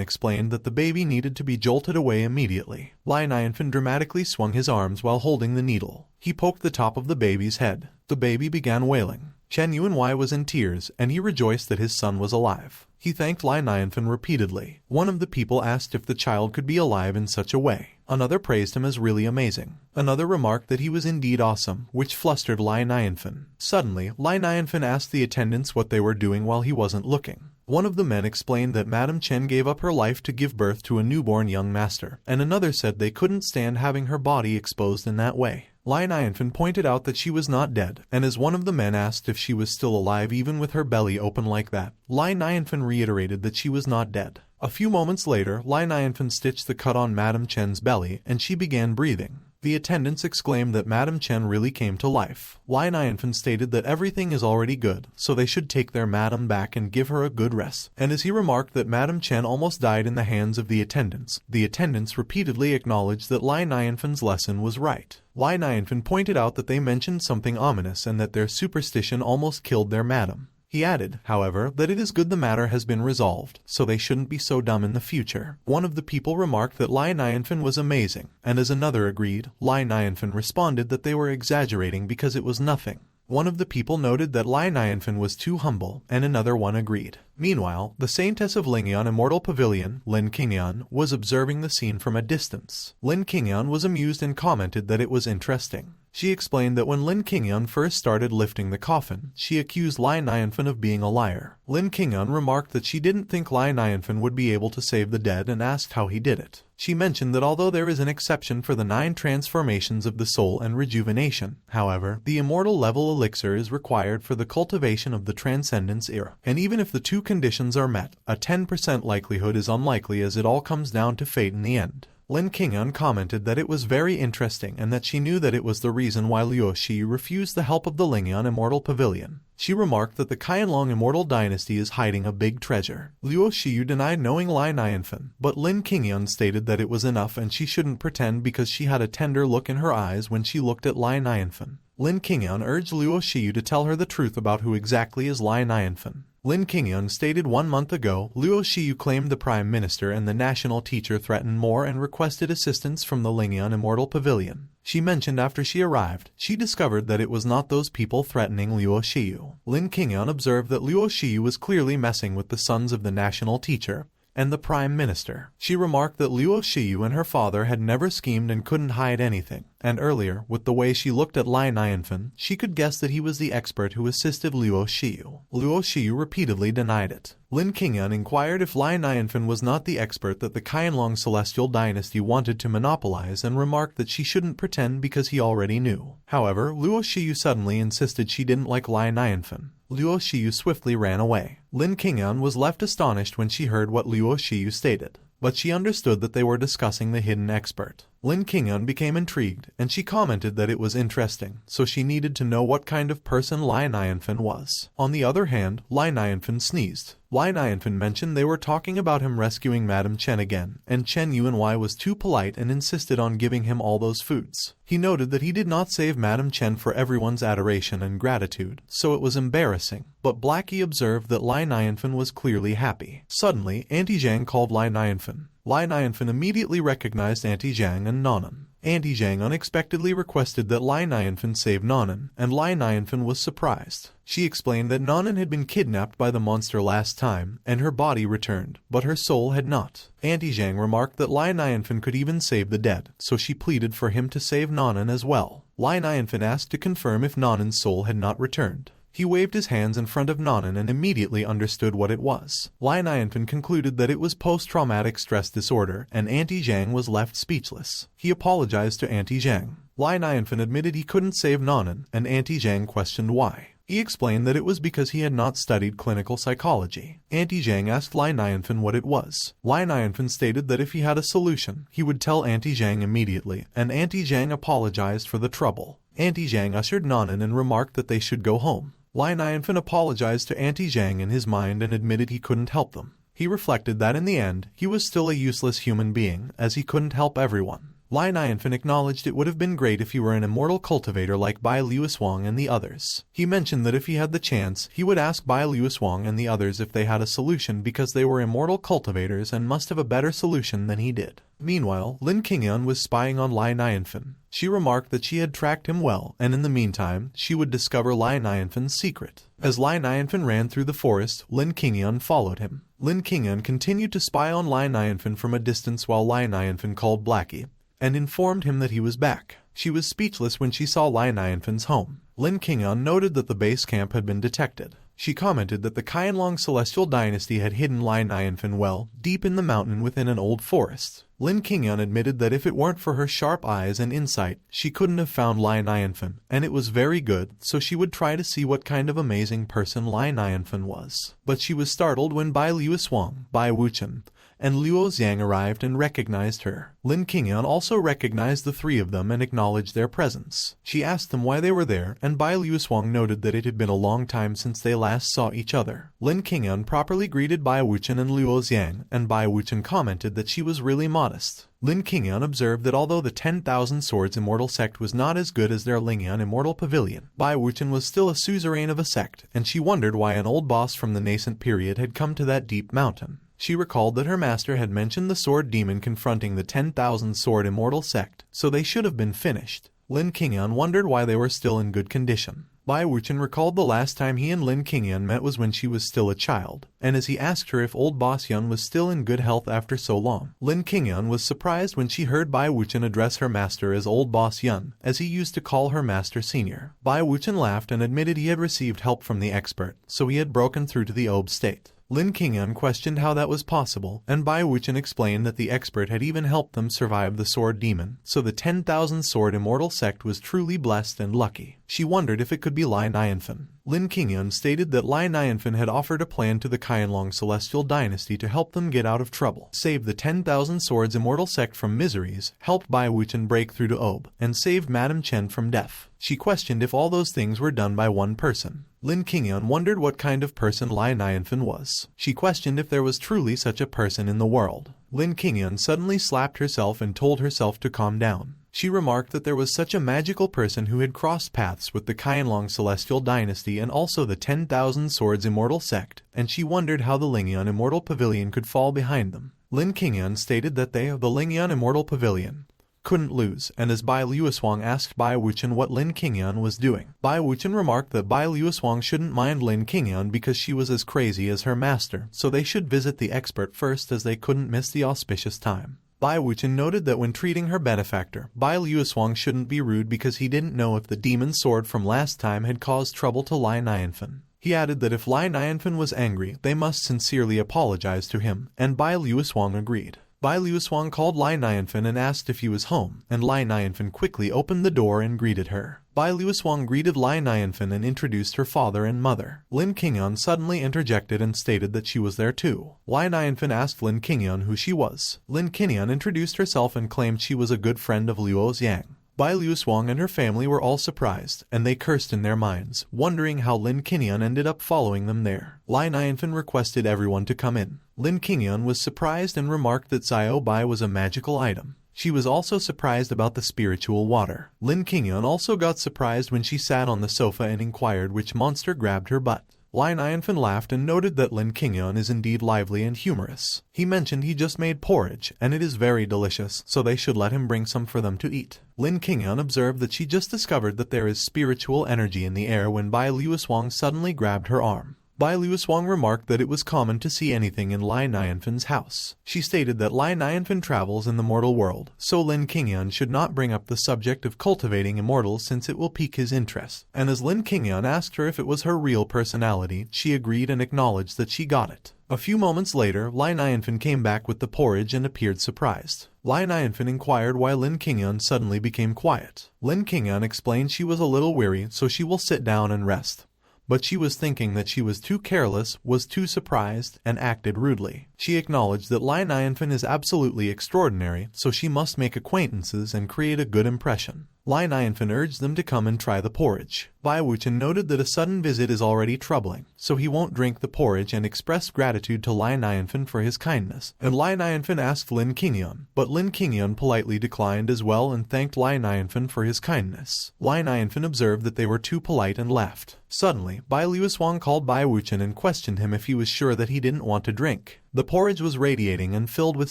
explained that the baby needed to be jolted away immediately. Nianfan dramatically swung his arms while holding the needle. He poked the top of the baby's head. The baby began wailing. Chen Yuanhui was in tears, and he rejoiced that his son was alive. He thanked Nianfan repeatedly. One of the people asked if the child could be alive in such a way. Another praised him as really amazing. Another remarked that he was indeed awesome, which flustered Nianfan. Suddenly, Nianfan asked the attendants what they were doing while he wasn't looking. One of the men explained that Madame Chen gave up her life to give birth to a newborn young master, and another said they couldn't stand having her body exposed in that way. Nianfan pointed out that she was not dead, and as one of the men asked if she was still alive even with her belly open like that, Nianfan reiterated that she was not dead. A few moments later, Nianfan stitched the cut on Madame Chen's belly, and she began breathing. The attendants exclaimed that Madame Chen really came to life. Nianfan stated that everything is already good, so they should take their madam back and give her a good rest. And as he remarked that Madame Chen almost died in the hands of the attendants repeatedly acknowledged that Nianfan's lesson was right. Nianfan pointed out that they mentioned something ominous and that their superstition almost killed their madam. He added, however, that it is good the matter has been resolved, so they shouldn't be so dumb in the future. One of the people remarked that Nianfan was amazing, and as another agreed, Nianfan responded that they were exaggerating because it was nothing. One of the people noted that Nianfan was too humble, and another one agreed. Meanwhile, the Saintess of Lingan Immortal Pavilion, Lingan, was observing the scene from a distance. Lingan was amused and commented that it was interesting. She explained that when Lingan first started lifting the coffin, she accused Nianfan of being a liar. Lingan remarked that she didn't think Nianfan would be able to save the dead and asked how he did it. She mentioned that although there is an exception for the 9 transformations of the soul and rejuvenation, however, the immortal level elixir is required for the cultivation of the transcendence era. And even if the 2 conditions are met, a 10% likelihood is unlikely as it all comes down to fate in the end. Lin Qingyan commented that it was very interesting and that she knew that it was the reason why Luo Shi refused the help of the Lingan Immortal Pavilion. She remarked that the Qianlong Immortal Dynasty is hiding a big treasure. Luo Shiyu denied knowing Lai Nianfan, but Lin Qingyan stated that it was enough and she shouldn't pretend because she had a tender look in her eyes when she looked at Lai Nianfan. Lin Qingyan urged Luo Shiyu to tell her the truth about who exactly is Lai Nianfan. Lin Qingyan stated 1 month ago, Luo Shiyu claimed the Prime Minister and the national teacher threatened more and requested assistance from the Lingan Immortal Pavilion. She mentioned after she arrived, she discovered that it was not those people threatening Luo Shiyu. Lin Qingyan observed that Luo Shiyu was clearly messing with the sons of the national teacher and the Prime Minister. She remarked that Luo Shiyu and her father had never schemed and couldn't hide anything, and earlier, with the way she looked at Lai Nianfan, she could guess that he was the expert who assisted Luo Shiyu. Luo Shiyu repeatedly denied it. Lin Qingyan inquired if Lai Nianfan was not the expert that the Qianlong Celestial Dynasty wanted to monopolize and remarked that she shouldn't pretend because he already knew. However, Luo Shiyu suddenly insisted she didn't like Lai Nianfan. Luo Shiyu swiftly ran away. Lin Qingyan was left astonished when she heard what Luo Shiyu stated, but she understood that they were discussing the hidden expert. Lin Qingyan became intrigued, and she commented that it was interesting, so she needed to know what kind of person Lai Nianfan was. On the other hand, Lai Nianfan sneezed. Lai Nianfan mentioned they were talking about him rescuing Madame Chen again, and Chen Yuanwei was too polite and insisted on giving him all those foods. He noted that he did not save Madame Chen for everyone's adoration and gratitude, so it was embarrassing. But Blackie observed that Lai Nianfan was clearly happy. Suddenly, Auntie Zhang called Lai Nianfan. Lai Nianfan immediately recognized Auntie Zhang and Nanan. Auntie Zhang unexpectedly requested that Lai Nianfan save Nanan, and Lai Nianfan was surprised. She explained that Nanan had been kidnapped by the monster last time, and her body returned, but her soul had not. Auntie Zhang remarked that Lai Nianfan could even save the dead, so she pleaded for him to save Nanan as well. Lai Nianfan asked to confirm if Nanan's soul had not returned. He waved his hands in front of Nanan and immediately understood what it was. Lai Nianfan concluded that it was post-traumatic stress disorder, and Auntie Zhang was left speechless. He apologized to Auntie Zhang. Lai Nianfan admitted he couldn't save Nanan, and Auntie Zhang questioned why. He explained that it was because he had not studied clinical psychology. Auntie Zhang asked Lai Nianfan what it was. Lai Nianfan stated that if he had a solution, he would tell Auntie Zhang immediately, and Auntie Zhang apologized for the trouble. Auntie Zhang ushered Nanan and remarked that they should go home. Lai Nianfan apologized to Auntie Zhang in his mind and admitted he couldn't help them. He reflected that in the end, he was still a useless human being, as he couldn't help everyone. Lai Nianfan acknowledged it would have been great if he were an immortal cultivator like Bai Luoswang and the others. He mentioned that if he had the chance, he would ask Bai Luoswang and the others if they had a solution because they were immortal cultivators and must have a better solution than he did. Meanwhile, Lin Qingyan was spying on Lai Nianfan. She remarked that she had tracked him well, and in the meantime, she would discover Lai Nianfan's secret. As Lai Nianfan ran through the forest, Lin Qingyan followed him. Lin Qingyan continued to spy on Lai Nianfan from a distance while Lai Nianfan called Blackie and informed him that he was back. She was speechless when she saw Lai Nianfan's home. Lin Qingyan noted that the base camp had been detected. She commented that the Qianlong Celestial Dynasty had hidden Lai Nianfan well, deep in the mountain within an old forest. Lin Qingyan admitted that if it weren't for her sharp eyes and insight, she couldn't have found Lai Nianfan, and it was very good, so she would try to see what kind of amazing person Lai Nianfan was. But she was startled when Bai Luoswang, Bai Wuchen, and Luo Xiang arrived and recognized her. Lin Qingyan also recognized the three of them and acknowledged their presence. She asked them why they were there, and Bai Luoswang noted that it had been a long time since they last saw each other. Lin Qingyan properly greeted Bai Wuchen and Luo Xiang, and Bai Wuchen commented that she was really modest. Lin Qingyan observed that although the 10,000 Swords Immortal sect was not as good as their Lingan Immortal Pavilion, Bai Wuchen was still a suzerain of a sect, and she wondered why an old boss from the nascent period had come to that deep mountain. She recalled that her master had mentioned the sword demon confronting the 10,000 Sword Immortal sect, so they should have been finished. Lin Qingyan wondered why they were still in good condition. Bai Wuchen recalled the last time he and Lin Qingyan met was when she was still a child, and as he asked her if old boss Yun was still in good health after so long. Lin Qingyan was surprised when she heard Bai Wuchen address her master as old boss Yun, as he used to call her master senior. Bai Wuchen laughed and admitted he had received help from the expert, so he had broken through to the Ob state. Lin Qingyan questioned how that was possible, and Bai Wuchen explained that the expert had even helped them survive the sword demon, so the 10,000 Sword Immortal sect was truly blessed and lucky. She wondered if it could be Lai Nianfan. Lin Qingyun stated that Lai Nianfan had offered a plan to the Qianlong Celestial Dynasty to help them get out of trouble, save the 10,000 Swords Immortal sect from miseries, helped Bai Wuchen break through to Ob, and saved Madame Chen from death. She questioned if all those things were done by one person. Lin Qingyun wondered what kind of person Lai Nianfan was. She questioned if there was truly such a person in the world. Lin Qingyun suddenly slapped herself and told herself to calm down. She remarked that there was such a magical person who had crossed paths with the Qianlong Celestial Dynasty and also the 10,000 Swords Immortal sect, and she wondered how the Lingan Immortal Pavilion could fall behind them. Lin Qingyun stated that they, the Lingan Immortal Pavilion, couldn't lose, and as Bai Luoshuang asked Bai Wuchen what Lin Qingyun was doing, Bai Wuchen remarked that Bai Luoshuang shouldn't mind Lin Qingyun because she was as crazy as her master, so they should visit the expert first as they couldn't miss the auspicious time. Bai Wuchen noted that when treating her benefactor, Bai Luoshuang shouldn't be rude because he didn't know if the demon sword from last time had caused trouble to Lai Nianfan. He added that if Lai Nianfan was angry, they must sincerely apologize to him, and Bai Luoshuang agreed. Bai Luoshuang called Lai Nianfan and asked if he was home, and Lai Nianfan quickly opened the door and greeted her. Bai Luoshuang greeted Lai Nianfan and introduced her father and mother. Lin Qingyun suddenly interjected and stated that she was there too. Lai Nianfan asked Lin Qingyun who she was. Lin Qingyun introduced herself and claimed she was a good friend of Luo Xiang. Bai Luoshuang and her family were all surprised, and they cursed in their minds, wondering how Lin Qingyun ended up following them there. Lai Nianfan requested everyone to come in. Lin Qingyun was surprised and remarked that Xiao Bai was a magical item. She was also surprised about the spiritual water. Lin Qingyun also got surprised when she sat on the sofa and inquired which monster grabbed her butt. Lai Nianfan laughed and noted that Lin Qingyun is indeed lively and humorous. He mentioned he just made porridge, and it is very delicious, so they should let him bring some for them to eat. Lin Qingyun observed that she just discovered that there is spiritual energy in the air when Bai Luoshuang suddenly grabbed her arm. Bai Luoshuang remarked that it was common to see anything in Lai Nianfan's house. She stated that Lai Nianfan travels in the mortal world, so Lin Qingyun should not bring up the subject of cultivating immortals since it will pique his interest. And as Lin Qingyun asked her if it was her real personality, she agreed and acknowledged that she got it. A few moments later, Lai Nianfan came back with the porridge and appeared surprised. Lai Nianfan inquired why Lin Qingyun suddenly became quiet. Lin Qingyun explained she was a little weary, so she will sit down and rest. But she was thinking that she was too careless, was too surprised, and acted rudely. She acknowledged that Lai Nianfan is absolutely extraordinary, so she must make acquaintances and create a good impression. Lai Nianfan urged them to come and try the porridge. Bai Wuchen noted that a sudden visit is already troubling, so he won't drink the porridge and expressed gratitude to Lai Nianfan for his kindness. And Lai Nianfan asked Lin Qingyun, but Lin Qingyun politely declined as well and thanked Lai Nianfan for his kindness. Lai Nianfan observed that they were too polite and left. Suddenly, Bai Luoshuang called Bai Wuchen and questioned him if he was sure that he didn't want to drink. The porridge was radiating and filled with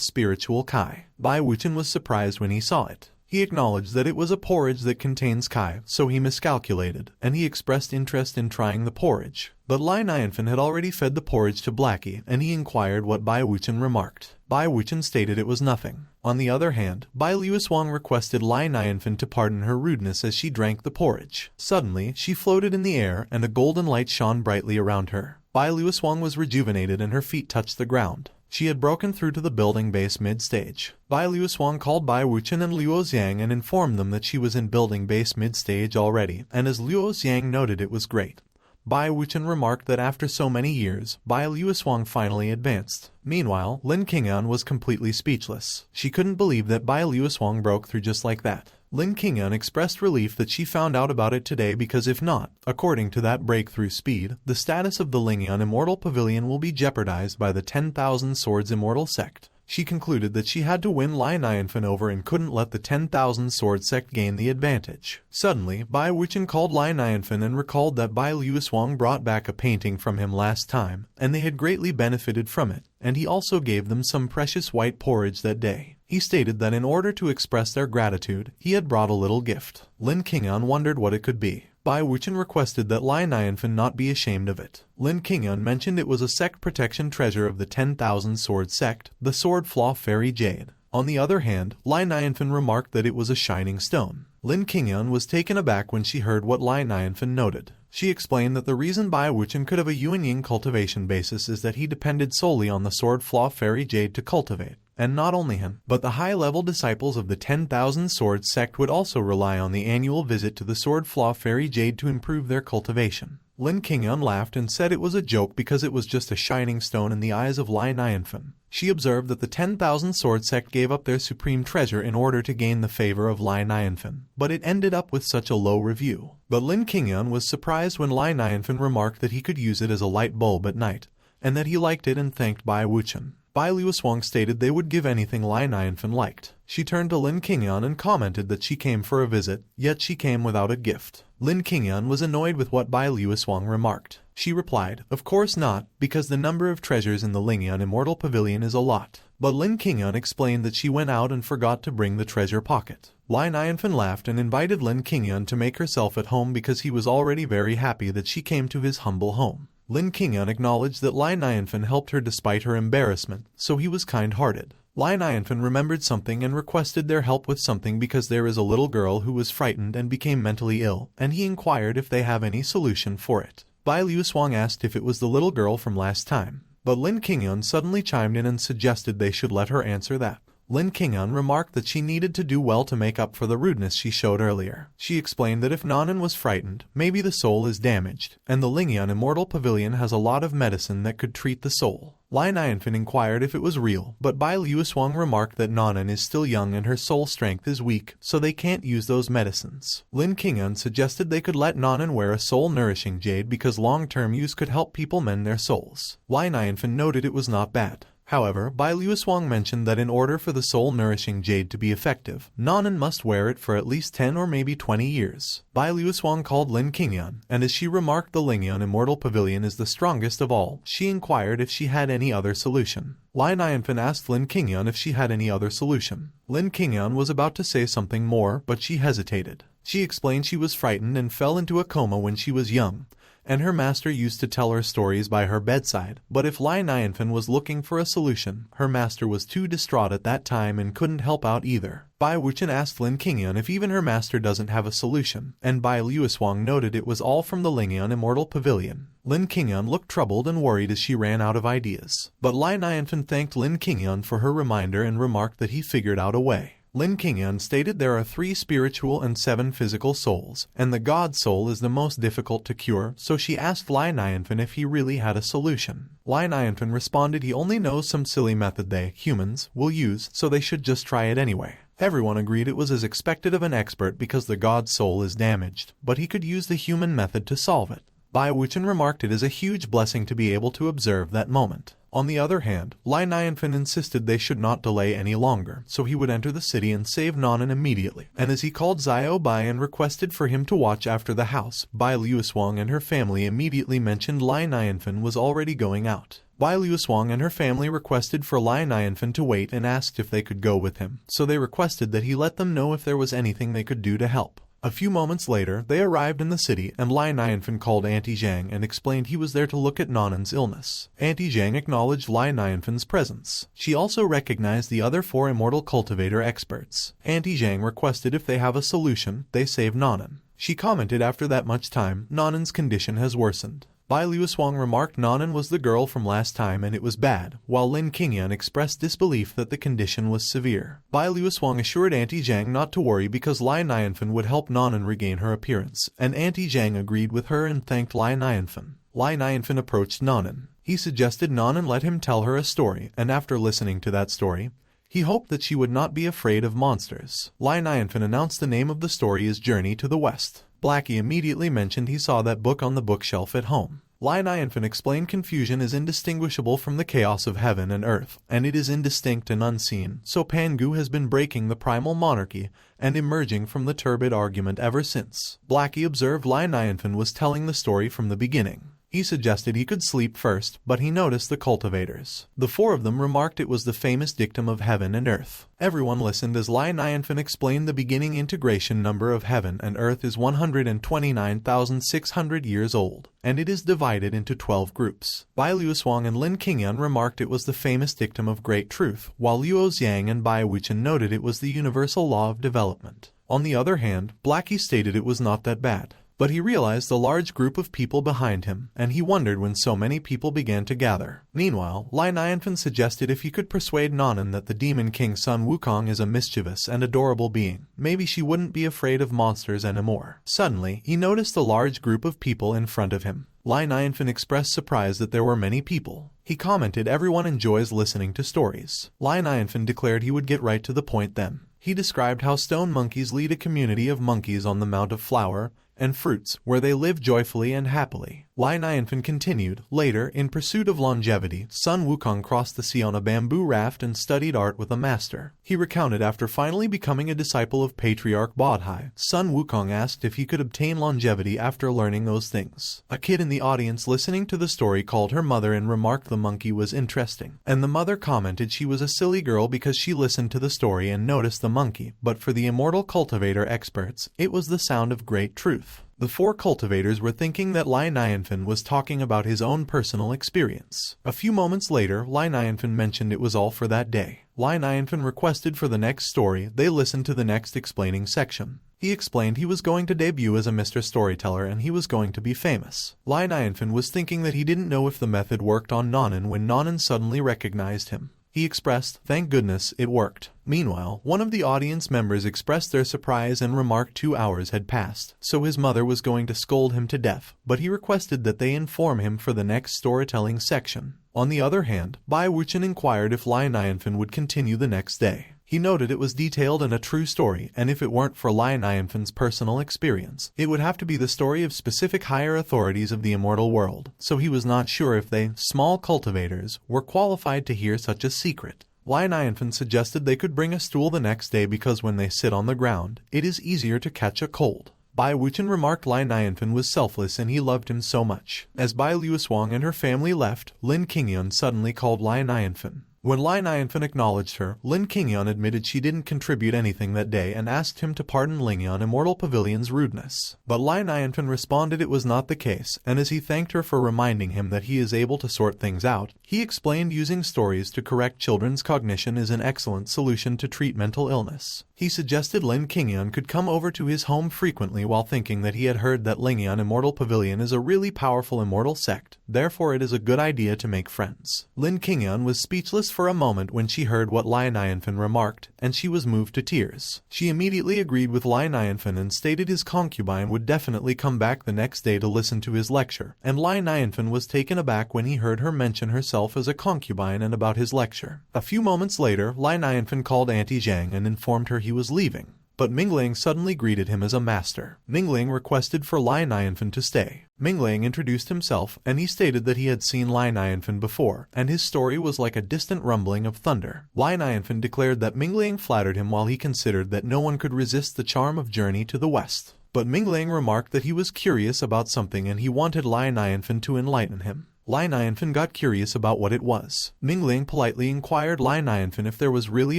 spiritual Kai. Bai Wuchen was surprised when he saw it. He acknowledged that it was a porridge that contains Kai, so he miscalculated, and he expressed interest in trying the porridge. But Lai Nianfan had already fed the porridge to Blackie, and he inquired what Bai Wuchen remarked. Bai Wuchen stated it was nothing. On the other hand, Bai Luoshuang requested Lai Nianfan to pardon her rudeness as she drank the porridge. Suddenly, she floated in the air, and a golden light shone brightly around her. Bai Luoshuang was rejuvenated and her feet touched the ground. She had broken through to the building base mid-stage. Bai Luoshuang called Bai Wuchen and Luo Xiang and informed them that she was in building base mid-stage already, and as Luo Xiang noted it was great. Bai Wuchen remarked that after so many years, Bai Luoshuang finally advanced. Meanwhile, Lin Qingyun was completely speechless. She couldn't believe that Bai Luoshuang broke through just like that. Lin Qingyun expressed relief that she found out about it today because if not, according to that breakthrough speed, the status of the Lingan Immortal Pavilion will be jeopardized by the 10,000 Swords Immortal sect. She concluded that she had to win Lai Nianfan over and couldn't let the 10,000 Sword sect gain the advantage. Suddenly, Bai Wuchen called Lai Nianfan and recalled that Bai Luoshuang brought back a painting from him last time, and they had greatly benefited from it, and he also gave them some precious white porridge that day. He stated that in order to express their gratitude, he had brought a little gift. Lin Qingyun wondered what it could be. Bai Wuchen requested that Lai Nianfan not be ashamed of it. Lin Qingyun mentioned it was a sect protection treasure of the 10,000 Sword sect, the Sword Flaw Fairy Jade. On the other hand, Lai Nianfan remarked that it was a shining stone. Lin Qingyun was taken aback when she heard what Lai Nianfan noted. She explained that the reason Bai Wuchen could have a yin-yang cultivation basis is that he depended solely on the Sword Flaw Fairy Jade to cultivate. And not only him, but the high-level disciples of the 10,000 Swords sect would also rely on the annual visit to the Sword Flaw Fairy Jade to improve their cultivation. Lin Qingyun laughed and said it was a joke because it was just a shining stone in the eyes of Lai Nianfan. She observed that the 10,000 Sword Sect gave up their supreme treasure in order to gain the favor of Lai Nianfan, but it ended up with such a low review. But Lin Qingyun was surprised when Lai Nianfan remarked that he could use it as a light bulb at night, and that he liked it and thanked Bai Wuchen. Bai Luoshuang stated they would give anything Lai Nianfan liked. She turned to Lin Qingyun and commented that she came for a visit, yet she came without a gift. Lin Qingyun was annoyed with what Bai Luoshuang remarked. She replied, "Of course not, because the number of treasures in the Lingan Immortal Pavilion is a lot." But Lin Qingyun explained that she went out and forgot to bring the treasure pocket. Lai Nianfan laughed and invited Lin Qingyun to make herself at home because he was already very happy that she came to his humble home. Lin Qingyun acknowledged that Lai Nianfan helped her despite her embarrassment, so he was kind-hearted. Lai Nianfan remembered something and requested their help with something because there is a little girl who was frightened and became mentally ill, and he inquired if they have any solution for it. Bai Luoshuang asked if it was the little girl from last time, but Lin Qingyun suddenly chimed in and suggested they should let her answer that. Lin Qingyun remarked that she needed to do well to make up for the rudeness she showed earlier. She explained that if Nanan was frightened, maybe the soul is damaged, and the Lingan Immortal Pavilion has a lot of medicine that could treat the soul. Lai Nianfan inquired if it was real, but Bai Luoshuang remarked that Nanan is still young and her soul strength is weak, so they can't use those medicines. Lin Qingyun suggested they could let Nanan wear a soul-nourishing jade because long-term use could help people mend their souls. Lai Nianfan noted it was not bad. However, Bai Luoshuang mentioned that in order for the soul-nourishing jade to be effective, Nanan must wear it for at least 10 or maybe 20 years. Bai Luoshuang called Lin Qingyun, and as she remarked the Lingan Immortal Pavilion is the strongest of all, she inquired if she had any other solution. Lai Nianfan asked Lin Qingyun if she had any other solution. Lin Qingyun was about to say something more, but she hesitated. She explained she was frightened and fell into a coma when she was young, and her master used to tell her stories by her bedside, but if Lai Nianfan was looking for a solution, her master was too distraught at that time and couldn't help out either. Bai Wuchen asked Lin Qingyun if even her master doesn't have a solution, and Bai Luoshuang noted it was all from the Lingan Immortal Pavilion. Lin Qingyun looked troubled and worried as she ran out of ideas, but Lai Nianfan thanked Lin Qingyun for her reminder and remarked that he figured out a way. Lin Qingyun stated there are 3 spiritual and 7 physical souls, and the God soul is the most difficult to cure, so she asked Lai Nianfan if he really had a solution. Lai Nianfan responded he only knows some silly method they, humans, will use, so they should just try it anyway. Everyone agreed it was as expected of an expert because the God soul is damaged, but he could use the human method to solve it. Bai Wuchen remarked it is a huge blessing to be able to observe that moment. On the other hand, Lai Nianfan insisted they should not delay any longer, so he would enter the city and save Nanan immediately. And as he called Xiao Bai and requested for him to watch after the house, Bai Luoshuang and her family immediately mentioned Lai Nianfan was already going out. Bai Luoshuang and her family requested for Lai Nianfan to wait and asked if they could go with him, so they requested that he let them know if there was anything they could do to help. A few moments later, they arrived in the city, and Lai Nianfan called Auntie Zhang and explained he was there to look at Nanan's illness. Auntie Zhang acknowledged Lai Nianfan's presence. She also recognized the other 4 immortal cultivator experts. Auntie Zhang requested if they have a solution, they save Nanan. She commented after that much time, Nanan's condition has worsened. Bai Luoshuang remarked Nanan was the girl from last time and it was bad, while Lin Qingyun expressed disbelief that the condition was severe. Bai Luoshuang assured Auntie Zhang not to worry because Lai Nianfan would help Nanan regain her appearance, and Auntie Zhang agreed with her and thanked Lai Nianfan. Lai Nianfan approached Nanan. He suggested Nanan let him tell her a story, and after listening to that story, he hoped that she would not be afraid of monsters. Lai Nianfan announced the name of the story as Journey to the West. Blackie immediately mentioned he saw that book on the bookshelf at home. Lai Nianfan explained confusion is indistinguishable from the chaos of heaven and earth, and it is indistinct and unseen, so Pangu has been breaking the primal monarchy and emerging from the turbid argument ever since. Blackie observed Lai Nianfan was telling the story from the beginning. He suggested he could sleep first, but he noticed the cultivators. The 4 of them remarked it was the famous dictum of heaven and earth. Everyone listened as Lai Nianfan explained the beginning integration number of heaven and earth is 129,600 years old, and it is divided into 12 groups. Bai Luoshuang and Lin Qingyun remarked it was the famous dictum of great truth, while Luo Xiang and Bai Wuchen noted it was the universal law of development. On the other hand, Blackie stated it was not that bad. But he realized the large group of people behind him, and he wondered when so many people began to gather. Meanwhile, Lai Nianfan suggested if he could persuade Nanan that the Demon King Sun Wukong is a mischievous and adorable being, maybe she wouldn't be afraid of monsters anymore. Suddenly, he noticed a large group of people in front of him. Lai Nianfan expressed surprise that there were many people. He commented everyone enjoys listening to stories. Lai Nianfan declared he would get right to the point then. He described how stone monkeys lead a community of monkeys on the Mount of Flower and Fruits, where they live joyfully and happily. Lai Nianfan continued, later, in pursuit of longevity, Sun Wukong crossed the sea on a bamboo raft and studied art with a master. He recounted after finally becoming a disciple of Patriarch Bodhi, Sun Wukong asked if he could obtain longevity after learning those things. A kid in the audience listening to the story called her mother and remarked the monkey was interesting, and the mother commented she was a silly girl because she listened to the story and noticed the monkey, but for the immortal cultivator experts, it was the sound of great truth. The four cultivators were thinking that Lai Nianfan was talking about his own personal experience. A few moments later, Lai Nianfan mentioned it was all for that day. Lai Nianfan requested for the next story. They listened to the next explaining section. He explained he was going to debut as a Mr. Storyteller and he was going to be famous. Lai Nianfan was thinking that he didn't know if the method worked on Nonan when Nonan suddenly recognized him. He expressed, "Thank goodness, it worked." Meanwhile, one of the audience members expressed their surprise and remarked 2 hours had passed, so his mother was going to scold him to death, but he requested that they inform him for the next storytelling section. On the other hand, Bai Wuchen inquired if Lai Nianfan would continue the next day. He noted it was detailed and a true story, and if it weren't for Lai Nianfan's personal experience, it would have to be the story of specific higher authorities of the immortal world, so he was not sure if they, small cultivators, were qualified to hear such a secret. Lai Nianfan suggested they could bring a stool the next day because when they sit on the ground, it is easier to catch a cold. Bai Wuchen remarked Lai Nianfan was selfless and he loved him so much. As Bai Luoswang and her family left, Lin Qingyan suddenly called Lai Nianfan. When Lai Nianfan acknowledged her, Lin Qingyan admitted she didn't contribute anything that day and asked him to pardon Lingan Immortal Pavilion's rudeness. But Lai Nianfan responded it was not the case, and as he thanked her for reminding him that he is able to sort things out, he explained using stories to correct children's cognition is an excellent solution to treat mental illness. He suggested Lin Qingyan could come over to his home frequently while thinking that he had heard that Lingan Immortal Pavilion is a really powerful immortal sect, therefore it is a good idea to make friends. Lin Qingyan was speechless for a moment when she heard what Lai Nianfan remarked, and she was moved to tears. She immediately agreed with Lai Nianfan and stated his concubine would definitely come back the next day to listen to his lecture, and Lai Nianfan was taken aback when he heard her mention herself as a concubine and about his lecture. A few moments later, Lai Nianfan called Auntie Zhang and informed her he was leaving. But Mingling suddenly greeted him as a master. Mingling requested for Lai Nianfan to stay. Mingling introduced himself, and he stated that he had seen Lai Nianfan before, and his story was like a distant rumbling of thunder. Lai Nianfan declared that Mingling flattered him while he considered that no one could resist the charm of Journey to the West. But Mingling remarked that he was curious about something and he wanted Lai Nianfan to enlighten him. Lai Nianfan got curious about what it was. Mingling politely inquired Lai Nianfan if there was really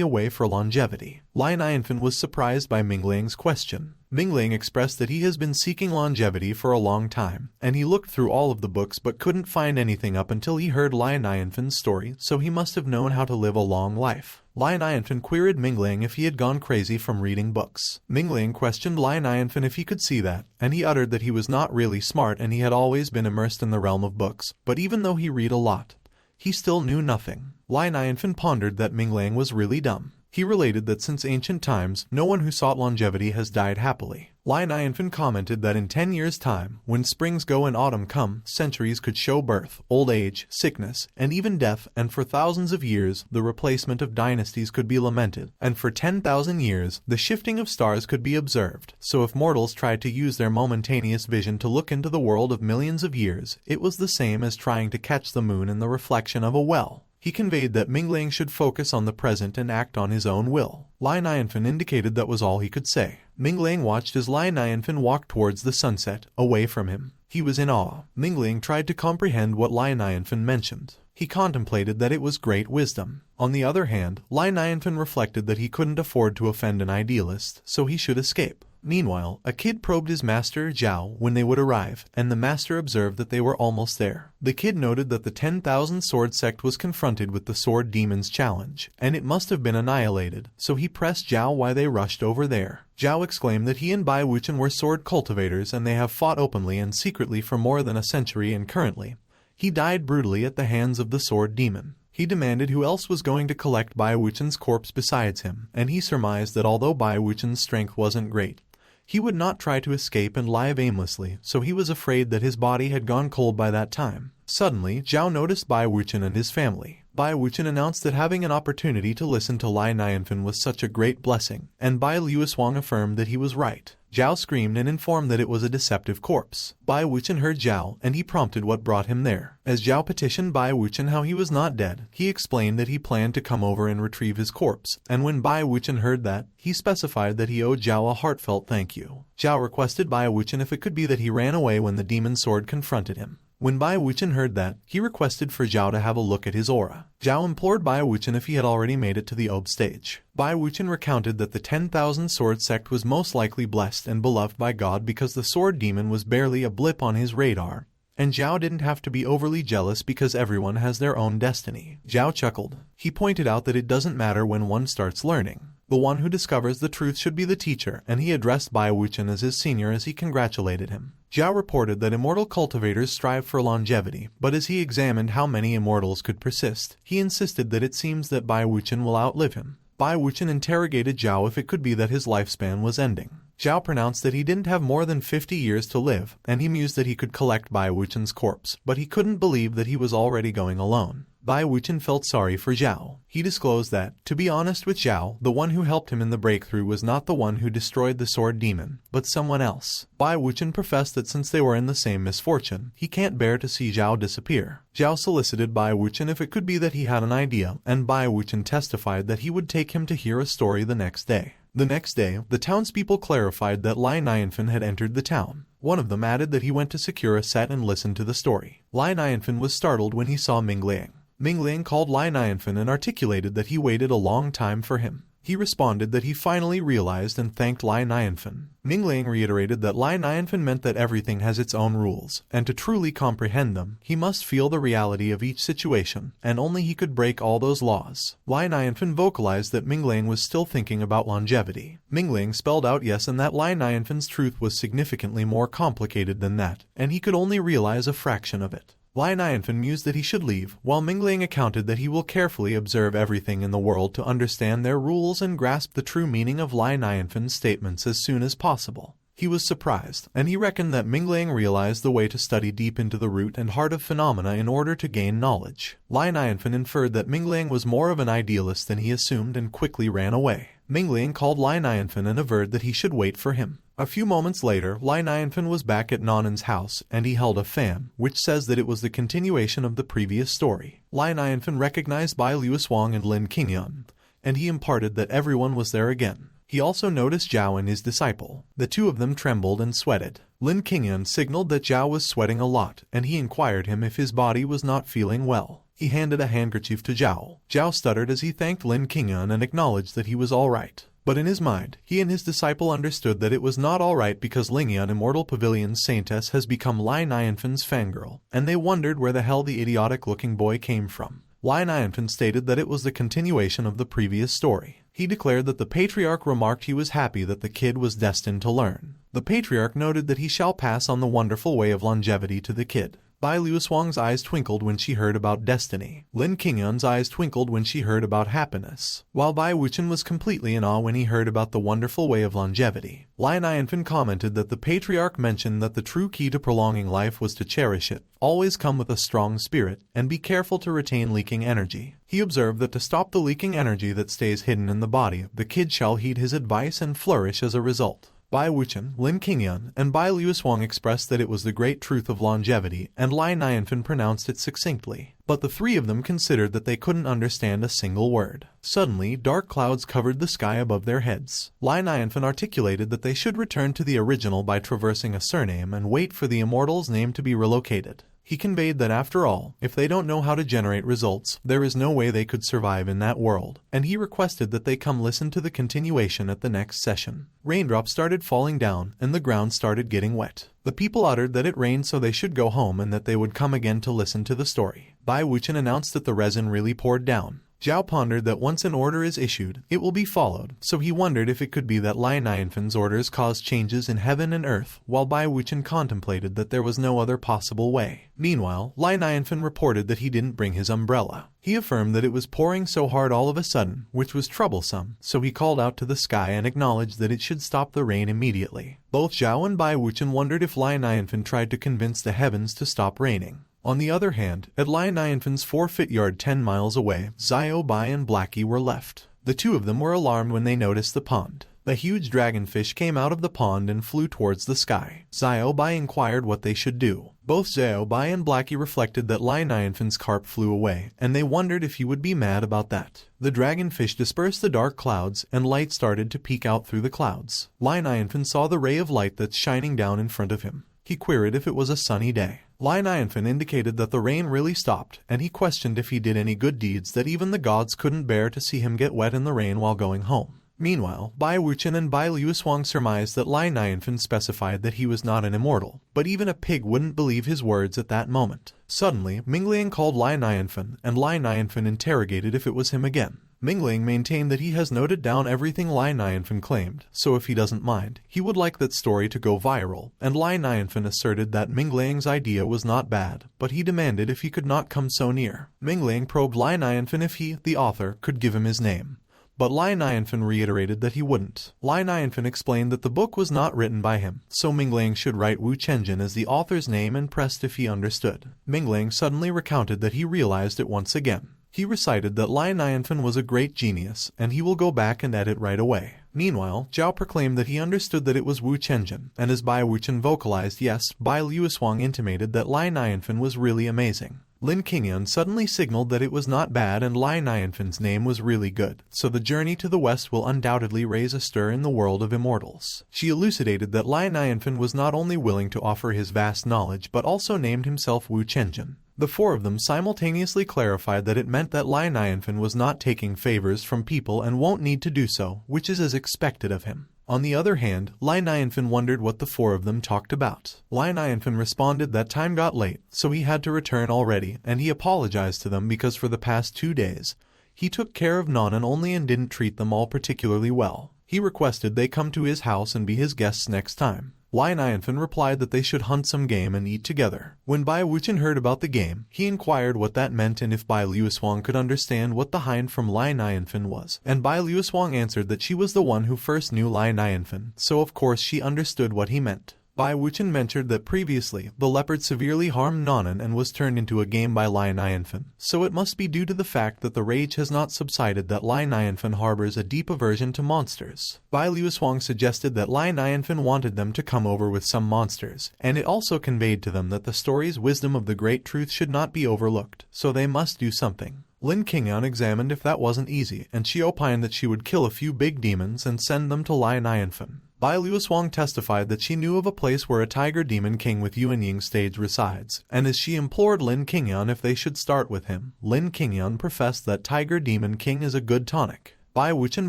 a way for longevity. Lai Nianfan was surprised by Mingling's question. Mingling expressed that he has been seeking longevity for a long time, and he looked through all of the books but couldn't find anything up until he heard Lai Nianfan's story, so he must have known how to live a long life. Lai Nianfan queried Mingling if he had gone crazy from reading books. Mingling questioned Lai Nianfan if he could see that, and he uttered that he was not really smart and he had always been immersed in the realm of books, but even though he read a lot, he still knew nothing. Lai Nianfan pondered that Mingling was really dumb. He related that since ancient times, no one who sought longevity has died happily. Lai Nianfan commented that in 10 years' time, when springs go and autumn come, centuries could show birth, old age, sickness, and even death, and for thousands of years, the replacement of dynasties could be lamented, and for 10,000 years, the shifting of stars could be observed. So if mortals tried to use their momentaneous vision to look into the world of millions of years, it was the same as trying to catch the moon in the reflection of a well. He conveyed that Mingling should focus on the present and act on his own will. Lai Nianfan indicated that was all he could say. Mingling watched as Lai Nianfan walked towards the sunset, away from him. He was in awe. Mingling tried to comprehend what Lai Nianfan mentioned. He contemplated that it was great wisdom. On the other hand, Lai Nianfan reflected that he couldn't afford to offend an idealist, so he should escape. Meanwhile, a kid probed his master Zhao when they would arrive, and the master observed that they were almost there. The kid noted that the 10,000 sword sect was confronted with the sword demon's challenge, and it must have been annihilated, so he pressed Zhao why they rushed over there. Zhao exclaimed that he and Bai Wuchen were sword cultivators and they have fought openly and secretly for more than a century, and currently, he died brutally at the hands of the sword demon. He demanded who else was going to collect Bai Wuchen's corpse besides him, and he surmised that although Bai Wuchen's strength wasn't great, He would not try to escape and live aimlessly, so he was afraid that his body had gone cold by that time. Suddenly, Zhao noticed Bai Wuchen and his family. Bai Wuchen announced that having an opportunity to listen to Lai Nianfan was such a great blessing, and Bai Luoshuang affirmed that he was right. Zhao screamed and informed that it was a deceptive corpse. Bai Wuchen heard Zhao, and he prompted what brought him there. As Zhao petitioned Bai Wuchen how he was not dead, he explained that he planned to come over and retrieve his corpse, and when Bai Wuchen heard that, he specified that he owed Zhao a heartfelt thank you. Zhao requested Bai Wuchen if it could be that he ran away when the demon sword confronted him. When Bai Wuchen heard that, he requested for Zhao to have a look at his aura. Zhao implored Bai Wuchen if he had already made it to the Ob stage. Bai Wuchen recounted that the 10,000 Sword sect was most likely blessed and beloved by God because the sword demon was barely a blip on his radar, and Zhao didn't have to be overly jealous because everyone has their own destiny. Zhao chuckled. He pointed out that it doesn't matter when one starts learning. The one who discovers the truth should be the teacher, and he addressed Bai Wuchen as his senior as he congratulated him. Zhao reported that immortal cultivators strive for longevity, but as he examined how many immortals could persist, he insisted that it seems that Bai Wuchen will outlive him. Bai Wuchen interrogated Zhao if it could be that his lifespan was ending. Zhao pronounced that he didn't have more than 50 years to live, and he mused that he could collect Bai Wuchen's corpse, but he couldn't believe that he was already going alone. Bai Wuchen felt sorry for Zhao. He disclosed that, to be honest with Zhao, the one who helped him in the breakthrough was not the one who destroyed the sword demon, but someone else. Bai Wuchen professed that since they were in the same misfortune, he can't bear to see Zhao disappear. Zhao solicited Bai Wuchen if it could be that he had an idea, and Bai Wuchen testified that he would take him to hear a story the next day. The next day, the townspeople clarified that Lai Nianfan had entered the town. One of them added that he went to secure a set and listen to the story. Lai Nianfan was startled when he saw Ming Liang. Ming Liang called Lai Nianfan and articulated that he waited a long time for him. He responded that he finally realized and thanked Lai Nianfan. Ming Liang reiterated that Lai Nianfan meant that everything has its own rules, and to truly comprehend them, he must feel the reality of each situation, and only he could break all those laws. Lai Nianfan vocalized that Ming Liang was still thinking about longevity. Ming Liang spelled out yes and that Lai Nianfan's truth was significantly more complicated than that, and he could only realize a fraction of it. Lai Nianfan mused that he should leave, while Ming Liang accounted that he will carefully observe everything in the world to understand their rules and grasp the true meaning of Lai Nianfan's statements as soon as possible. He was surprised, and he reckoned that Ming Liang realized the way to study deep into the root and heart of phenomena in order to gain knowledge. Lai Nianfan inferred that Ming Liang was more of an idealist than he assumed and quickly ran away. Ming Liang called Lai Nianfan and averred that he should wait for him. A few moments later, Lai Nianfan was back at Nanan's house, and he held a fan, which says that it was the continuation of the previous story. Lai Nianfan recognized Bai Luoshuang and Lin Qingyan, and he imparted that everyone was there again. He also noticed Zhao and his disciple. The two of them trembled and sweated. Lin Qingyan signaled that Zhao was sweating a lot, and he inquired him if his body was not feeling well. He handed a handkerchief to Zhao. Zhao stuttered as he thanked Lin Qingyan and acknowledged that he was all right. But in his mind, he and his disciple understood that it was not all right because Lingan Immortal Pavilion's saintess has become Lai Nianfan's fangirl, and they wondered where the hell the idiotic-looking boy came from. Lai Nianfan stated that it was the continuation of the previous story. He declared that the patriarch remarked he was happy that the kid was destined to learn. The patriarch noted that he shall pass on the wonderful way of longevity to the kid. Bai Luoshuang's eyes twinkled when she heard about destiny. Lin Qingyan's eyes twinkled when she heard about happiness, while Bai Wuchen was completely in awe when he heard about the wonderful way of longevity. Lai Nianfan commented that the patriarch mentioned that the true key to prolonging life was to cherish it, always come with a strong spirit, and be careful to retain leaking energy. He observed that to stop the leaking energy that stays hidden in the body, the kid shall heed his advice and flourish as a result. Bai Wuchen, Lin Qingyan, and Bai Luoshuang expressed that it was the great truth of longevity, and Lai Nianfan pronounced it succinctly. But the three of them considered that they couldn't understand a single word. Suddenly, dark clouds covered the sky above their heads. Lai Nianfan articulated that they should return to the original by traversing a surname and wait for the Immortals' name to be relocated. He conveyed that after all, if they don't know how to generate results, there is no way they could survive in that world, and he requested that they come listen to the continuation at the next session. Raindrops started falling down, and the ground started getting wet. The people uttered that it rained so they should go home and that they would come again to listen to the story. Bai Wuchen announced that the resin really poured down. Zhao pondered that once an order is issued, it will be followed, so he wondered if it could be that Lai Nianfan's orders caused changes in heaven and earth, while Bai Wuchen contemplated that there was no other possible way. Meanwhile, Lai Nianfan reported that he didn't bring his umbrella. He affirmed that it was pouring so hard all of a sudden, which was troublesome, so he called out to the sky and acknowledged that it should stop the rain immediately. Both Zhao and Bai Wuchen wondered if Lai Nianfan tried to convince the heavens to stop raining. On the other hand, at Lai Nianfan's forfeit yard 10 miles away, Xiao Bai and Blackie were left. The two of them were alarmed when they noticed the pond. The huge dragonfish came out of the pond and flew towards the sky. Xiao Bai inquired what they should do. Both Xiao Bai and Blackie reflected that Lai Nianfan's carp flew away, and they wondered if he would be mad about that. The dragonfish dispersed the dark clouds, and light started to peek out through the clouds. Lai Nianfan saw the ray of light that's shining down in front of him. He queried if it was a sunny day. Lai Nianfan indicated that the rain really stopped, and he questioned if he did any good deeds that even the gods couldn't bear to see him get wet in the rain while going home. Meanwhile, Bai Wuchen and Bai Liusuang surmised that Lai Nianfan specified that he was not an immortal, but even a pig wouldn't believe his words at that moment. Suddenly, Mingliang called Lai Nianfan, and Lai Nianfan interrogated if it was him again. Mingliang maintained that he has noted down everything Lai Nianfan claimed, so if he doesn't mind, he would like that story to go viral, and Lai Nianfan asserted that Mingliang's idea was not bad, but he demanded if he could not come so near. Mingliang probed Lai Nianfan if he, the author, could give him his name. But Lai Nianfan reiterated that he wouldn't. Lai Nianfan explained that the book was not written by him, so Mingliang should write Wu Chenjin as the author's name and pressed if he understood. Mingliang suddenly recounted that he realized it once again. He recited that Lai Nianfan was a great genius, and he will go back and edit right away. Meanwhile, Zhao proclaimed that he understood that it was Wu Chenjin, and as Bai Wuchen vocalized yes, Bai Liusuang intimated that Lai Nianfan was really amazing. Lin Qingyun suddenly signaled that it was not bad and Lai Nianfan's name was really good, so the journey to the west will undoubtedly raise a stir in the world of immortals. She elucidated that Lai Nianfan was not only willing to offer his vast knowledge but also named himself Wu Chenjin. The four of them simultaneously clarified that it meant that Lai Nianfan was not taking favors from people and won't need to do so, which is as expected of him. On the other hand, Lai Nianfan wondered what the four of them talked about. Lai Nianfan responded that time got late, so he had to return already, and he apologized to them because for the past 2 days, he took care of Nonan only and didn't treat them all particularly well. He requested they come to his house and be his guests next time. Lai Nianfan replied that they should hunt some game and eat together. When Bai Wuchen heard about the game, he inquired what that meant and if Bai Liusuang could understand what the hind from Lai Nianfan was, and Bai Liusuang answered that she was the one who first knew Lai Nianfan, so of course she understood what he meant. Bai Wuchen mentioned that previously, the leopard severely harmed Nonan and was turned into a game by Lai Nianfan, so it must be due to the fact that the rage has not subsided that Lai Nianfan harbors a deep aversion to monsters. Bai Liusuang suggested that Lai Nianfan wanted them to come over with some monsters, and it also conveyed to them that the story's wisdom of the great truth should not be overlooked, so they must do something. Lin Qingyun examined if that wasn't easy, and she opined that she would kill a few big demons and send them to Lai Nianfan. Bai Liusuang testified that she knew of a place where a tiger demon king with Yuan Ying stage resides, and as she implored Lin Qingyun if they should start with him, Lin Qingyun professed that tiger demon king is a good tonic. Bai Wuchen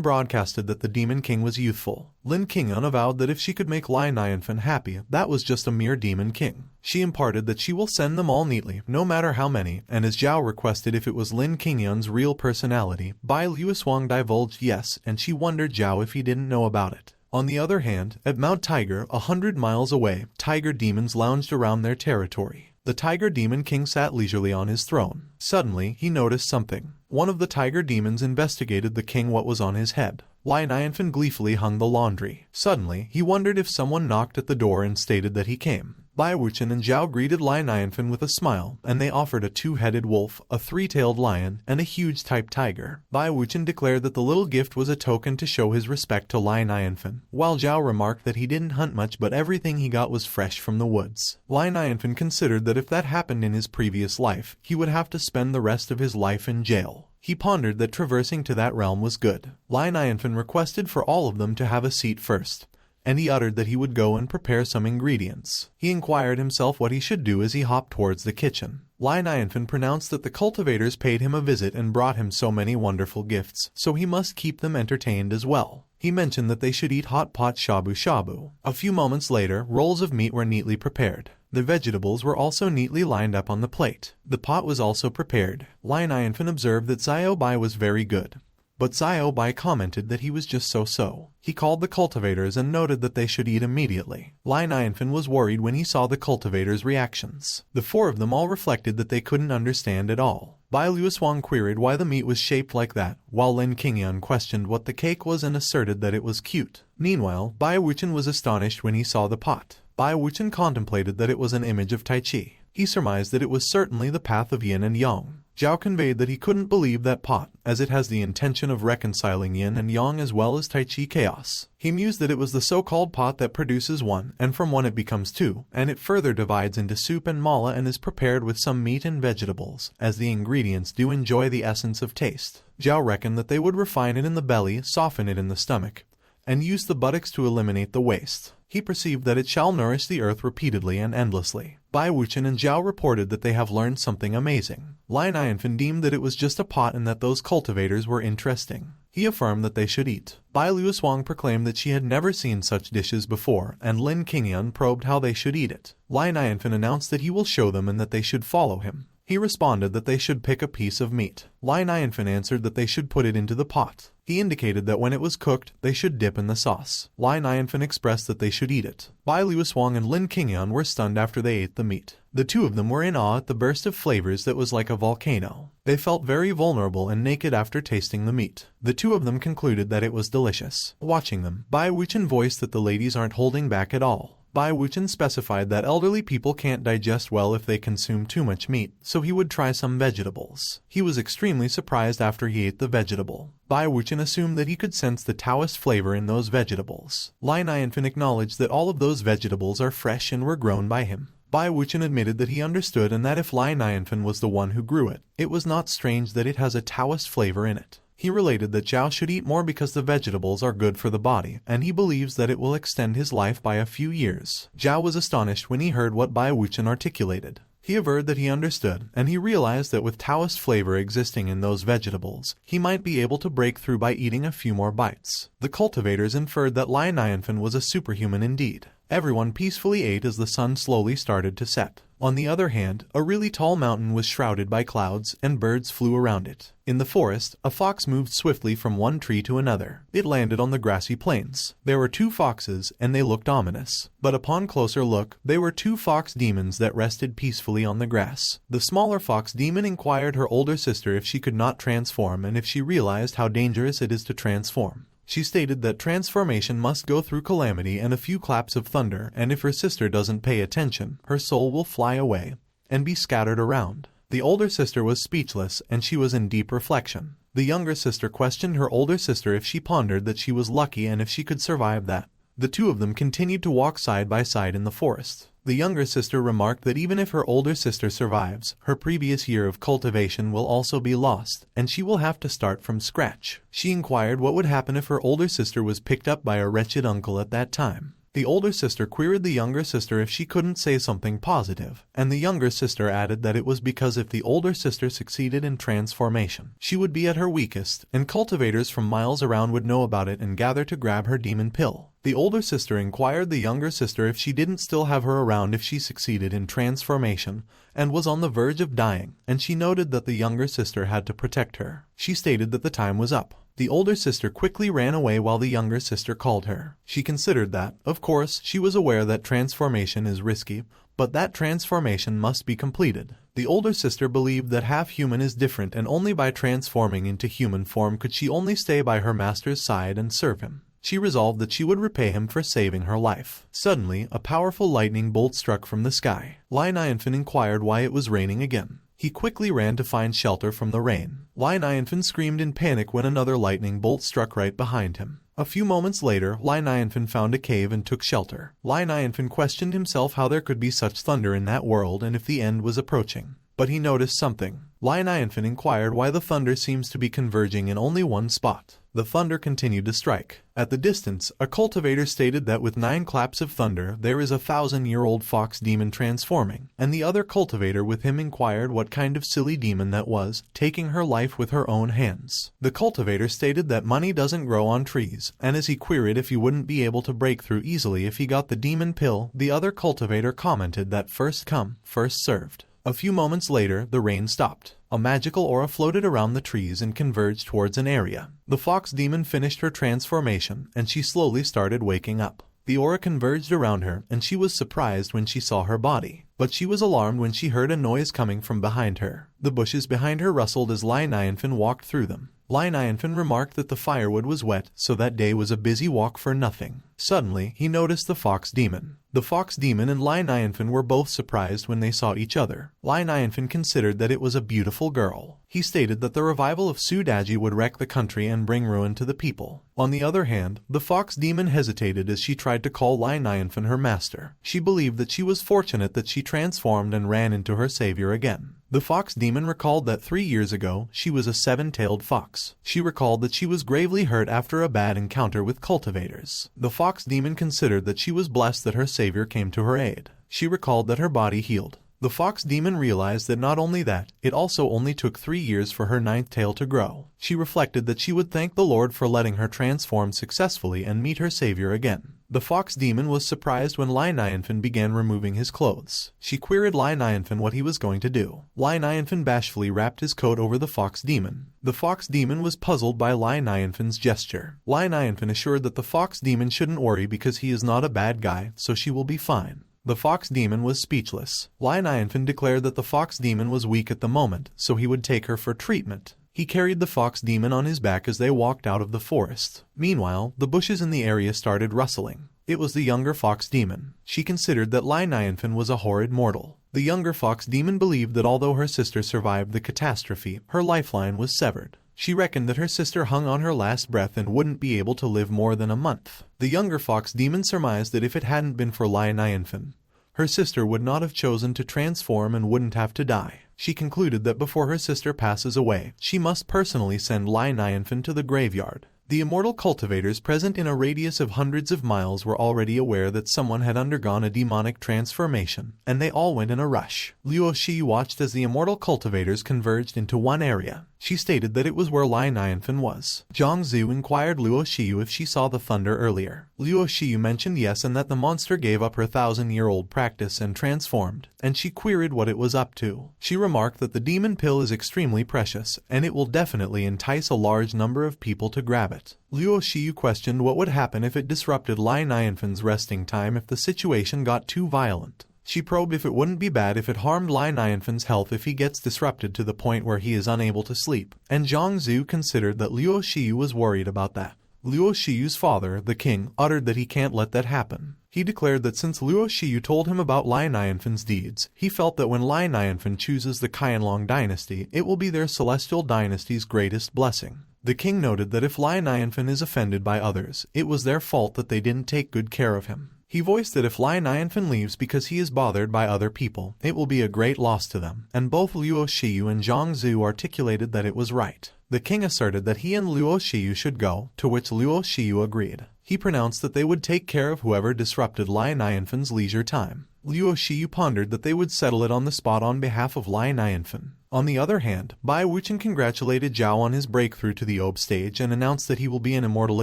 broadcasted that the demon king was youthful. Lin Qingyun avowed that if she could make Lai Nianfan happy, that was just a mere demon king. She imparted that she will send them all neatly, no matter how many, and as Zhao requested if it was Lin Qingyun's real personality, Bai Liusuang divulged yes, and she wondered Zhao if he didn't know about it. On the other hand, at Mount Tiger, 100 miles away, tiger demons lounged around their territory. The tiger demon king sat leisurely on his throne. Suddenly, he noticed something. One of the tiger demons investigated the king what was on his head. Lai Nianfan gleefully hung the laundry. Suddenly, he wondered if someone knocked at the door and stated that he came. Bai Wuchen and Zhao greeted Lai Nianfan with a smile, and they offered a 2-headed wolf, a 3-tailed lion, and a huge type tiger. Bai Wuchen declared that the little gift was a token to show his respect to Lai Nianfan, while Zhao remarked that he didn't hunt much but everything he got was fresh from the woods. Lai Nianfan considered that if that happened in his previous life, he would have to spend the rest of his life in jail. He pondered that traversing to that realm was good. Lai Nianfan requested for all of them to have a seat first, and he uttered that he would go and prepare some ingredients. He inquired himself what he should do as he hopped towards the kitchen. Lai Nianfan pronounced that the cultivators paid him a visit and brought him so many wonderful gifts, so he must keep them entertained as well. He mentioned that they should eat hot pot shabu shabu. A few moments later, rolls of meat were neatly prepared. The vegetables were also neatly lined up on the plate. The pot was also prepared. Nianfan observed that Xiao Bai was very good, but Xiao Bai commented that he was just so-so. He called the cultivators and noted that they should eat immediately. Nianfan was worried when he saw the cultivators' reactions. The four of them all reflected that they couldn't understand at all. Bai Luoshuang queried why the meat was shaped like that, while Lin Qingyan questioned what the cake was and asserted that it was cute. Meanwhile, Bai Wuchen was astonished when he saw the pot. Bai Wuchen contemplated that it was an image of Tai Chi. He surmised that it was certainly the path of yin and yang. Zhao conveyed that he couldn't believe that pot, as it has the intention of reconciling yin and yang as well as Tai Chi chaos. He mused that it was the so-called pot that produces one, and from one it becomes two, and it further divides into soup and mala and is prepared with some meat and vegetables, as the ingredients do enjoy the essence of taste. Zhao reckoned that they would refine it in the belly, soften it in the stomach, and use the buttocks to eliminate the waste. He perceived that it shall nourish the earth repeatedly and endlessly. Bai Wuchen and Zhao reported that they have learned something amazing. Nianfan deemed that it was just a pot and that those cultivators were interesting. He affirmed that they should eat. Bai Luoshuang proclaimed that she had never seen such dishes before, and Lin Qingyan probed how they should eat it. Nianfan announced that he will show them and that they should follow him. He responded that they should pick a piece of meat. Nianfan answered that they should put it into the pot. He indicated that when it was cooked, they should dip in the sauce. Nianfan expressed that they should eat it. Bai Luoshuang and Lin Qingyan were stunned after they ate the meat. The two of them were in awe at the burst of flavors that was like a volcano. They felt very vulnerable and naked after tasting the meat. The two of them concluded that it was delicious. Watching them, Bai Wuchen voiced that the ladies aren't holding back at all. Bai Wuchen specified that elderly people can't digest well if they consume too much meat, so he would try some vegetables. He was extremely surprised after he ate the vegetable. Bai Wuchen assumed that he could sense the Taoist flavor in those vegetables. Nianfan acknowledged that all of those vegetables are fresh and were grown by him. Bai Wuchen admitted that he understood and that if Nianfan was the one who grew it, it was not strange that it has a Taoist flavor in it. He related that Zhao should eat more because the vegetables are good for the body, and he believes that it will extend his life by a few years. Zhao was astonished when he heard what Bai Wuchen articulated. He averred that he understood, and he realized that with Taoist flavor existing in those vegetables, he might be able to break through by eating a few more bites. The cultivators inferred that Nianfan was a superhuman indeed. Everyone peacefully ate as the sun slowly started to set. On the other hand, a really tall mountain was shrouded by clouds, and birds flew around it. In the forest, a fox moved swiftly from one tree to another. It landed on the grassy plains. There were two foxes, and they looked ominous. But upon closer look, they were two fox demons that rested peacefully on the grass. The smaller fox demon inquired her older sister if she could not transform and if she realized how dangerous it is to transform. She stated that transformation must go through calamity and a few claps of thunder, and if her sister doesn't pay attention, her soul will fly away and be scattered around. The older sister was speechless, and she was in deep reflection. The younger sister questioned her older sister if she pondered that she was lucky and if she could survive that. The two of them continued to walk side by side in the forest. The younger sister remarked that even if her older sister survives, her previous year of cultivation will also be lost, and she will have to start from scratch. She inquired what would happen if her older sister was picked up by a wretched uncle at that time. The older sister queried the younger sister if she couldn't say something positive, and the younger sister added that it was because if the older sister succeeded in transformation, she would be at her weakest, and cultivators from miles around would know about it and gather to grab her demon pill. The older sister inquired the younger sister if she didn't still have her around if she succeeded in transformation and was on the verge of dying, and she noted that the younger sister had to protect her. She stated that the time was up. The older sister quickly ran away while the younger sister called her. She considered that, of course, she was aware that transformation is risky, but that transformation must be completed. The older sister believed that half-human is different, and only by transforming into human form could she only stay by her master's side and serve him. She resolved that she would repay him for saving her life. Suddenly, a powerful lightning bolt struck from the sky. Nianfan inquired why it was raining again. He quickly ran to find shelter from the rain. Nianfan screamed in panic when another lightning bolt struck right behind him. A few moments later, Nianfan found a cave and took shelter. Nianfan questioned himself how there could be such thunder in that world and if the end was approaching. but he noticed something. Nianfan inquired why the thunder seems to be converging in only one spot. The thunder continued to strike. At the distance, a cultivator stated that with 9 claps of thunder there is a 1,000-year-old fox demon transforming, and the other cultivator with him inquired what kind of silly demon that was, taking her life with her own hands. The cultivator stated that money doesn't grow on trees, and as he queried if he wouldn't be able to break through easily if he got the demon pill, the other cultivator commented that first come, first served. A few moments later, the rain stopped. A magical aura floated around the trees and converged towards an area. The fox demon finished her transformation, and she slowly started waking up. The aura converged around her, and she was surprised when she saw her body. But she was alarmed when she heard a noise coming from behind her. The bushes behind her rustled as Nianfan walked through them. Nianfan remarked that the firewood was wet, so that day was a busy walk for nothing. Suddenly, he noticed the fox demon. The fox demon and Nianfan were both surprised when they saw each other. Nianfan considered that it was a beautiful girl. He stated that the revival of Sudaji would wreck the country and bring ruin to the people. On the other hand, the fox demon hesitated as she tried to call Nianfan her master. She believed that she was fortunate that she transformed and ran into her savior again. The fox demon recalled that 3 years ago, she was a 7-tailed fox. She recalled that she was gravely hurt after a bad encounter with cultivators. The fox demon considered that she was blessed that her savior came to her aid. She recalled that her body healed. The fox demon realized that not only that, it also only took 3 years for her 9th tail to grow. She reflected that she would thank the Lord for letting her transform successfully and meet her savior again. The fox demon was surprised when Nianfan began removing his clothes. She queried Nianfan what he was going to do. Nianfan bashfully wrapped his coat over the fox demon. The fox demon was puzzled by Nianfan's gesture. Nianfan assured that the fox demon shouldn't worry because he is not a bad guy, so she will be fine. The fox demon was speechless. Nianfan declared that the fox demon was weak at the moment, so he would take her for treatment. He carried the fox demon on his back as they walked out of the forest. Meanwhile, the bushes in the area started rustling. It was the younger fox demon. She considered that Nianfan was a horrid mortal. The younger fox demon believed that although her sister survived the catastrophe, her lifeline was severed. She reckoned that her sister hung on her last breath and wouldn't be able to live more than a month. The younger fox demon surmised that if it hadn't been for Nianfan, her sister would not have chosen to transform and wouldn't have to die. She concluded that before her sister passes away, she must personally send Nianfan to the graveyard. The immortal cultivators present in a radius of hundreds of miles were already aware that someone had undergone a demonic transformation, and they all went in a rush. Luo Shi watched as the immortal cultivators converged into one area. She stated that it was where Nianfan was. Zhangzu inquired Luo Shiyu if she saw the thunder earlier. Luo Shiyu mentioned yes and that the monster gave up her 1,000-year-old practice and transformed, and she queried what it was up to. She remarked that the demon pill is extremely precious, and it will definitely entice a large number of people to grab it. Luo Shiyu questioned what would happen if it disrupted Nianfan's resting time if the situation got too violent. She probed if it wouldn't be bad if it harmed Nianfan's health if he gets disrupted to the point where he is unable to sleep, and Zhangzu considered that Luo Shiyu was worried about that. Luo Shiyu's father, the king, uttered that he can't let that happen. He declared that since Luo Shiyu told him about Nianfan's deeds, he felt that when Nianfan chooses the Qianlong dynasty, it will be their celestial dynasty's greatest blessing. The king noted that if Nianfan is offended by others, it was their fault that they didn't take good care of him. He voiced that if Nianfan leaves because he is bothered by other people, it will be a great loss to them, and both Luo Shiyu and Zhangzu articulated that it was right. The king asserted that he and Luo Shiyu should go, to which Luo Shiyu agreed. He pronounced that they would take care of whoever disrupted Nianfan's leisure time. Luo Shiyu pondered that they would settle it on the spot on behalf of Nianfan. On the other hand, Bai Wuchen congratulated Zhao on his breakthrough to the Ob stage and announced that he will be an immortal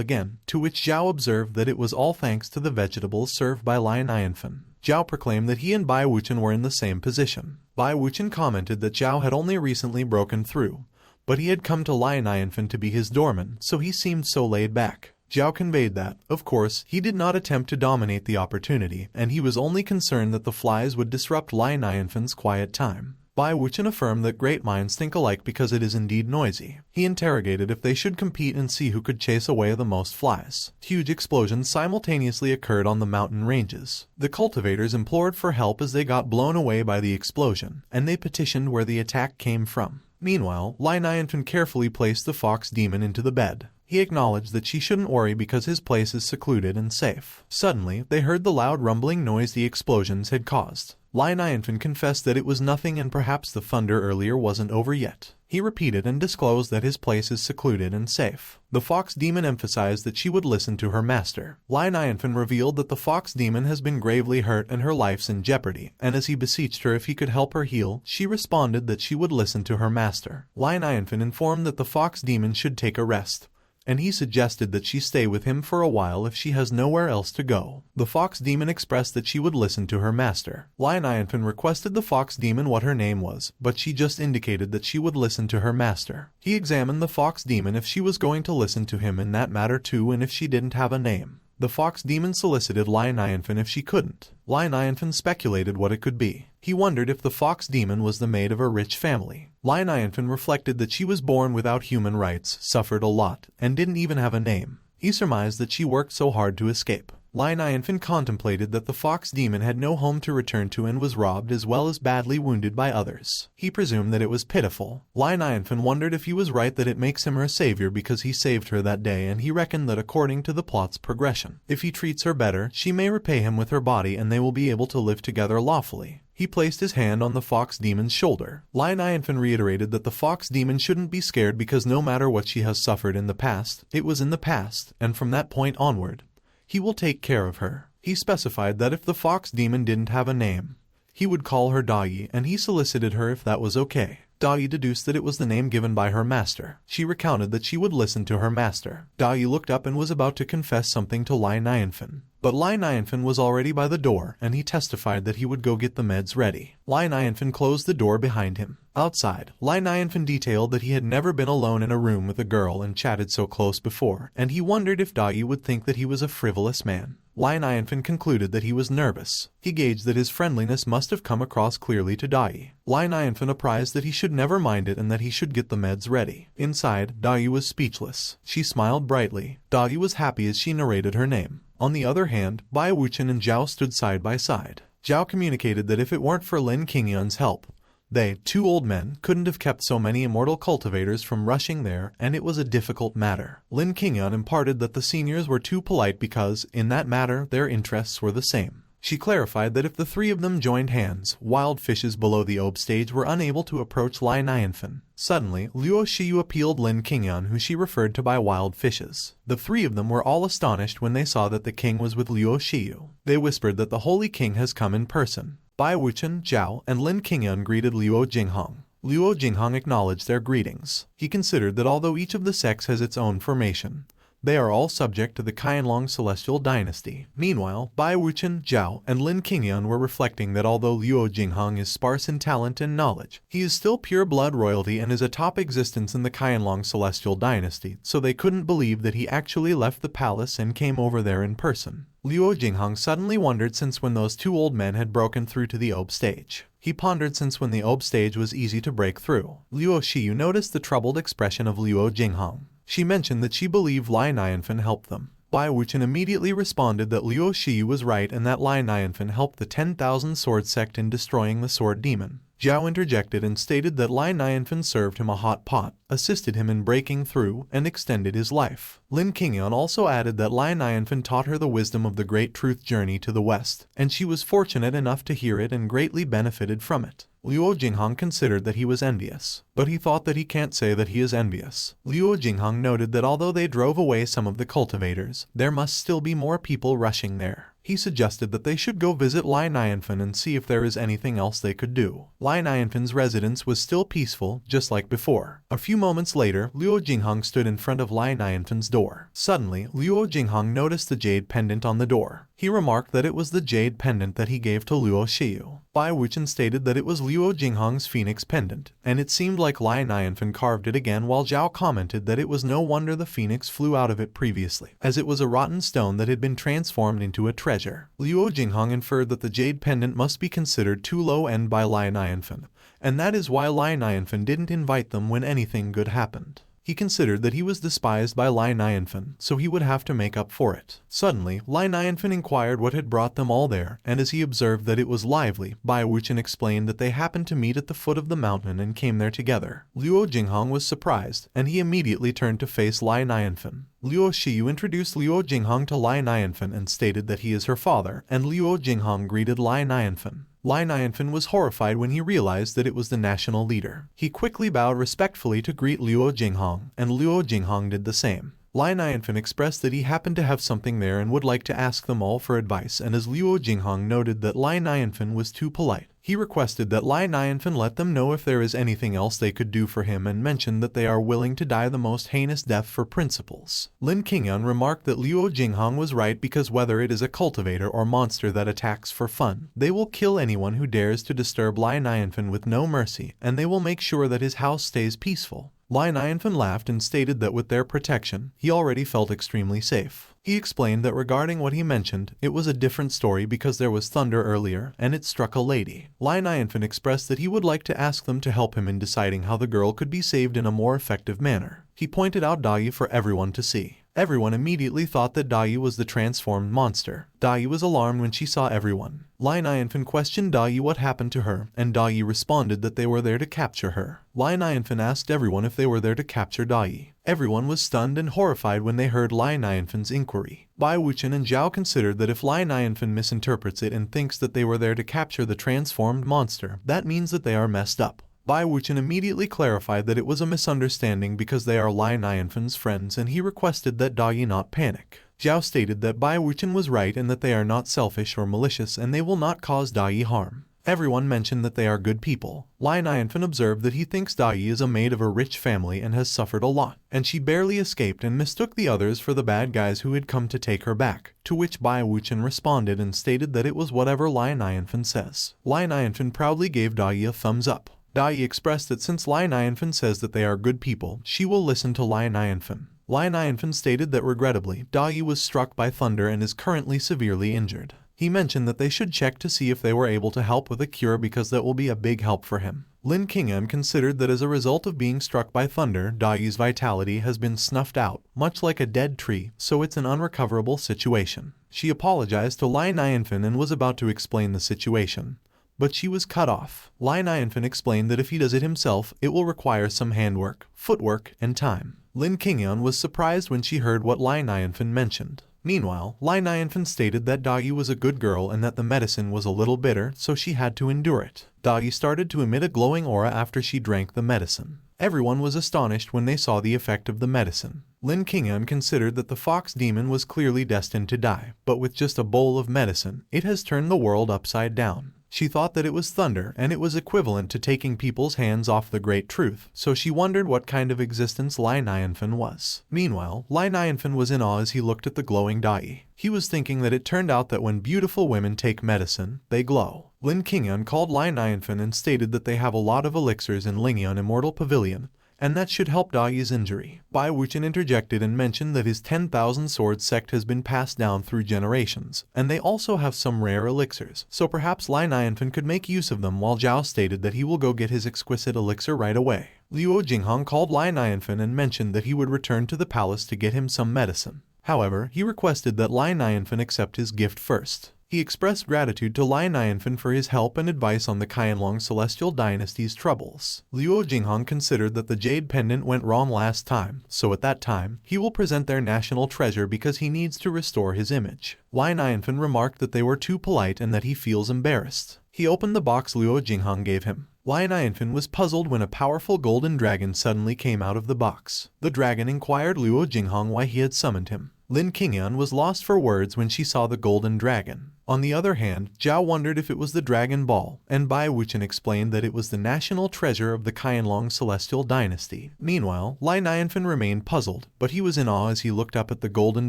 again, to which Zhao observed that it was all thanks to the vegetables served by Nianfan. Zhao proclaimed that he and Bai Wuchen were in the same position. Bai Wuchen commented that Zhao had only recently broken through, but he had come to Nianfan to be his doorman, so he seemed so laid back. Zhao conveyed that, of course, he did not attempt to dominate the opportunity, and he was only concerned that the flies would disrupt Nianfan's quiet time. Bai Wuchen affirmed that great minds think alike because it is indeed noisy. He interrogated if they should compete and see who could chase away the most flies. Huge explosions simultaneously occurred on the mountain ranges. The cultivators implored for help as they got blown away by the explosion, and they petitioned where the attack came from. Meanwhile, Nianfan carefully placed the fox demon into the bed. He acknowledged that she shouldn't worry because his place is secluded and safe. Suddenly, they heard the loud rumbling noise the explosions had caused. Lai Nianfan confessed that it was nothing and perhaps the thunder earlier wasn't over yet. He repeated and disclosed that his place is secluded and safe. The fox demon emphasized that she would listen to her master. Lai Nianfan revealed that the fox demon has been gravely hurt and her life's in jeopardy, and as he beseeched her if he could help her heal, she responded that she would listen to her master. Lai Nianfan informed that the fox demon should take a rest, and he suggested that she stay with him for a while if she has nowhere else to go. The fox demon expressed that she would listen to her master. Lai Nianfan requested the fox demon what her name was, but she just indicated that she would listen to her master. He examined the fox demon if she was going to listen to him in that matter too and if she didn't have a name. The fox demon solicited Lai Nianfan if she couldn't. Lai Nianfan speculated what it could be. He wondered if the fox demon was the maid of a rich family. Lai Nianfan reflected that she was born without human rights, suffered a lot, and didn't even have a name. He surmised that she worked so hard to escape. Lai Nianfan contemplated that the fox demon had no home to return to and was robbed as well as badly wounded by others. He presumed that it was pitiful. Lai Nianfan wondered if he was right that it makes him her savior because he saved her that day, and he reckoned that according to the plot's progression, if he treats her better, she may repay him with her body and they will be able to live together lawfully. He placed his hand on the fox demon's shoulder. Lai Nianfan reiterated that the fox demon shouldn't be scared because no matter what she has suffered in the past, it was in the past, and from that point onward, he will take care of her. He specified that if the fox demon didn't have a name, he would call her Dai, and he solicited her if that was okay. Dai deduced that it was the name given by her master. She recounted that she would listen to her master. Dai looked up and was about to confess something to Lai Nianfan. But Lai Nianfan was already by the door, and he testified that he would go get the meds ready. Lai Nianfan closed the door behind him. Outside, Lai Nianfan detailed that he had never been alone in a room with a girl and chatted so close before, and he wondered if Dai would think that he was a frivolous man. Lai Nianfan concluded that he was nervous. He gauged that his friendliness must have come across clearly to Dai. Lai Nianfan apprised that he should never mind it and that he should get the meds ready. Inside, Dai was speechless. She smiled brightly. Dai was happy as she narrated her name. On the other hand, Bai Wuchen and Zhao stood side by side. Zhao communicated that if it weren't for Lin Qingyun's help, they, two old men, couldn't have kept so many immortal cultivators from rushing there, and it was a difficult matter. Lin Qingyun imparted that the seniors were too polite because, in that matter, their interests were the same. She clarified that if the three of them joined hands, wild fishes below the Ob stage were unable to approach Lai Nianfan. Suddenly, Luo Shiyu appealed Lin Qingyun, who she referred to by wild fishes. The three of them were all astonished when they saw that the king was with Luo Shiyu. They whispered that the Holy King has come in person. Bai Wuchen, Zhao, and Lin Qingyun greeted Luo Jinghong. Luo Jinghong acknowledged their greetings. He considered that although each of the sects has its own formation, they are all subject to the Qianlong celestial dynasty. Meanwhile, Bai Wuchen, Zhao, and Lin Qingyun were reflecting that although Luo Jinghong is sparse in talent and knowledge, he is still pure blood royalty and is a top existence in the Qianlong celestial dynasty, so they couldn't believe that he actually left the palace and came over there in person. Luo Jinghong suddenly wondered since when those two old men had broken through to the Ob stage. He pondered since when the Ob stage was easy to break through. Luo Shiyu noticed the troubled expression of Luo Jinghong. She mentioned that she believed Lai Nianfan helped them. Bai Wuchen immediately responded that Luo Shiyu was right and that Lai Nianfan helped the 10,000 Sword sect in destroying the Sword Demon. Zhao interjected and stated that Lai Nianfan served him a hot pot, assisted him in breaking through, and extended his life. Lin Qingyun also added that Lai Nianfan taught her the wisdom of the Great Truth Journey to the West, and she was fortunate enough to hear it and greatly benefited from it. Luo Jinghong considered that he was envious, but he thought that he can't say that he is envious. Luo Jinghong noted that although they drove away some of the cultivators, there must still be more people rushing there. He suggested that they should go visit Lai Nianfan and see if there is anything else they could do. Lai Nianfan's residence was still peaceful, just like before. A few moments later, Luo Jinghong stood in front of Lai Nianfan's door. Suddenly, Luo Jinghong noticed the jade pendant on the door. He remarked that it was the jade pendant that he gave to Luo Shiyu. Bai Wuchen stated that it was Luo Jinghong's phoenix pendant, and it seemed like Lai Nianfan carved it again, while Zhao commented that it was no wonder the phoenix flew out of it previously, as it was a rotten stone that had been transformed into a treasure. Luo Jinghong inferred that the jade pendant must be considered too low-end by Lai Nianfan, and that is why Lai Nianfan didn't invite them when anything good happened. He considered that he was despised by Lai Nianfan, so he would have to make up for it. Suddenly, Lai Nianfan inquired what had brought them all there, and as he observed that it was lively, Bai Wuchen explained that they happened to meet at the foot of the mountain and came there together. Luo Jinghong was surprised, and he immediately turned to face Lai Nianfan. Luo Shiyu introduced Luo Jinghong to Lai Nianfan and stated that he is her father, and Luo Jinghong greeted Lai Nianfan. Li Nianfan was horrified when he realized that it was the national leader. He quickly bowed respectfully to greet Luo Jinghong, and Luo Jinghong did the same. Li Nianfan expressed that he happened to have something there and would like to ask them all for advice, and as Luo Jinghong noted that Li Nianfan was too polite, he requested that Li Nianfan let them know if there is anything else they could do for him and mentioned that they are willing to die the most heinous death for principles. Lin Qingyan remarked that Luo Jinghong was right because whether it is a cultivator or monster that attacks for fun, they will kill anyone who dares to disturb Li Nianfan with no mercy, and they will make sure that his house stays peaceful. Li Nianfan laughed and stated that with their protection, he already felt extremely safe. He explained that regarding what he mentioned, it was a different story because there was thunder earlier and it struck a lady. Li Nianfan expressed that he would like to ask them to help him in deciding how the girl could be saved in a more effective manner. He pointed out Dai for everyone to see. Everyone immediately thought that Dai was the transformed monster. Dai was alarmed when she saw everyone. Li Nianfan questioned Dai what happened to her, and Dai responded that they were there to capture her. Li Nianfan asked everyone if they were there to capture Dai. Everyone was stunned and horrified when they heard Li Nianfan's inquiry. Bai Wuchen and Zhao considered that if Li Nianfan misinterprets it and thinks that they were there to capture the transformed monster, that means that they are messed up. Bai Wuchen immediately clarified that it was a misunderstanding because they are Li Nianfan's friends, and he requested that Dai not panic. Zhao stated that Bai Wuchen was right and that they are not selfish or malicious and they will not cause Dai harm. Everyone mentioned that they are good people. Li Nianfan observed that he thinks Dai is a maid of a rich family and has suffered a lot, and she barely escaped and mistook the others for the bad guys who had come to take her back, to which Bai Wuchen responded and stated that it was whatever Li Nianfan says. Li Nianfan proudly gave Dai a thumbs up. Dai expressed that since Li Nianfan says that they are good people, she will listen to Li Nianfan. Li Nianfan stated that regrettably, Dai was struck by thunder and is currently severely injured. He mentioned that they should check to see if they were able to help with a cure because that will be a big help for him. Lin Qingyan considered that as a result of being struck by thunder, Dai's vitality has been snuffed out, much like a dead tree, so it's an unrecoverable situation. She apologized to Li Nianfan and was about to explain the situation, but she was cut off. Li Nianfan explained that if he does it himself, it will require some handwork, footwork, and time. Lin Qingyan was surprised when she heard what Li Nianfan mentioned. Meanwhile, Li Nianfan stated that Dai was a good girl and that the medicine was a little bitter, so she had to endure it. Dai started to emit a glowing aura after she drank the medicine. Everyone was astonished when they saw the effect of the medicine. Lin Qingyan considered that the fox demon was clearly destined to die, but with just a bowl of medicine, it has turned the world upside down. She thought that it was thunder and it was equivalent to taking people's hands off the great truth, so she wondered what kind of existence Li Nianfan was. Meanwhile, Li Nianfan was in awe as he looked at the glowing Dai. He was thinking that it turned out that when beautiful women take medicine, they glow. Lin Qingyan called Li Nianfan and stated that they have a lot of elixirs in Lingan Immortal Pavilion, and that should help Dai's injury. Bai Wuchen interjected and mentioned that his 10,000 sword sect has been passed down through generations, and they also have some rare elixirs, so perhaps Li Nianfan could make use of them, while Zhao stated that he will go get his exquisite elixir right away. Luo Jinghong called Li Nianfan and mentioned that he would return to the palace to get him some medicine. However, he requested that Li Nianfan accept his gift first. He expressed gratitude to Li Nianfan for his help and advice on the Qianlong Celestial Dynasty's troubles. Luo Jinghong considered that the jade pendant went wrong last time, so at that time, he will present their national treasure because he needs to restore his image. Li Nianfan remarked that they were too polite and that he feels embarrassed. He opened the box Luo Jinghong gave him. Li Nianfan was puzzled when a powerful golden dragon suddenly came out of the box. The dragon inquired Luo Jinghong why he had summoned him. Lin Qingyan was lost for words when she saw the golden dragon. On the other hand, Zhao wondered if it was the Dragon Ball, and Bai Wuchen explained that it was the national treasure of the Qianlong Celestial Dynasty. Meanwhile, Li Nianfan remained puzzled, but he was in awe as he looked up at the golden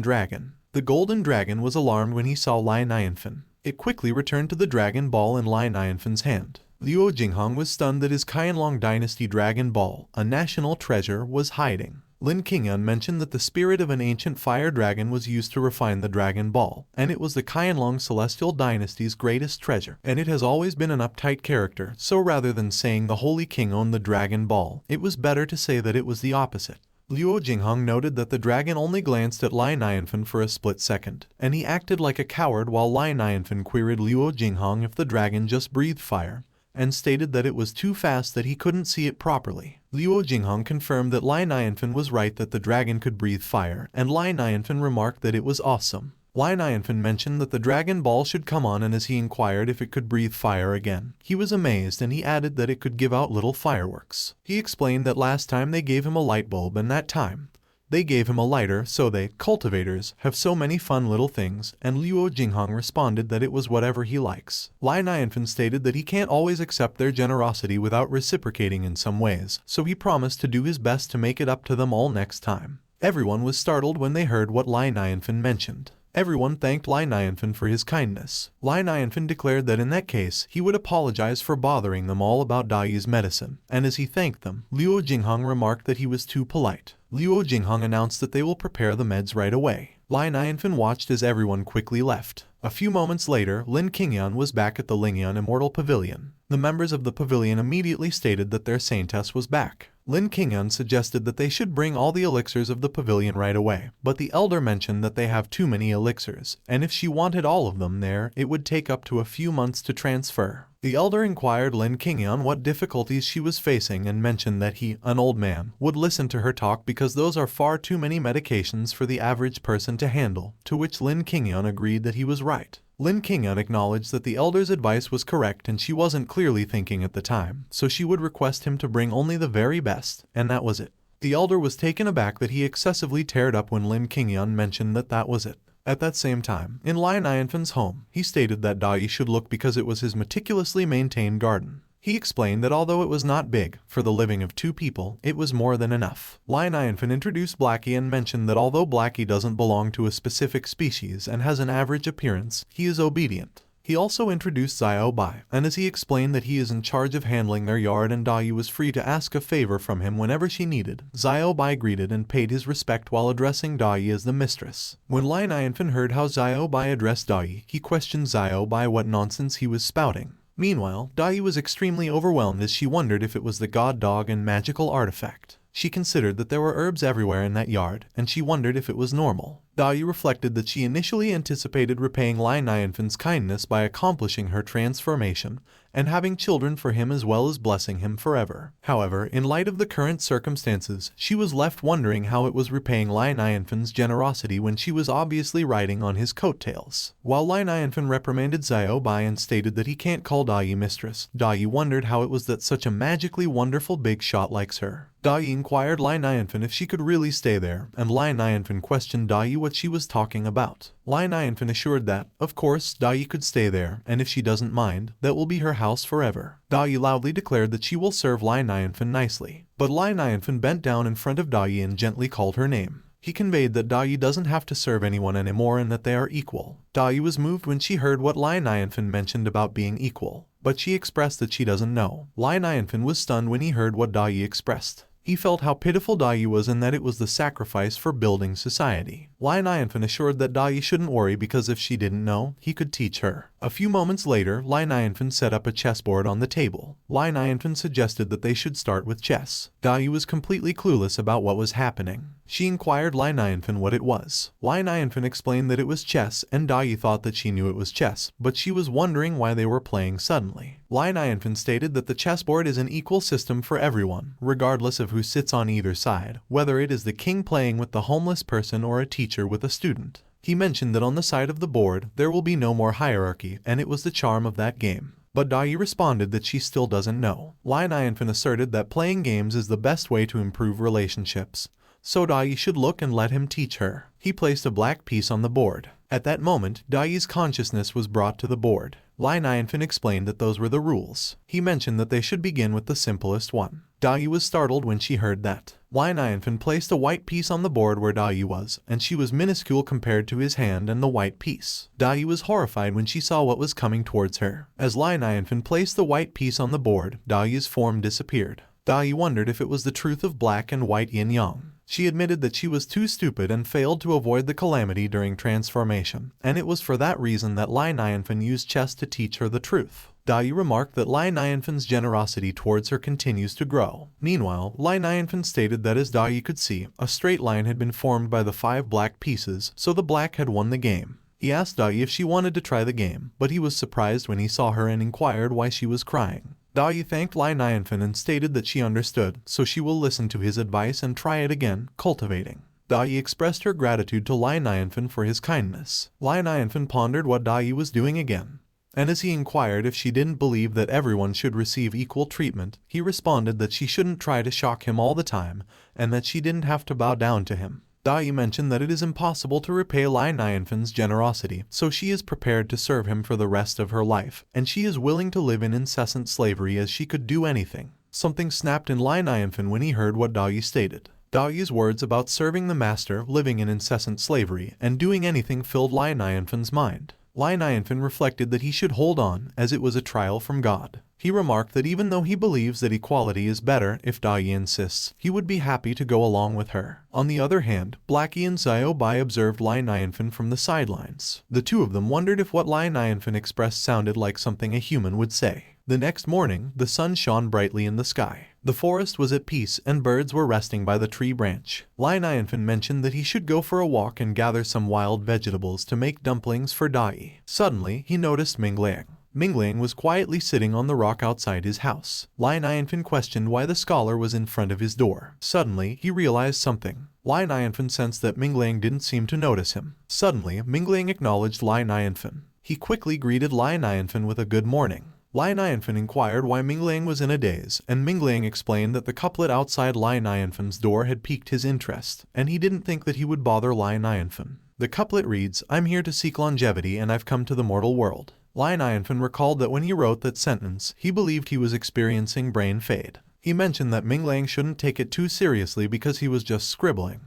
dragon. The golden dragon was alarmed when he saw Li Nianfan. It quickly returned to the Dragon Ball in Li Nianfan's hand. Luo Jinghong was stunned that his Qianlong Dynasty Dragon Ball, a national treasure, was hiding. Lin Qingyan mentioned that the spirit of an ancient fire dragon was used to refine the Dragon Ball, and it was the Qianlong Celestial Dynasty's greatest treasure, and it has always been an uptight character, so rather than saying the Holy King owned the Dragon Ball, it was better to say that it was the opposite. Luo Jinghong noted that the dragon only glanced at Li Nianfan for a split second, and he acted like a coward while Li Nianfan queried Luo Jinghong if the dragon just breathed fire, and stated that it was too fast that he couldn't see it properly. Luo Jinghong confirmed that Li Nianfan was right that the dragon could breathe fire, and Li Nianfan remarked that it was awesome. Lai Nianfan mentioned that the Dragon Ball should come on, and as he inquired if it could breathe fire again, he was amazed, and he added that it could give out little fireworks. He explained that last time they gave him a light bulb, and that time they gave him a lighter, so they, cultivators, have so many fun little things, and Luo Jinghong responded that it was whatever he likes. Lai Nianfan stated that he can't always accept their generosity without reciprocating in some ways, so he promised to do his best to make it up to them all next time. Everyone was startled when they heard what Lai Nianfan mentioned. Everyone thanked Lai Nianfan for his kindness. Lai Nianfan declared that in that case, he would apologize for bothering them all about Dai's medicine, and as he thanked them, Luo Jinghong remarked that he was too polite. Luo Jinghong announced that they will prepare the meds right away. Lai Nianfan watched as everyone quickly left. A few moments later, Lin Qingyan was back at the Lingan Immortal Pavilion. The members of the pavilion immediately stated that their saintess was back. Lin Qingyan suggested that they should bring all the elixirs of the pavilion right away, but the elder mentioned that they have too many elixirs, and if she wanted all of them there, it would take up to a few months to transfer. The elder inquired Lin Qingyan what difficulties she was facing and mentioned that he, an old man, would listen to her talk because those are far too many medications for the average person to handle, to which Lin Qingyan agreed that he was right. Lin Qingyan acknowledged that the elder's advice was correct and she wasn't clearly thinking at the time, so she would request him to bring only the very best, and that was it. The elder was taken aback that he excessively teared up when Lin Qingyan mentioned that that was it. At that same time, in Lai Nianfan's home, he stated that Dai should look because it was his meticulously maintained garden. He explained that although it was not big, for the living of 2 people, it was more than enough. Lai Nianfan introduced Blackie and mentioned that although Blackie doesn't belong to a specific species and has an average appearance, he is obedient. He also introduced Xiao Bai, and as he explained that he is in charge of handling their yard and Dai was free to ask a favor from him whenever she needed, Xiao Bai greeted and paid his respect while addressing Dai as the mistress. When Lai Nianfan heard how Xiao Bai addressed Dai, he questioned Xiao Bai what nonsense he was spouting. Meanwhile, Dai was extremely overwhelmed as she wondered if it was the god dog and magical artifact. She considered that there were herbs everywhere in that yard, and she wondered if it was normal. Dai reflected that she initially anticipated repaying Lai Nianfan's kindness by accomplishing her transformation and having children for him as well as blessing him forever. However, in light of the current circumstances, she was left wondering how it was repaying Lai Nianfan's generosity when she was obviously riding on his coattails. While Lai Nianfan reprimanded Xiao Bai and stated that he can't call Dai mistress, Dai wondered how it was that such a magically wonderful big shot likes her. Dai inquired Lai Nianfan if she could really stay there, and Lai Nianfan questioned Dai what she was talking about. Lai Nianfan assured that, of course, Dai could stay there, and if she doesn't mind, that will be her house forever. Dai loudly declared that she will serve Lai Nianfan nicely, but Lai Nianfan bent down in front of Dai and gently called her name. He conveyed that Dai doesn't have to serve anyone anymore and that they are equal. Dai was moved when she heard what Lai Nianfan mentioned about being equal, but she expressed that she doesn't know. Lai Nianfan was stunned when he heard what Dai expressed. He felt how pitiful Dai was and that it was the sacrifice for building society. Lai Nianfan assured that Dai shouldn't worry because if she didn't know, he could teach her. A few moments later, Lai Nianfan set up a chessboard on the table. Lai Nianfan suggested that they should start with chess. Dai was completely clueless about what was happening. She inquired Lai Nianfan what it was. Lai Nianfan explained that it was chess and Dai thought that she knew it was chess, but she was wondering why they were playing suddenly. Lai Nianfan stated that the chessboard is an equal system for everyone, regardless of who sits on either side, whether it is the king playing with the homeless person or a teacher with a student. He mentioned that on the side of the board, there will be no more hierarchy, and it was the charm of that game. But Dai responded that she still doesn't know. Lai Nianfan asserted that playing games is the best way to improve relationships, so Dai should look and let him teach her. He placed a black piece on the board. At that moment, Dai's consciousness was brought to the board. Lai Nianfan explained that those were the rules. He mentioned that they should begin with the simplest one. Dai was startled when she heard that. Lai Nianfan placed a white piece on the board where Dai was, and she was minuscule compared to his hand and the white piece. Dai was horrified when she saw what was coming towards her. As Lai Nianfan placed the white piece on the board, Dai's form disappeared. Dai wondered if it was the truth of black and white yin-yang. She admitted that she was too stupid and failed to avoid the calamity during transformation, and it was for that reason that Lai Nianfan used chess to teach her the truth. Dai remarked that Lai Nianfan's generosity towards her continues to grow. Meanwhile, Lai Nianfan stated that as Dai could see, a straight line had been formed by the 5 black pieces, so the black had won the game. He asked Dai if she wanted to try the game, but he was surprised when he saw her and inquired why she was crying. Dai thanked Lai Nianfan and stated that she understood, so she will listen to his advice and try it again, cultivating. Dai expressed her gratitude to Nianfan for his kindness. Nianfan pondered what Dai was doing again, and as he inquired if she didn't believe that everyone should receive equal treatment, he responded that she shouldn't try to shock him all the time, and that she didn't have to bow down to him. Dai mentioned that it is impossible to repay Nianfan's generosity, so she is prepared to serve him for the rest of her life, and she is willing to live in incessant slavery as she could do anything. Something snapped in Nianfan when he heard what Dai stated. Dai's words about serving the master, living in incessant slavery, and doing anything filled Nianfan's mind. Nianfan reflected that he should hold on, as it was a trial from God. He remarked that even though he believes that equality is better if Dai insists, he would be happy to go along with her. On the other hand, Blackie and Bai observed Nianfan from the sidelines. The two of them wondered if what Nianfan expressed sounded like something a human would say. The next morning, the sun shone brightly in the sky. The forest was at peace and birds were resting by the tree branch. Nianfan mentioned that he should go for a walk and gather some wild vegetables to make dumplings for Dai. Suddenly, he noticed Minglang. Minglang was quietly sitting on the rock outside his house. Nianfan questioned why the scholar was in front of his door. Suddenly, he realized something. Nianfan sensed that Minglang didn't seem to notice him. Suddenly, Minglang acknowledged Nianfan. He quickly greeted Nianfan with a good morning. Nianfan inquired why Minglang was in a daze, and Minglang explained that the couplet outside Nianfan's door had piqued his interest, and he didn't think that he would bother Nianfan. The couplet reads, "I'm here to seek longevity and I've come to the mortal world." Nianfan recalled that when he wrote that sentence, he believed he was experiencing brain fade. He mentioned that Minglang shouldn't take it too seriously because he was just scribbling.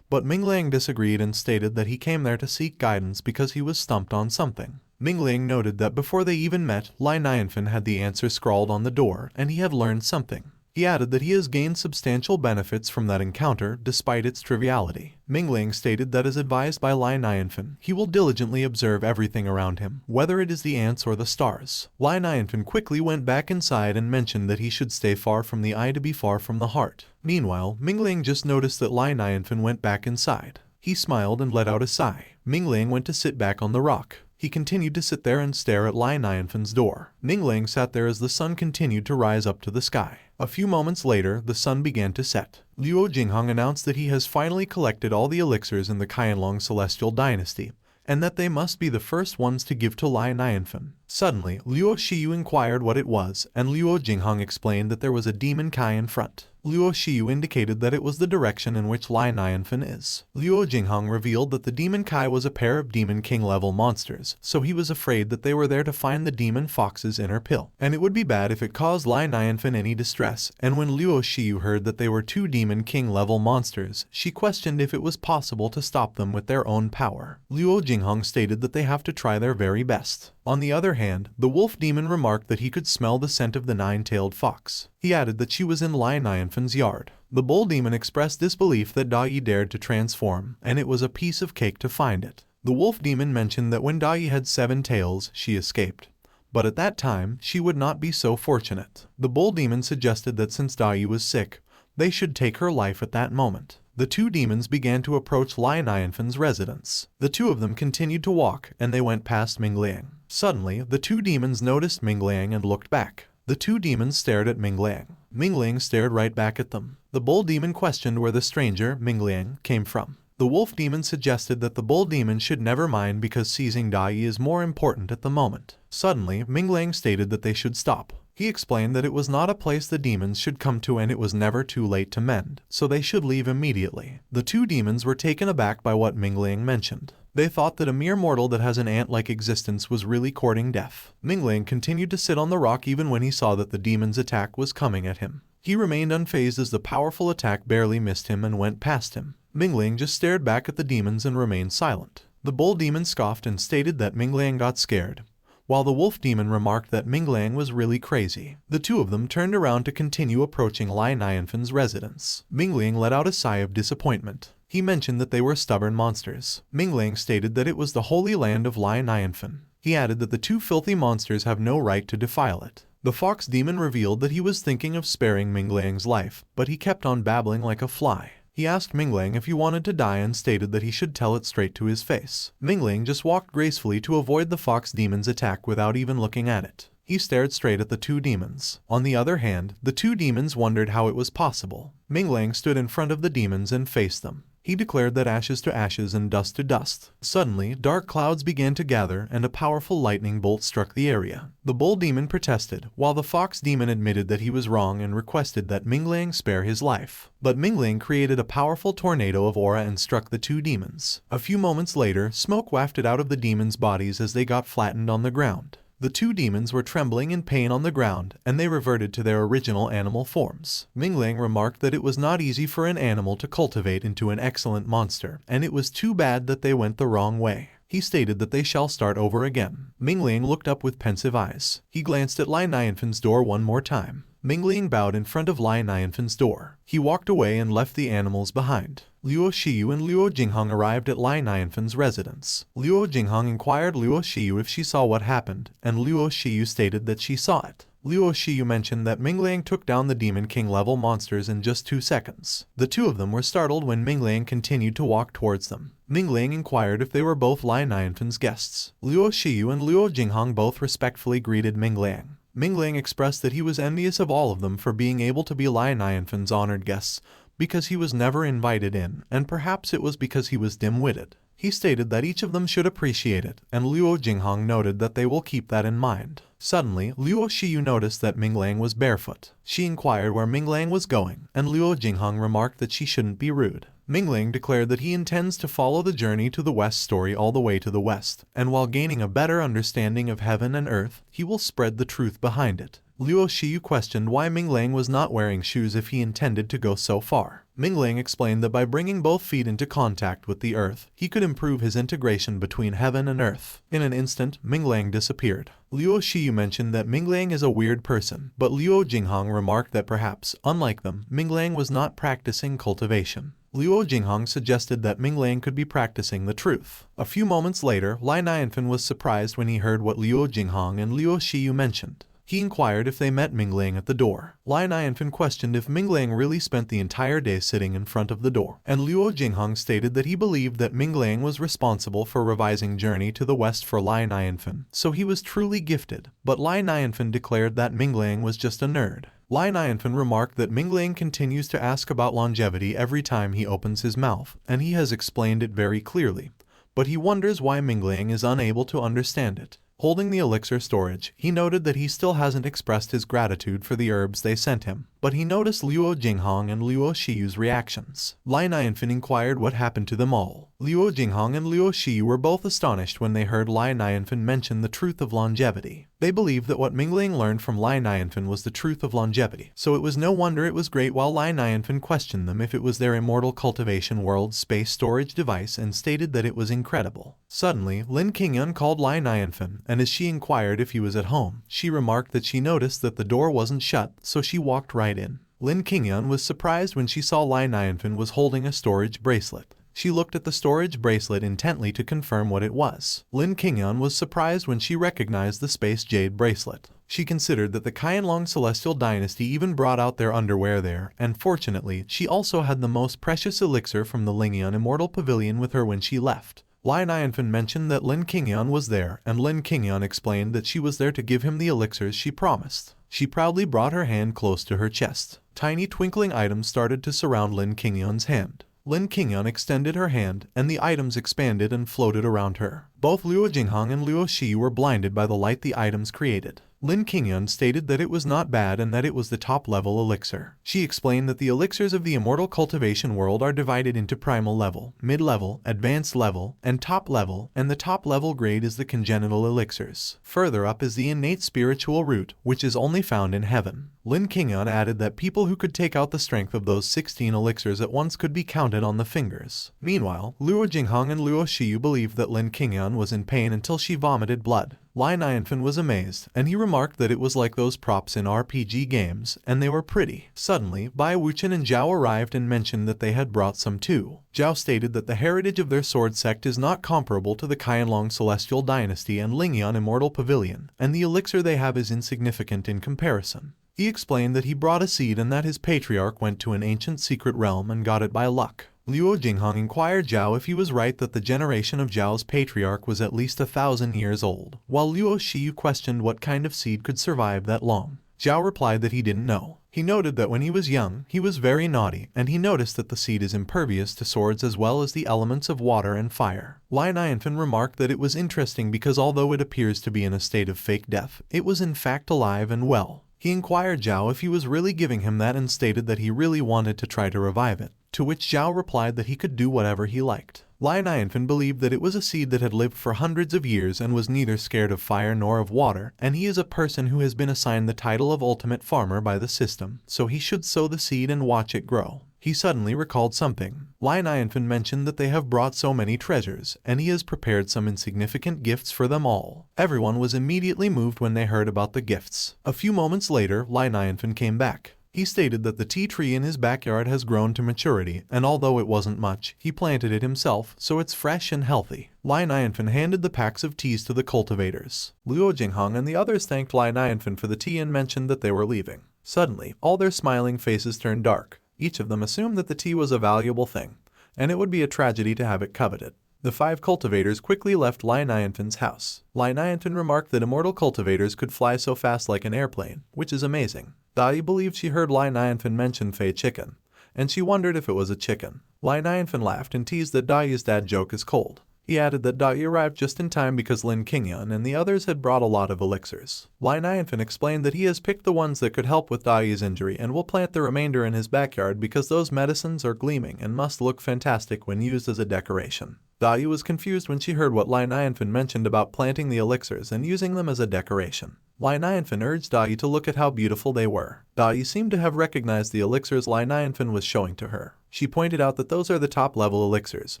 But Minglang disagreed and stated that he came there to seek guidance because he was stumped on something. Minglang noted that before they even met, Nianfan had the answer scrawled on the door, and he had learned something. He added that he has gained substantial benefits from that encounter, despite its triviality. Minglang stated that as advised by Nianfan, he will diligently observe everything around him, whether it is the ants or the stars. Nianfan quickly went back inside and mentioned that he should stay far from the eye to be far from the heart. Meanwhile, Minglang just noticed that Nianfan went back inside. He smiled and let out a sigh. Minglang went to sit back on the rock. He continued to sit there and stare at Nianfan's door. Minglang sat there as the sun continued to rise up to the sky. A few moments later, the sun began to set. Luo Jinghong announced that he has finally collected all the elixirs in the Qianlong Celestial Dynasty, and that they must be the first ones to give to Nianfan. Suddenly, Luo Shiyu inquired what it was, and Luo Jinghong explained that there was a demon Kai in front. Luo Shiyu indicated that it was the direction in which Nianfan is. Luo Jinghong revealed that the demon Kai was a pair of demon king level monsters, so he was afraid that they were there to find the demon fox's inner pill, and it would be bad if it caused Nianfan any distress. And when Luo Shiyu heard that they were two demon king level monsters, she questioned if it was possible to stop them with their own power. Luo Jinghong stated that they have to try their very best. On the other hand, the wolf demon remarked that he could smell the scent of the nine-tailed fox. He added that she was in Nianfan's yard. The bull demon expressed disbelief that Dai dared to transform, and it was a piece of cake to find it. The wolf demon mentioned that when Dai had 7 tails, she escaped. But at that time, she would not be so fortunate. The bull demon suggested that since Dai was sick, they should take her life at that moment. The two demons began to approach Nianfan's residence. The two of them continued to walk, and they went past Minglang. Suddenly, the two demons noticed Minglang and looked back. The two demons stared at Minglang. Minglang stared right back at them. The bull demon questioned where the stranger, Minglang, came from. The wolf demon suggested that the bull demon should never mind because seizing Dai is more important at the moment. Suddenly, Minglang stated that they should stop. He explained that it was not a place the demons should come to and it was never too late to mend, so they should leave immediately. The two demons were taken aback by what Minglang mentioned. They thought that a mere mortal that has an ant-like existence was really courting death. Minglang continued to sit on the rock even when he saw that the demon's attack was coming at him. He remained unfazed as the powerful attack barely missed him and went past him. Minglang just stared back at the demons and remained silent. The bull demon scoffed and stated that Minglang got scared, while the wolf demon remarked that Minglang was really crazy. The two of them turned around to continue approaching Nianfan's residence. Minglang let out a sigh of disappointment. He mentioned that they were stubborn monsters. Minglang stated that it was the holy land of Nianfan. He added that the two filthy monsters have no right to defile it. The fox demon revealed that he was thinking of sparing Minglang's life, but he kept on babbling like a fly. He asked Minglang if he wanted to die and stated that he should tell it straight to his face. Minglang just walked gracefully to avoid the fox demon's attack without even looking at it. He stared straight at the two demons. On the other hand, the two demons wondered how it was possible. Minglang stood in front of the demons and faced them. He declared that ashes to ashes and dust to dust. Suddenly, dark clouds began to gather and a powerful lightning bolt struck the area. The bull demon protested, while the fox demon admitted that he was wrong and requested that Minglang spare his life. But Minglang created a powerful tornado of aura and struck the two demons. A few moments later, smoke wafted out of the demons' bodies as they got flattened on the ground. The two demons were trembling in pain on the ground, and they reverted to their original animal forms. Minglang remarked that it was not easy for an animal to cultivate into an excellent monster, and it was too bad that they went the wrong way. He stated that they shall start over again. Minglang looked up with pensive eyes. He glanced at Lai Nianfan's door one more time. Minglang bowed in front of Lai Nianfan's door. He walked away and left the animals behind. Luo Shiyu and Luo Jinghong arrived at Lai Nianfan's residence. Luo Jinghong inquired Luo Shiyu if she saw what happened, and Luo Shiyu stated that she saw it. Luo Shiyu mentioned that Minglang took down the Demon King level monsters in just 2 seconds. The two of them were startled when Minglang continued to walk towards them. Minglang inquired if they were both Lai Nianfan's guests. Luo Shiyu and Luo Jinghong both respectfully greeted Minglang. Minglang expressed that he was envious of all of them for being able to be Lai Nianfan's honored guests, because he was never invited in, and perhaps it was because he was dim-witted. He stated that each of them should appreciate it, and Luo Jinghong noted that they will keep that in mind. Suddenly, Luo Shiyu noticed that Minglang was barefoot. She inquired where Minglang was going, and Luo Jinghong remarked that she shouldn't be rude. Minglang declared that he intends to follow the journey to the west story all the way to the west, and while gaining a better understanding of heaven and earth, he will spread the truth behind it. Luo Shiyu questioned why Minglang was not wearing shoes if he intended to go so far. Minglang explained that by bringing both feet into contact with the earth, he could improve his integration between heaven and earth. In an instant, Minglang disappeared. Luo Shiyu mentioned that Minglang is a weird person, but Luo Jinghong remarked that perhaps, unlike them, Minglang was not practicing cultivation. Luo Jinghong suggested that Minglang could be practicing the truth. A few moments later, Lai Nianfan was surprised when he heard what Luo Jinghong and Luo Shiyu mentioned. He inquired if they met Minglang at the door. Lai Nianfan questioned if Minglang really spent the entire day sitting in front of the door, and Luo Jinghong stated that he believed that Minglang was responsible for revising Journey to the West for Lai Nianfan, so he was truly gifted. But Lai Nianfan declared that Minglang was just a nerd. Lai Nianfan remarked that Minglang continues to ask about longevity every time he opens his mouth, and he has explained it very clearly, but he wonders why Minglang is unable to understand it. Holding the elixir storage, he noted that he still hasn't expressed his gratitude for the herbs they sent him, but he noticed Luo Jinghong and Luo Shiyu's reactions. Lai Nianfan inquired what happened to them all. Luo Jinghong and Luo Shiyu were both astonished when they heard Lai Nianfan mention the truth of longevity. They believed that what Minglang learned from Lai Nianfan was the truth of longevity, so it was no wonder it was great while Lai Nianfan questioned them if it was their immortal cultivation world space storage device and stated that it was incredible. Suddenly, Lin Qingyun called Lai Nianfan, and as she inquired if he was at home, she remarked that she noticed that the door wasn't shut, so she walked right in. Lin Qingyun was surprised when she saw Lai Nianfan was holding a storage bracelet. She looked at the storage bracelet intently to confirm what it was. Lin Qingyun was surprised when she recognized the space jade bracelet. She considered that the Qianlong Celestial Dynasty even brought out their underwear there, and fortunately, she also had the most precious elixir from the Lingan Immortal Pavilion with her when she left. Lai Nianfan mentioned that Lin Qingyun was there, and Lin Qingyun explained that she was there to give him the elixirs she promised. She proudly brought her hand close to her chest. Tiny twinkling items started to surround Lin Qingyun's hand. Lin Qingyun extended her hand, and the items expanded and floated around her. Both Luo Jinghong and Luo Shiyu were blinded by the light the items created. Lin Qingyun stated that it was not bad and that it was the top-level elixir. She explained that the elixirs of the immortal cultivation world are divided into primal level, mid-level, advanced level, and top level, and the top-level grade is the congenital elixirs. Further up is the innate spiritual root, which is only found in heaven. Lin Qingyun added that people who could take out the strength of those 16 elixirs at once could be counted on the fingers. Meanwhile, Luo Jinghong and Luo Shiyu believed that Lin Qingyun was in pain until she vomited blood. Lai Nianfan was amazed, and he remarked that it was like those props in RPG games, and they were pretty. Suddenly, Bai Wuchen and Zhao arrived and mentioned that they had brought some too. Zhao stated that the heritage of their sword sect is not comparable to the Qianlong Celestial Dynasty and Lingan Immortal Pavilion, and the elixir they have is insignificant in comparison. He explained that he brought a seed and that his patriarch went to an ancient secret realm and got it by luck. Luo Jinghong inquired Zhao if he was right that the generation of Zhao's patriarch was at least 1,000 years old, while Luo Shiyu questioned what kind of seed could survive that long. Zhao replied that he didn't know. He noted that when he was young, he was very naughty, and he noticed that the seed is impervious to swords as well as the elements of water and fire. Nianfan remarked that it was interesting because although it appears to be in a state of fake death, it was in fact alive and well. He inquired Zhao if he was really giving him that and stated that he really wanted to try to revive it, to which Zhao replied that he could do whatever he liked. Nianfan believed that it was a seed that had lived for hundreds of years and was neither scared of fire nor of water, and he is a person who has been assigned the title of ultimate farmer by the system, so he should sow the seed and watch it grow. He suddenly recalled something. Nianfan mentioned that they have brought so many treasures, and he has prepared some insignificant gifts for them all. Everyone was immediately moved when they heard about the gifts. A few moments later, Nianfan came back. He stated that the tea tree in his backyard has grown to maturity, and although it wasn't much, he planted it himself, so it's fresh and healthy. Nianfan handed the packs of teas to the cultivators. Luo Jinghong and the others thanked Nianfan for the tea and mentioned that they were leaving. Suddenly, all their smiling faces turned dark. Each of them assumed that the tea was a valuable thing, and it would be a tragedy to have it coveted. The 5 cultivators quickly left Nianfan's house. Nianfan remarked that immortal cultivators could fly so fast like an airplane, which is amazing. Dai believed she heard Nianfan mention Fei chicken, and she wondered if it was a chicken. Nianfan laughed and teased that Dai's dad joke is cold. He added that Dai arrived just in time because Lin Qingyan and the others had brought a lot of elixirs. Nianfan explained that he has picked the ones that could help with Dai's injury and will plant the remainder in his backyard because those medicines are gleaming and must look fantastic when used as a decoration. Dai was confused when she heard what Nianfan mentioned about planting the elixirs and using them as a decoration. Nianfan urged Dai to look at how beautiful they were. Dai seemed to have recognized the elixirs Nianfan was showing to her. She pointed out that those are the top-level elixirs,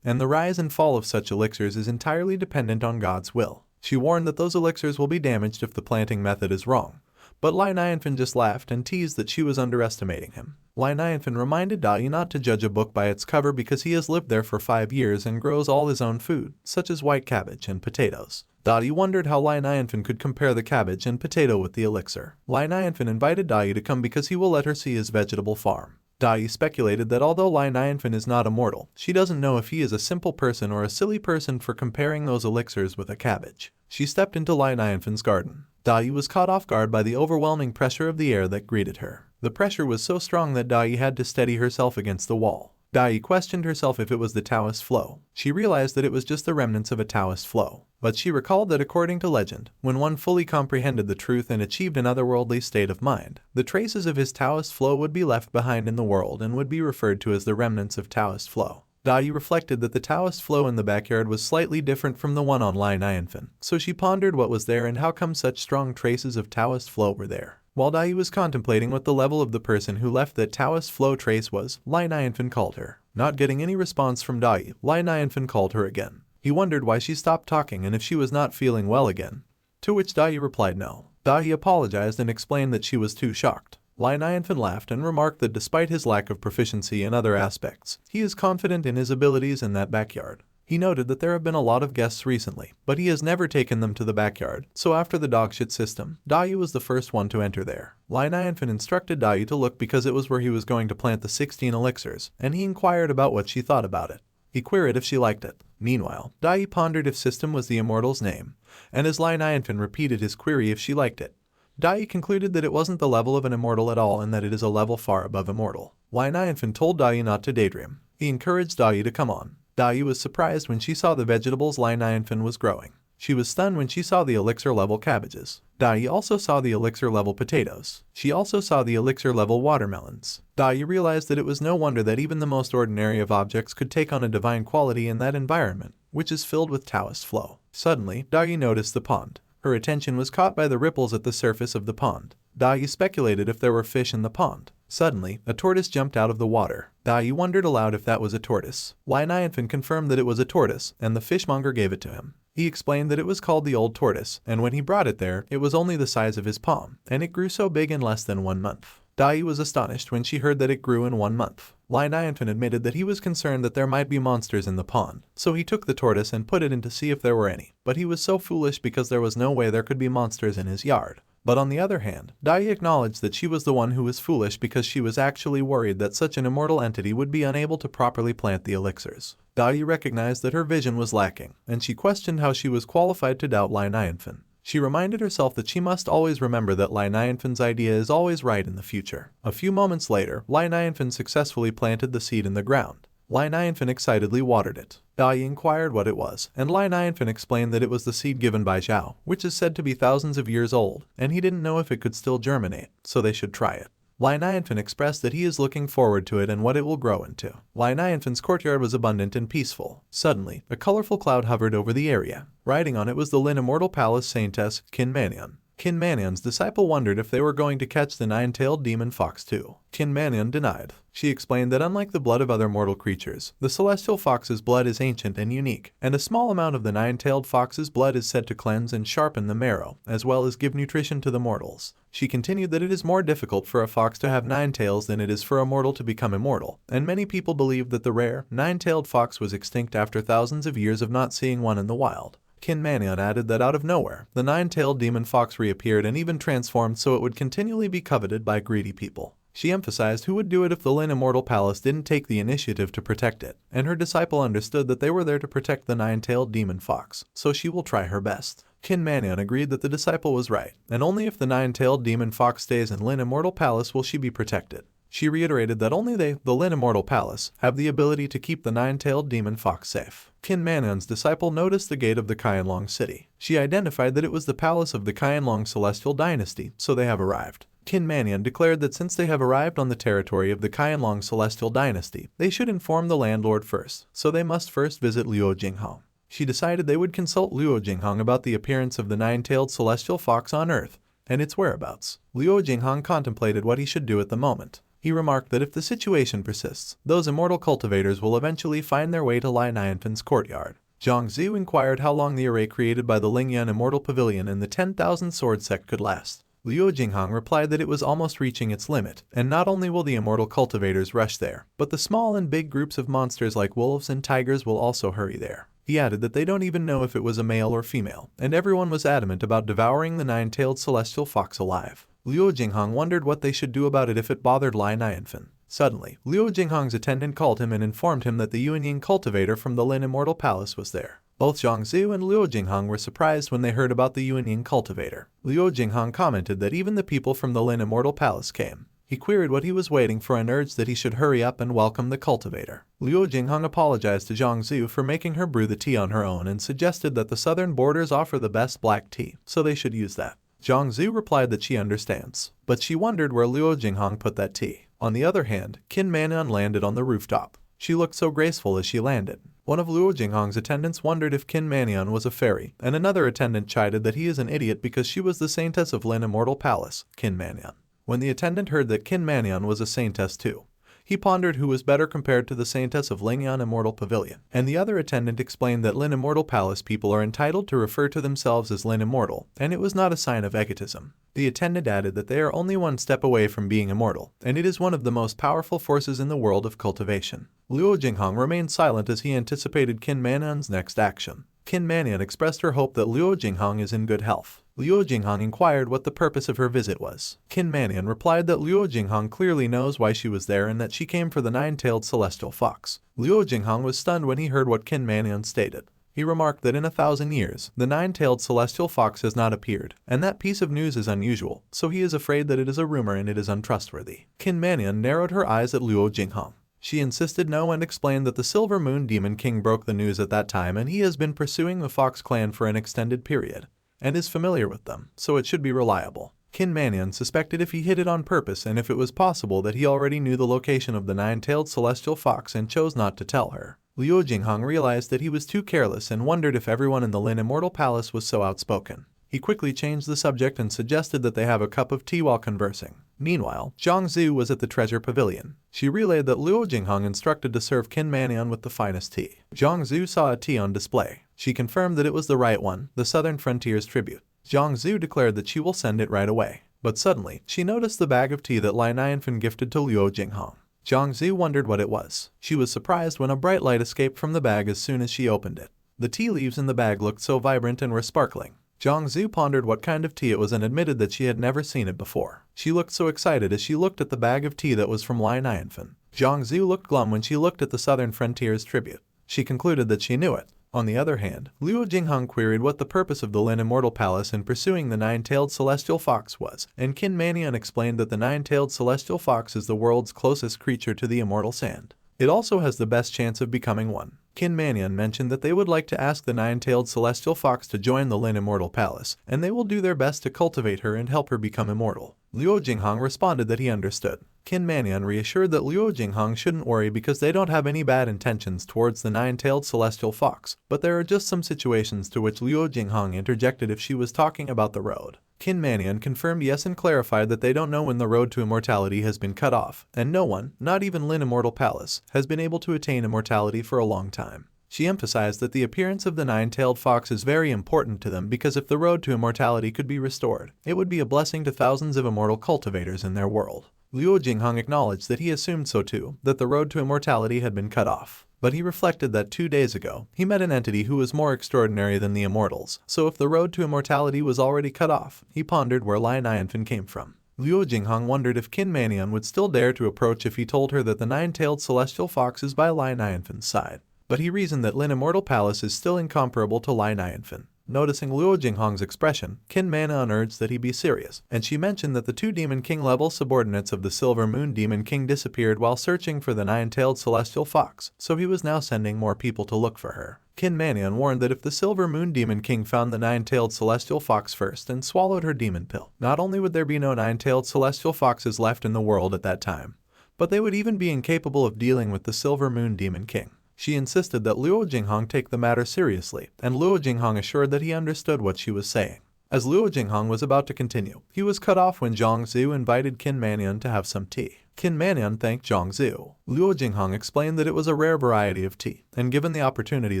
and the rise and fall of such elixirs is entirely dependent on God's will. She warned that those elixirs will be damaged if the planting method is wrong. But Nianfan just laughed and teased that she was underestimating him. Nianfan reminded Dai not to judge a book by its cover because he has lived there for 5 years and grows all his own food, such as white cabbage and potatoes. Dai wondered how Nianfan could compare the cabbage and potato with the elixir. Nianfan invited Dai to come because he will let her see his vegetable farm. Dai speculated that although Nianfan is not immortal, she doesn't know if he is a simple person or a silly person for comparing those elixirs with a cabbage. She stepped into Nianfan's garden. Dai was caught off guard by the overwhelming pressure of the air that greeted her. The pressure was so strong that Dai had to steady herself against the wall. Dai questioned herself if it was the Taoist flow. She realized that it was just the remnants of a Taoist flow. But she recalled that according to legend, when one fully comprehended the truth and achieved an otherworldly state of mind, the traces of his Taoist flow would be left behind in the world and would be referred to as the remnants of Taoist flow. Dai reflected that the Taoist flow in the backyard was slightly different from the one on Nianfan, so she pondered what was there and how come such strong traces of Taoist flow were there. While Dai was contemplating what the level of the person who left that Taoist flow trace was, Nianfan called her. Not getting any response from Dai, Nianfan called her again. He wondered why she stopped talking and if she was not feeling well again. To which Dai replied no. Dai apologized and explained that she was too shocked. Nianfan laughed and remarked that despite his lack of proficiency in other aspects, he is confident in his abilities in that backyard. He noted that there have been a lot of guests recently, but he has never taken them to the backyard, so after the dogshit system, Dai was the first one to enter there. Nianfan instructed Dai to look because it was where he was going to plant the 16 elixirs, and he inquired about what she thought about it. He queried if she liked it. Meanwhile, Dai pondered if system was the immortal's name, and as Nianfan repeated his query if she liked it, Dai concluded that it wasn't the level of an immortal at all and that it is a level far above immortal. Nianfan told Dai not to daydream. He encouraged Dai to come on. Dai was surprised when she saw the vegetables Nianfan was growing. She was stunned when she saw the elixir-level cabbages. Dai also saw the elixir-level potatoes. She also saw the elixir-level watermelons. Dai realized that it was no wonder that even the most ordinary of objects could take on a divine quality in that environment, which is filled with Taoist flow. Suddenly, Dai noticed the pond. Her attention was caught by the ripples at the surface of the pond. Dai speculated if there were fish in the pond. Suddenly, a tortoise jumped out of the water. Dai wondered aloud if that was a tortoise. Nianfan confirmed that it was a tortoise, and the fishmonger gave it to him. He explained that it was called the old tortoise, and when he brought it there, it was only the size of his palm, and it grew so big in less than 1 month. Dai was astonished when she heard that it grew in 1 month. Nianfan admitted that he was concerned that there might be monsters in the pond, so he took the tortoise and put it in to see if there were any, but he was so foolish because there was no way there could be monsters in his yard. But on the other hand, Dai acknowledged that she was the one who was foolish because she was actually worried that such an immortal entity would be unable to properly plant the elixirs. Dai recognized that her vision was lacking, and she questioned how she was qualified to doubt Nianfan. She reminded herself that she must always remember that Nianfan's idea is always right in the future. A few moments later, Nianfan successfully planted the seed in the ground. Nianfan excitedly watered it. Dai inquired what it was, and Nianfan explained that it was the seed given by Zhao, which is said to be thousands of years old, and he didn't know if it could still germinate, so they should try it. Nianfan expressed that he is looking forward to it and what it will grow into. Nianfan's courtyard was abundant and peaceful. Suddenly, a colorful cloud hovered over the area. Riding on it was the Immortal Palace Saintess, Qin Manyan. Qin Manyan's disciple wondered if they were going to catch the nine-tailed demon fox too. Qin Manyan denied. She explained that unlike the blood of other mortal creatures, the celestial fox's blood is ancient and unique, and a small amount of the nine-tailed fox's blood is said to cleanse and sharpen the marrow, as well as give nutrition to the mortals. She continued that it is more difficult for a fox to have 9 tails than it is for a mortal to become immortal, and many people believe that the rare, 9-tailed fox was extinct after thousands of years of not seeing one in the wild. Qin Manyan added that out of nowhere, the 9-tailed demon fox reappeared and even transformed so it would continually be coveted by greedy people. She emphasized who would do it if the Immortal Palace didn't take the initiative to protect it, and her disciple understood that they were there to protect the 9-tailed demon fox, so she will try her best. Qin Manyan agreed that the disciple was right, and only if the 9-tailed demon fox stays in Immortal Palace will she be protected. She reiterated that only they, the Immortal Palace, have the ability to keep the 9-tailed demon fox safe. Qin Manyan's disciple noticed the gate of the Qianlong city. She identified that it was the palace of the Qianlong celestial dynasty, so they have arrived. Qin Manyan declared that since they have arrived on the territory of the Qianlong celestial dynasty, they should inform the landlord first, so they must first visit Luo Jinghong. She decided they would consult Luo Jinghong about the appearance of the 9-tailed celestial fox on Earth and its whereabouts. Luo Jinghong contemplated what he should do at the moment. He remarked that if the situation persists, those immortal cultivators will eventually find their way to Nianfan's courtyard. Zhang Zhu inquired how long the array created by the Lingan Immortal Pavilion and the 10,000 sword sect could last. Luo Jinghong replied that it was almost reaching its limit, and not only will the immortal cultivators rush there, but the small and big groups of monsters like wolves and tigers will also hurry there. He added that they don't even know if it was a male or female, and everyone was adamant about devouring the 9-tailed celestial fox alive. Luo Jinghong wondered what they should do about it if it bothered Nianfan. Suddenly, Luo Jinghong's attendant called him and informed him that the Yuanying cultivator from the Immortal Palace was there. Both Zhang Zhu and Luo Jinghong were surprised when they heard about the Yuanying cultivator. Luo Jinghong commented that even the people from the Immortal Palace came. He queried what he was waiting for and urged that he should hurry up and welcome the cultivator. Luo Jinghong apologized to Zhang Zhu for making her brew the tea on her own and suggested that the southern borders offer the best black tea, so they should use that. Zhang Zhu replied that she understands, but she wondered where Luo Jinghong put that tea. On the other hand, Qin Manyan landed on the rooftop. She looked so graceful as she landed. One of Luo Jinghong's attendants wondered if Qin Manyan was a fairy, and another attendant chided that he is an idiot because she was the saintess of Immortal Palace, Qin Manyan. When the attendant heard that Qin Manyan was a saintess too, he pondered who was better compared to the saintess of Lingan Immortal Pavilion, and the other attendant explained that Immortal Palace people are entitled to refer to themselves as Immortal, and it was not a sign of egotism. The attendant added that they are only one step away from being immortal, and it is one of the most powerful forces in the world of cultivation. Luo Jinghong remained silent as he anticipated Qin Manyan's next action. Qin Manyan expressed her hope that Luo Jinghong is in good health. Luo Jinghong inquired what the purpose of her visit was. Qin Manyan replied that Luo Jinghong clearly knows why she was there and that she came for the 9-tailed celestial fox. Luo Jinghong was stunned when he heard what Qin Manyan stated. He remarked that in 1,000 years, the 9-tailed celestial fox has not appeared, and that piece of news is unusual, so he is afraid that it is a rumor and it is untrustworthy. Qin Manyan narrowed her eyes at Luo Jinghong. She insisted no and explained that the Silver Moon Demon King broke the news at that time and he has been pursuing the Fox clan for an extended period, and is familiar with them, so it should be reliable. Qin Manyan suspected if he hid it on purpose and if it was possible that he already knew the location of the 9-tailed celestial fox and chose not to tell her. Luo Jinghong realized that he was too careless and wondered if everyone in the Immortal Palace was so outspoken. He quickly changed the subject and suggested that they have a cup of tea while conversing. Meanwhile, Zhang Zhu was at the treasure pavilion. She relayed that Luo Jinghong instructed to serve Qin Manyan with the finest tea. Zhang Zhu saw a tea on display. She confirmed that it was the right one, the Southern Frontier's tribute. Zhang Zhu declared that she will send it right away. But suddenly, she noticed the bag of tea that Nianfan gifted to Luo Jinghong. Zhang Zhu wondered what it was. She was surprised when a bright light escaped from the bag as soon as she opened it. The tea leaves in the bag looked so vibrant and were sparkling. Zhang Zhu pondered what kind of tea it was and admitted that she had never seen it before. She looked so excited as she looked at the bag of tea that was from Nianfan. Zhang Zhu looked glum when she looked at the Southern Frontier's tribute. She concluded that she knew it. On the other hand, Luo Jinghong queried what the purpose of the Lin Immortal Palace in pursuing the nine-tailed celestial fox was, and Qin Manian explained that the nine-tailed celestial fox is the world's closest creature to the immortal sand. It also has the best chance of becoming one. Qin Manian mentioned that they would like to ask the nine-tailed celestial fox to join the Lin Immortal Palace, and they will do their best to cultivate her and help her become immortal. Luo Jinghong responded that he understood. Qin Manian reassured that Luo Jinghong shouldn't worry because they don't have any bad intentions towards the nine-tailed celestial fox, but there are just some situations to which Luo Jinghong interjected if she was talking about the road. Qin Manian confirmed yes and clarified that they don't know when the road to immortality has been cut off, and no one, not even Lin Immortal Palace, has been able to attain immortality for a long time. She emphasized that the appearance of the nine-tailed fox is very important to them because if the road to immortality could be restored, it would be a blessing to thousands of immortal cultivators in their world. Luo Jinghong acknowledged that he assumed so too, that the road to immortality had been cut off. But he reflected that 2 days ago, he met an entity who was more extraordinary than the Immortals, so if the road to immortality was already cut off, he pondered where Nianfan came from. Luo Jinghong wondered if Qin Manian would still dare to approach if he told her that the nine-tailed celestial fox is by Nianfan's side. But he reasoned that Lin Immortal Palace is still incomparable to Nianfan. Noticing Luo Jinghong's expression, Qin Manian urged that he be serious, and she mentioned that the 2 Demon King level subordinates of the Silver Moon Demon King disappeared while searching for the nine-tailed celestial fox, so he was now sending more people to look for her. Qin Manian warned that if the Silver Moon Demon King found the nine-tailed celestial fox first and swallowed her demon pill, not only would there be no nine-tailed celestial foxes left in the world at that time, but they would even be incapable of dealing with the Silver Moon Demon King. She insisted that Luo Jinghong take the matter seriously, and Luo Jinghong assured that he understood what she was saying. As Luo Jinghong was about to continue, he was cut off when Zhongzhu invited Qin Manian to have some tea. Qin Manian thanked Zhongzhu. Luo Jinghong explained that it was a rare variety of tea, and given the opportunity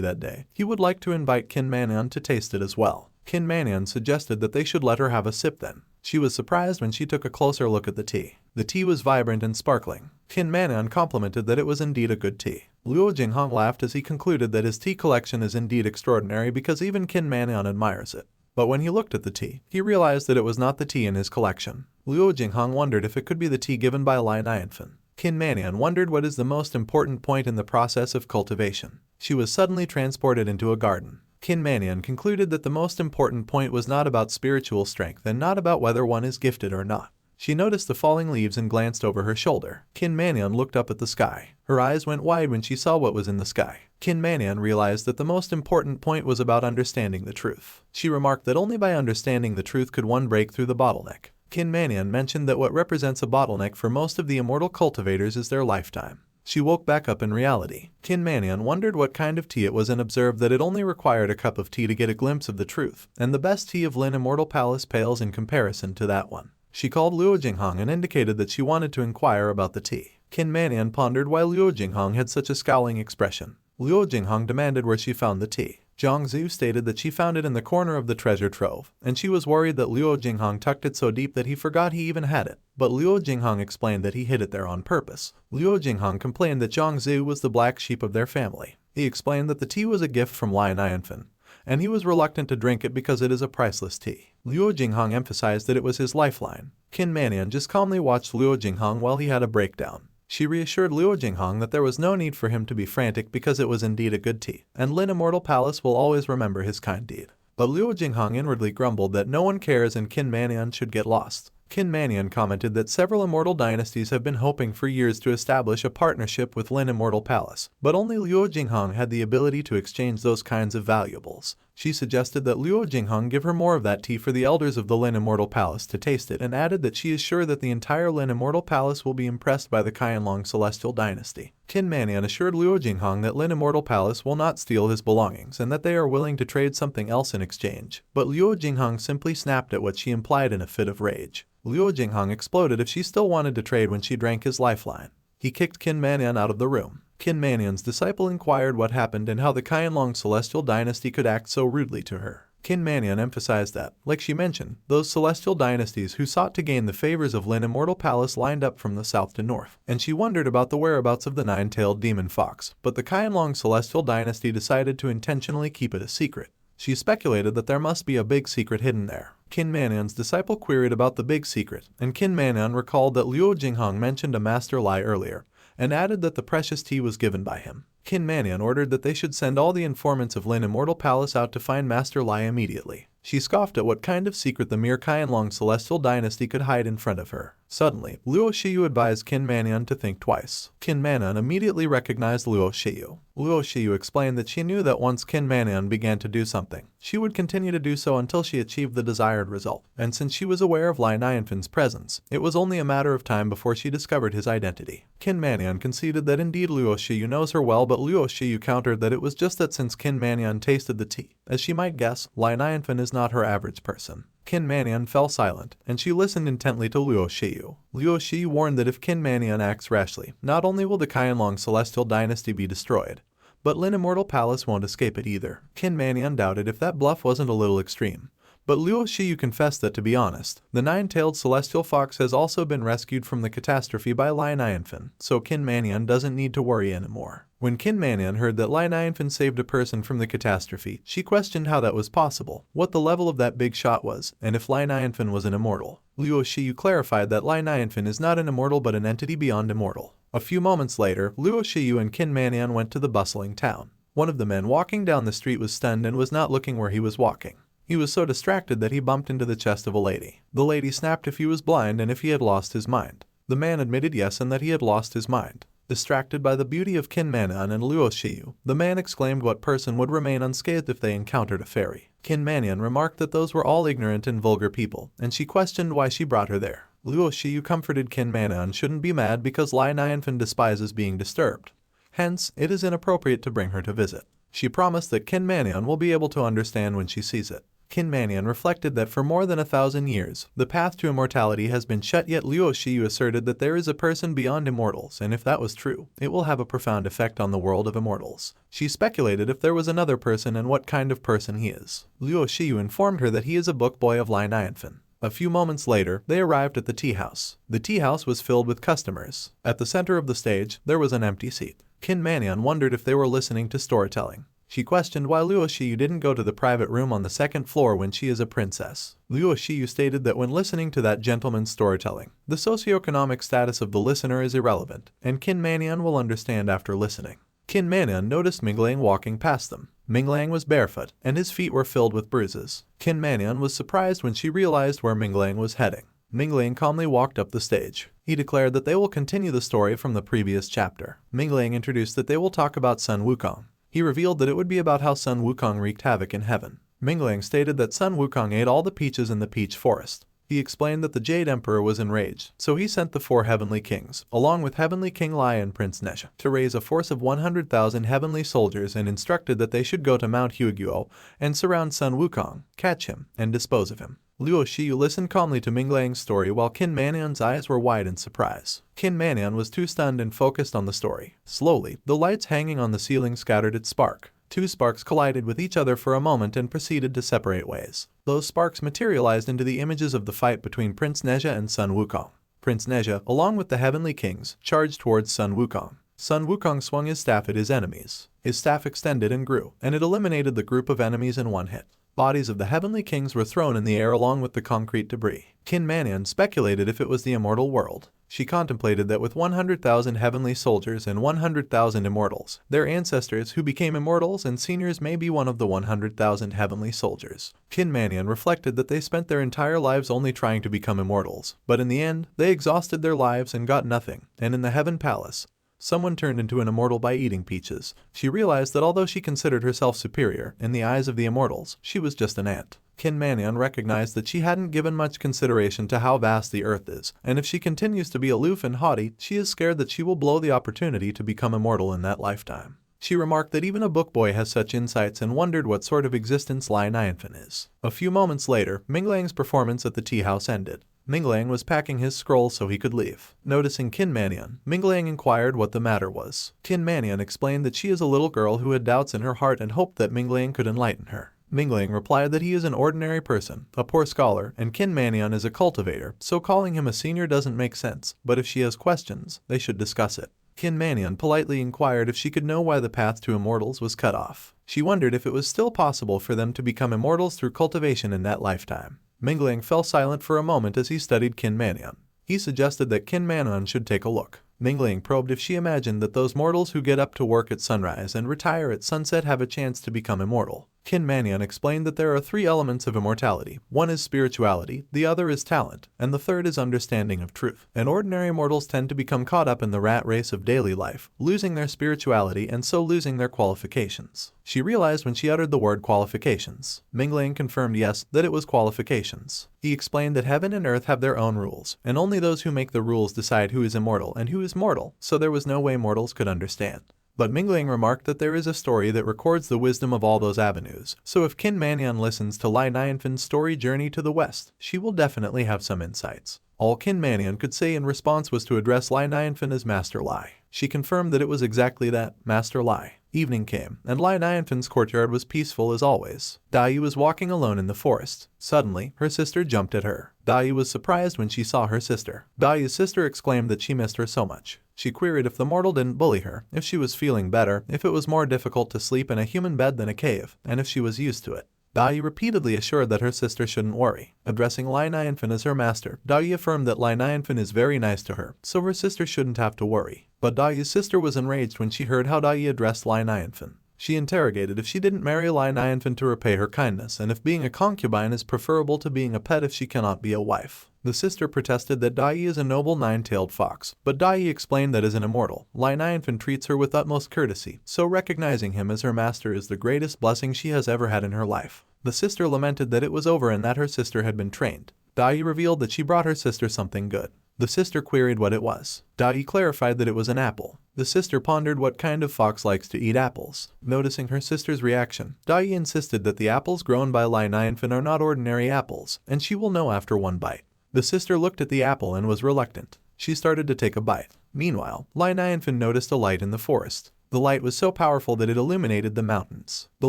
that day, he would like to invite Qin Manian to taste it as well. Qin Manian suggested that they should let her have a sip then. She was surprised when she took a closer look at the tea. The tea was vibrant and sparkling. Qin Manian complimented that it was indeed a good tea. Luo Jinghong laughed as he concluded that his tea collection is indeed extraordinary because even Qin Manian admires it. But when he looked at the tea, he realized that it was not the tea in his collection. Luo Jinghong wondered if it could be the tea given by Nianfan. Qin Manian wondered what is the most important point in the process of cultivation. She was suddenly transported into a garden. Qin Manian concluded that the most important point was not about spiritual strength and not about whether one is gifted or not. She noticed the falling leaves and glanced over her shoulder. Qin Manian looked up at the sky. Her eyes went wide when she saw what was in the sky. Qin Manian realized that the most important point was about understanding the truth. She remarked that only by understanding the truth could one break through the bottleneck. Qin Manian mentioned that what represents a bottleneck for most of the immortal cultivators is their lifetime. She woke back up in reality. Qin Manian wondered what kind of tea it was and observed that it only required a cup of tea to get a glimpse of the truth, and the best tea of Lin Immortal Palace pales in comparison to that one. She called Luo Jinghong and indicated that she wanted to inquire about the tea. Qin Manian pondered why Luo Jinghong had such a scowling expression. Luo Jinghong demanded where she found the tea. Zhongzhu stated that she found it in the corner of the treasure trove, and she was worried that Luo Jinghong tucked it so deep that he forgot he even had it. But Luo Jinghong explained that he hid it there on purpose. Luo Jinghong complained that Zhongzhu was the black sheep of their family. He explained that the tea was a gift from Nianfan, and he was reluctant to drink it because it is a priceless tea. Luo Jinghong emphasized that it was his lifeline. Qin Manian just calmly watched Luo Jinghong while he had a breakdown. She reassured Luo Jinghong that there was no need for him to be frantic because it was indeed a good tea, and Lin Immortal Palace will always remember his kind deed. But Luo Jinghong inwardly grumbled that no one cares and Qin Manian should get lost. Qin Manian commented that several immortal dynasties have been hoping for years to establish a partnership with Lin Immortal Palace, but only Luo Jinghong had the ability to exchange those kinds of valuables. She suggested that Luo Jinghong give her more of that tea for the elders of the Lin Immortal Palace to taste it and added that she is sure that the entire Lin Immortal Palace will be impressed by the Qianlong Celestial Dynasty. Qin Manian assured Luo Jinghong that Lin Immortal Palace will not steal his belongings and that they are willing to trade something else in exchange, but Luo Jinghong simply snapped at what she implied in a fit of rage. Luo Jinghong exploded if she still wanted to trade when she drank his lifeline. He kicked Qin Manian out of the room. Qin Manian's disciple inquired what happened and how the Qianlong Celestial Dynasty could act so rudely to her. Qin Manian emphasized that, like she mentioned, those celestial dynasties who sought to gain the favors of Lin Immortal Palace lined up from the south to north, and she wondered about the whereabouts of the nine-tailed demon fox, but the Qianlong Celestial Dynasty decided to intentionally keep it a secret. She speculated that there must be a big secret hidden there. Qin Manian's disciple queried about the big secret, and Qin Manian recalled that Luo Jinghong mentioned a master lie earlier, and added that the precious tea was given by him. Qin Mannion ordered that they should send all the informants of Lin Immortal Palace out to find Master Lai immediately. She scoffed at what kind of secret the mere Qianlong celestial dynasty could hide in front of her. Suddenly, Luo Shiyu advised Qin Mannion to think twice. Qin Mannion immediately recognized Luo Shiyu. Luo Shiyu explained that she knew that once Qin Mannion began to do something, she would continue to do so until she achieved the desired result. And since she was aware of Lai Nianfan's presence, it was only a matter of time before she discovered his identity. Qin Mannion conceded that indeed Luo Shiyu knows her well, but Luo Shiyu countered that it was just that since Qin Mannion tasted the tea, as she might guess, Lai Nianfan is not her average person. Qin Mannion fell silent, and she listened intently to Luo Shiyu. Luo Shiyu warned that if Qin Mannion acts rashly, not only will the Qianlong celestial dynasty be destroyed, but Lin Immortal Palace won't escape it either. Qin Mannion doubted if that bluff wasn't a little extreme, but Luo Shiyu confessed that, to be honest, the nine-tailed celestial fox has also been rescued from the catastrophe by Lai Nianfan, so Qin Mannion doesn't need to worry anymore. When Qin Mannion heard that Lai Nianfan saved a person from the catastrophe, she questioned how that was possible, what the level of that big shot was, and if Lai Nianfan was an immortal. Luo Shiyu clarified that Lai Nianfan is not an immortal but an entity beyond immortal. A few moments later, Luo Shiyu and Qin Mannion went to the bustling town. One of the men walking down the street was stunned and was not looking where he was walking. He was so distracted that he bumped into the chest of a lady. The lady snapped if he was blind and if he had lost his mind. The man admitted yes and that he had lost his mind. Distracted by the beauty of Qin Mannion and Luo Shiyu, the man exclaimed what person would remain unscathed if they encountered a fairy. Qin Mannion remarked that those were all ignorant and vulgar people, and she questioned why she brought her there. Luo Shiyu comforted Qin Mannion shouldn't be mad because Lai Nianfan despises being disturbed. Hence, it is inappropriate to bring her to visit. She promised that Qin Mannion will be able to understand when she sees it. Qin Mannion reflected that for more than 1,000 years, the path to immortality has been shut, yet Luo Shiyu asserted that there is a person beyond immortals, and if that was true, it will have a profound effect on the world of immortals. She speculated if there was another person and what kind of person he is. Luo Shiyu informed her that he is a book boy of Lai Nianfan. A few moments later, they arrived at the tea house. The tea house was filled with customers. At the center of the stage, there was an empty seat. Qin Mannion wondered if they were listening to storytelling. She questioned why Luo Shiyu didn't go to the private room on the second floor when she is a princess. Luo Shiyu stated that when listening to that gentleman's storytelling, the socioeconomic status of the listener is irrelevant, and Qin Mannion will understand after listening. Qin Mannion noticed Minglang walking past them. Minglang was barefoot, and his feet were filled with bruises. Qin Mannion was surprised when she realized where Minglang was heading. Minglang calmly walked up the stage. He declared that they will continue the story from the previous chapter. Minglang introduced that they will talk about Sun Wukong. He revealed that it would be about how Sun Wukong wreaked havoc in heaven. Minglang stated that Sun Wukong ate all the peaches in the peach forest. He explained that the Jade Emperor was enraged, so he sent the 4 heavenly kings, along with Heavenly King Lai and Prince Nezha, to raise a force of 100,000 heavenly soldiers and instructed that they should go to Mount Huiguo and surround Sun Wukong, catch him, and dispose of him. Luo Shiyu listened calmly to Minglang's story while Qin Mannion's eyes were wide in surprise. Qin Mannion was too stunned and focused on the story. Slowly, the lights hanging on the ceiling scattered its spark. 2 sparks collided with each other for a moment and proceeded to separate ways. Those sparks materialized into the images of the fight between Prince Nezha and Sun Wukong. Prince Nezha, along with the heavenly kings, charged towards Sun Wukong. Sun Wukong swung his staff at his enemies. His staff extended and grew, and it eliminated the group of enemies in one hit. Bodies of the heavenly kings were thrown in the air along with the concrete debris. Qin Mannion speculated if it was the immortal world. She contemplated that with 100,000 heavenly soldiers and 100,000 immortals, their ancestors who became immortals and seniors may be one of the 100,000 heavenly soldiers. Qin Mannion reflected that they spent their entire lives only trying to become immortals, but in the end, they exhausted their lives and got nothing, and in the Heaven Palace, someone turned into an immortal by eating peaches. She realized that although she considered herself superior, in the eyes of the immortals, she was just an ant. Qin Mannion recognized that she hadn't given much consideration to how vast the earth is, and if she continues to be aloof and haughty, she is scared that she will blow the opportunity to become immortal in that lifetime. She remarked that even a book boy has such insights and wondered what sort of existence Lai Nianfan is. A few moments later, Minglang's performance at the tea house ended. Minglang was packing his scroll so he could leave. Noticing Qin Mannion, Minglang inquired what the matter was. Qin Mannion explained that she is a little girl who had doubts in her heart and hoped that Minglang could enlighten her. Minglang replied that he is an ordinary person, a poor scholar, and Qin Mannion is a cultivator, so calling him a senior doesn't make sense, but if she has questions, they should discuss it. Qin Mannion politely inquired if she could know why the path to immortals was cut off. She wondered if it was still possible for them to become immortals through cultivation in that lifetime. Minglang fell silent for a moment as he studied Qin Mannion. He suggested that Qin Mannion should take a look. Mingling probed if she imagined that those mortals who get up to work at sunrise and retire at sunset have a chance to become immortal. Qin Manyan explained that there are 3 elements of immortality. One is spirituality, the other is talent, and the third is understanding of truth. And ordinary mortals tend to become caught up in the rat race of daily life, losing their spirituality and so losing their qualifications. She realized when she uttered the word qualifications. Mingling confirmed yes, that it was qualifications. He explained that heaven and earth have their own rules, and only those who make the rules decide who is immortal and who is mortal, so there was no way mortals could understand. But Mingling remarked that there is a story that records the wisdom of all those avenues, so if Qin Manyan listens to Lai Nianfan's story Journey to the West, she will definitely have some insights. All Qin Manyan could say in response was to address Lai Nianfan as Master Lai. She confirmed that it was exactly that, Master Lai. Evening came, and Lai Nianfan's courtyard was peaceful as always. Dai was walking alone in the forest. Suddenly, her sister jumped at her. Dai was surprised when she saw her sister. Dai's sister exclaimed that she missed her so much. She queried if the mortal didn't bully her, if she was feeling better, if it was more difficult to sleep in a human bed than a cave, and if she was used to it. Dai repeatedly assured that her sister shouldn't worry. Addressing Lai Nianfan as her master, Dai affirmed that Lai Nianfan is very nice to her, so her sister shouldn't have to worry. But Dai's sister was enraged when she heard how Dai addressed Lai Nianfan. She interrogated if she didn't marry Lai Nianfan to repay her kindness and if being a concubine is preferable to being a pet if she cannot be a wife. The sister protested that Dai is a noble 9-tailed fox, but Dai explained that as an immortal, Lai Nianfan treats her with utmost courtesy, so recognizing him as her master is the greatest blessing she has ever had in her life. The sister lamented that it was over and that her sister had been trained. Dai revealed that she brought her sister something good. The sister queried what it was. Dai clarified that it was an apple. The sister pondered what kind of fox likes to eat apples. Noticing her sister's reaction, Dai insisted that the apples grown by Lai Nianfan are not ordinary apples, and she will know after one bite. The sister looked at the apple and was reluctant. She started to take a bite. Meanwhile, Lai Nianfan noticed a light in the forest. The light was so powerful that it illuminated the mountains. The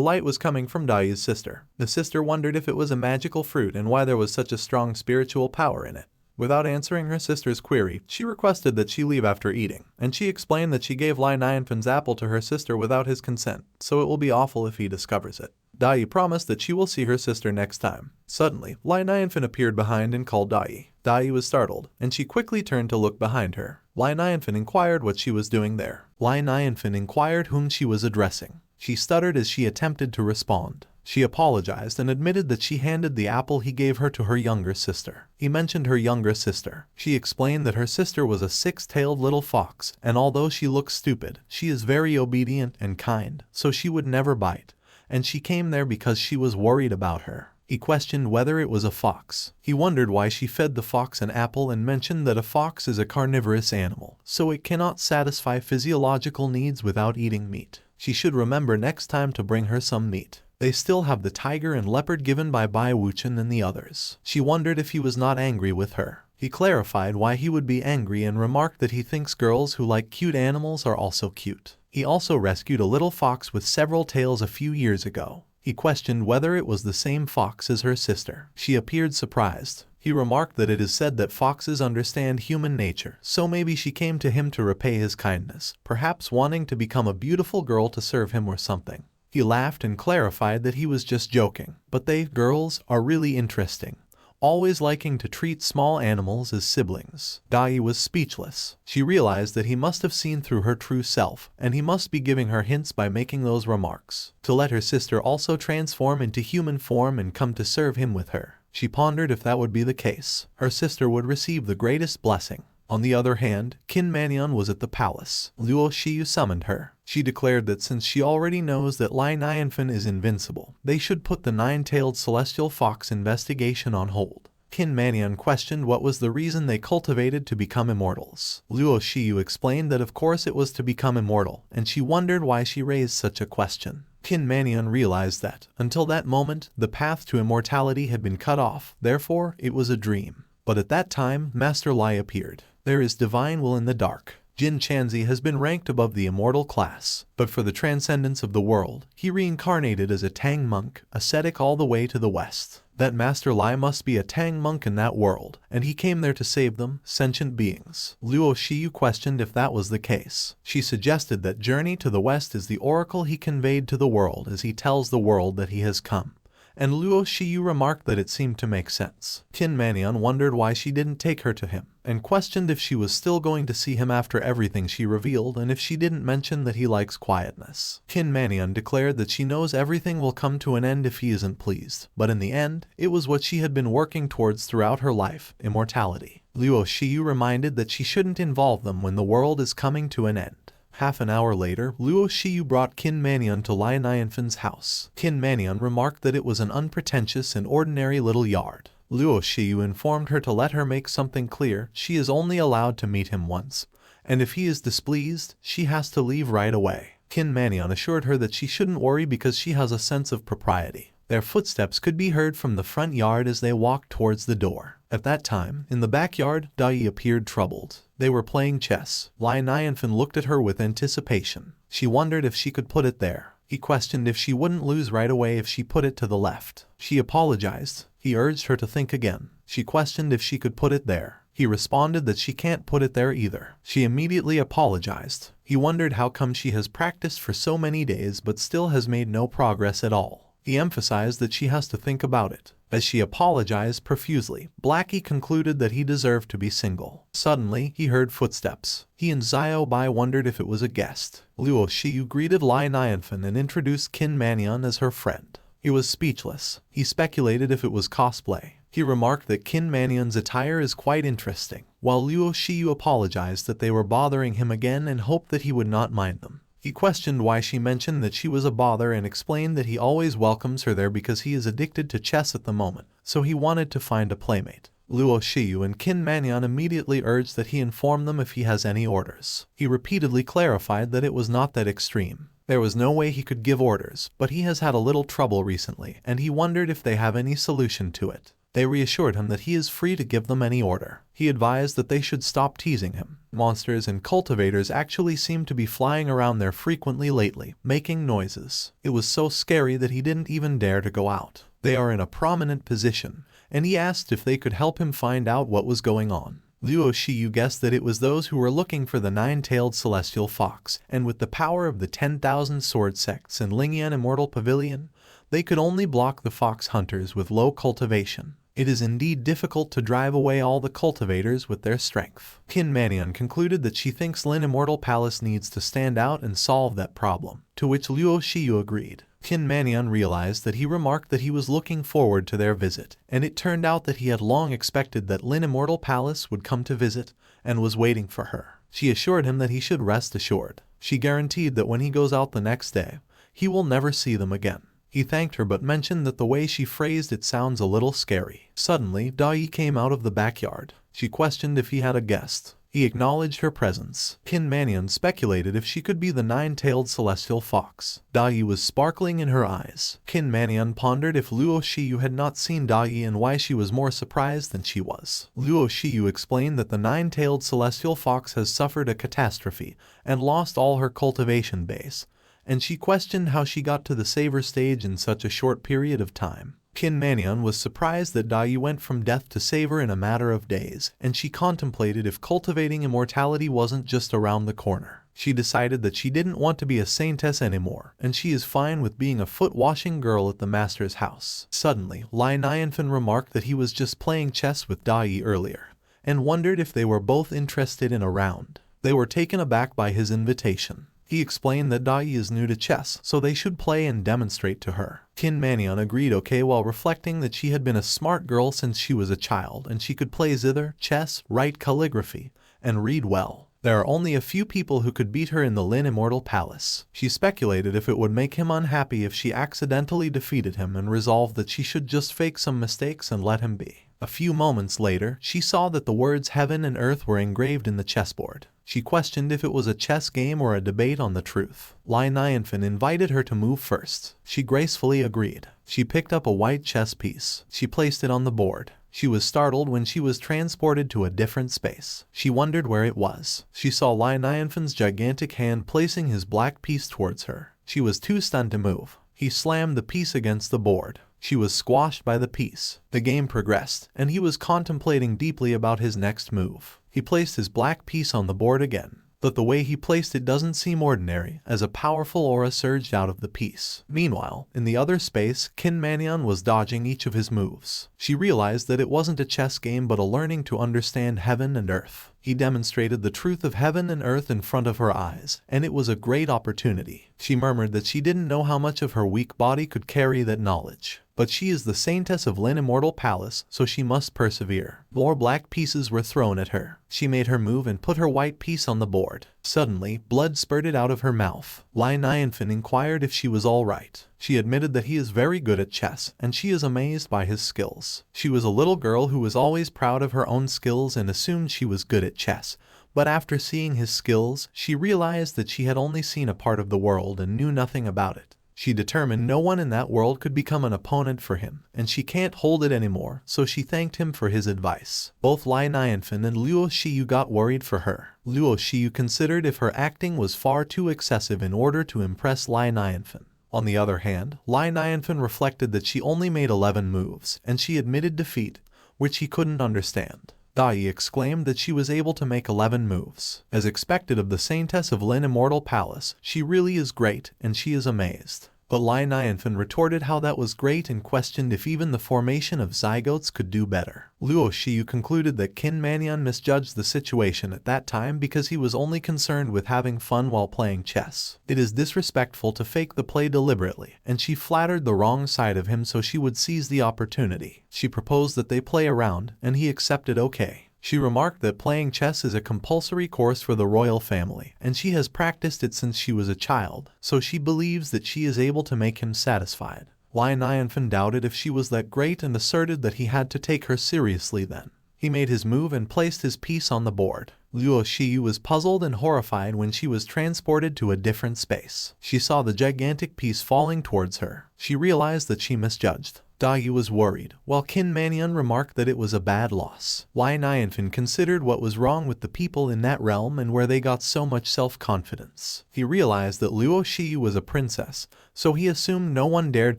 light was coming from Dai's sister. The sister wondered if it was a magical fruit and why there was such a strong spiritual power in it. Without answering her sister's query, she requested that she leave after eating, and she explained that she gave Lai Nianfan's apple to her sister without his consent, so it will be awful if he discovers it. Dai promised that she will see her sister next time. Suddenly, Lai Nianfan appeared behind and called Dai. Dai was startled, and she quickly turned to look behind her. Lai Nianfan inquired what she was doing there. Lai Nianfan inquired whom she was addressing. She stuttered as she attempted to respond. She apologized and admitted that she handed the apple he gave her to her younger sister. He mentioned her younger sister. She explained that her sister was a 6-tailed little fox, and although she looks stupid, she is very obedient and kind, so she would never bite. And she came there because she was worried about her. He questioned whether it was a fox. He wondered why she fed the fox an apple and mentioned that a fox is a carnivorous animal, so it cannot satisfy physiological needs without eating meat. She should remember next time to bring her some meat. They still have the tiger and leopard given by Bai Wuchen and the others. She wondered if he was not angry with her. He clarified why he would be angry and remarked that he thinks girls who like cute animals are also cute. He also rescued a little fox with several tails a few years ago. He questioned whether it was the same fox as her sister. She appeared surprised. He remarked that it is said that foxes understand human nature, so maybe she came to him to repay his kindness, perhaps wanting to become a beautiful girl to serve him or something. He laughed and clarified that he was just joking, but they, girls, are really interesting, always liking to treat small animals as siblings. Dai was speechless. She realized that he must have seen through her true self, and he must be giving her hints by making those remarks, to let her sister also transform into human form and come to serve him with her. She pondered if that would be the case, her sister would receive the greatest blessing. On the other hand, Qin Manyan was at the palace. Luo Shiyu summoned her. She declared that since she already knows that Lai Nianfan is invincible, they should put the 9-tailed celestial fox investigation on hold. Qin Manyan questioned what was the reason they cultivated to become immortals. Luo Shiyu explained that of course it was to become immortal, and she wondered why she raised such a question. Qin Manyan realized that, until that moment, the path to immortality had been cut off, therefore it was a dream. But at that time, Master Lai appeared. There is divine will in the dark. Jin Chanzi has been ranked above the immortal class, but for the transcendence of the world, he reincarnated as a Tang monk, ascetic all the way to the west. That Master Lai must be a Tang monk in that world, and he came there to save them, sentient beings. Luo Shiyu questioned if that was the case. She suggested that journey to the west is the oracle he conveyed to the world as he tells the world that he has come. and Luo Shiyu remarked that it seemed to make sense. Qin Manian wondered why she didn't take her to him, and questioned if she was still going to see him after everything she revealed and if she didn't mention that he likes quietness. Qin Manian declared that she knows everything will come to an end if he isn't pleased, but in the end, it was what she had been working towards throughout her life, immortality. Luo Shiyu reminded that she shouldn't involve them when the world is coming to an end. Half an hour later, Luo Shiyu brought Qin Manian to Lai Nianfan's house. Qin Manian remarked that it was an unpretentious and ordinary little yard. Luo Shiyu informed her to let her make something clear: she is only allowed to meet him once, and if he is displeased, she has to leave right away. Qin Manian assured her that she shouldn't worry because she has a sense of propriety. Their footsteps could be heard from the front yard as they walked towards the door. At that time, in the backyard, Dai appeared troubled. They were playing chess. Lai Nianfan looked at her with anticipation. She wondered if she could put it there. He questioned if she wouldn't lose right away if she put it to the left. She apologized. He urged her to think again. She questioned if she could put it there. He responded that she can't put it there either. She immediately apologized. He wondered how come she has practiced for so many days but still has made no progress at all. He emphasized that she has to think about it. As she apologized profusely, Blackie concluded that he deserved to be single. Suddenly, he heard footsteps. He and Xiao Bai wondered if it was a guest. Luo Shiyu greeted Lai Nianfan and introduced Qin Manian as her friend. He was speechless. He speculated if it was cosplay. He remarked that Qin Manian's attire is quite interesting, while Luo Shiyu apologized that they were bothering him again and hoped that he would not mind them. He questioned why she mentioned that she was a bother and explained that he always welcomes her there because he is addicted to chess at the moment, so he wanted to find a playmate. Luo Shiyu and Qin Manian immediately urged that he inform them if he has any orders. He repeatedly clarified that it was not that extreme. There was no way he could give orders, but he has had a little trouble recently, and he wondered if they have any solution to it. They reassured him that he is free to give them any order. He advised that they should stop teasing him. Monsters and cultivators actually seemed to be flying around there frequently lately, making noises. It was so scary that he didn't even dare to go out. They are in a prominent position, and he asked if they could help him find out what was going on. Luo Shiyu guessed that it was those who were looking for the nine-tailed celestial fox, and with the power of the 10,000 sword sects and Lingan Immortal Pavilion, they could only block the fox hunters with low cultivation. It is indeed difficult to drive away all the cultivators with their strength. Qin Manian concluded that she thinks Lin Immortal Palace needs to stand out and solve that problem, to which Luo Shiyu agreed. Qin Manian realized that he remarked that he was looking forward to their visit, and it turned out that he had long expected that Lin Immortal Palace would come to visit, and was waiting for her. She assured him that he should rest assured. She guaranteed that when he goes out the next day, he will never see them again. He thanked her but mentioned that the way she phrased it sounds a little scary. Suddenly, Dai came out of the backyard. She questioned if he had a guest. He acknowledged her presence. Qin Manian speculated if she could be the nine-tailed celestial fox. Dai was sparkling in her eyes. Qin Manian pondered if Luo Shiyu had not seen Dai and why she was more surprised than she was. Luo Shiyu explained that the nine-tailed celestial fox has suffered a catastrophe and lost all her cultivation base, and she questioned how she got to the savor stage in such a short period of time. Qin Manian was surprised that Dai went from death to savor in a matter of days, and she contemplated if cultivating immortality wasn't just around the corner. She decided that she didn't want to be a saintess anymore, and she is fine with being a foot-washing girl at the master's house. Suddenly, Lai Nianfan remarked that he was just playing chess with Dai earlier, and wondered if they were both interested in a round. They were taken aback by his invitation. He explained that Dai is new to chess, so they should play and demonstrate to her. Qin Manian agreed okay while reflecting that she had been a smart girl since she was a child and she could play zither, chess, write calligraphy, and read well. There are only a few people who could beat her in the Lin Immortal Palace. She speculated if it would make him unhappy if she accidentally defeated him and resolved that she should just fake some mistakes and let him be. A few moments later, she saw that the words heaven and earth were engraved in the chessboard. She questioned if it was a chess game or a debate on the truth. Lai Nianfan invited her to move first. She gracefully agreed. She picked up a white chess piece. She placed it on the board. She was startled when she was transported to a different space. She wondered where it was. She saw Lai Nianfan's gigantic hand placing his black piece towards her. She was too stunned to move. He slammed the piece against the board. She was squashed by the piece. The game progressed, and he was contemplating deeply about his next move. He placed his black piece on the board again. but the way he placed it doesn't seem ordinary, as a powerful aura surged out of the piece. Meanwhile, in the other space, Kin Manion was dodging each of his moves. She realized that it wasn't a chess game but a learning to understand heaven and earth. He demonstrated the truth of heaven and earth in front of her eyes, and it was a great opportunity. She murmured that she didn't know how much of her weak body could carry that knowledge. But she is the saintess of Immortal Palace, so she must persevere. More black pieces were thrown at her. She made her move and put her white piece on the board. Suddenly, blood spurted out of her mouth. Nianfan inquired if she was all right. She admitted that he is very good at chess, and she is amazed by his skills. She was a little girl who was always proud of her own skills and assumed she was good at chess. But after seeing his skills, she realized that she had only seen a part of the world and knew nothing about it. She determined no one in that world could become an opponent for him, and she can't hold it anymore, so she thanked him for his advice. Both Nianfan and Luo Shiyu got worried for her. Luo Shiyu considered if her acting was far too excessive in order to impress Nianfan. On the other hand, Nianfan reflected that she only made 11 moves, and she admitted defeat, which he couldn't understand. Dai exclaimed that she was able to make 11 moves. As expected of the saintess of Immortal Palace, she really is great, and she is amazed. But Nianfan retorted how that was great and questioned if even the formation of zygotes could do better. Luo Shiyu concluded that Kin Manion misjudged the situation at that time because he was only concerned with having fun while playing chess. It is disrespectful to fake the play deliberately, and she flattered the wrong side of him so she would seize the opportunity. She proposed that they play around, and he accepted okay. She remarked that playing chess is a compulsory course for the royal family, and she has practiced it since she was a child, so she believes that she is able to make him satisfied. Nianfan doubted if she was that great and asserted that he had to take her seriously then. He made his move and placed his piece on the board. Luo Shiyu was puzzled and horrified when she was transported to a different space. She saw the gigantic piece falling towards her. She realized that she misjudged. Dai was worried, while Kin Manion remarked that it was a bad loss. Nianfan considered what was wrong with the people in that realm and where they got so much self-confidence. He realized that Luo Shiyu was a princess, so he assumed no one dared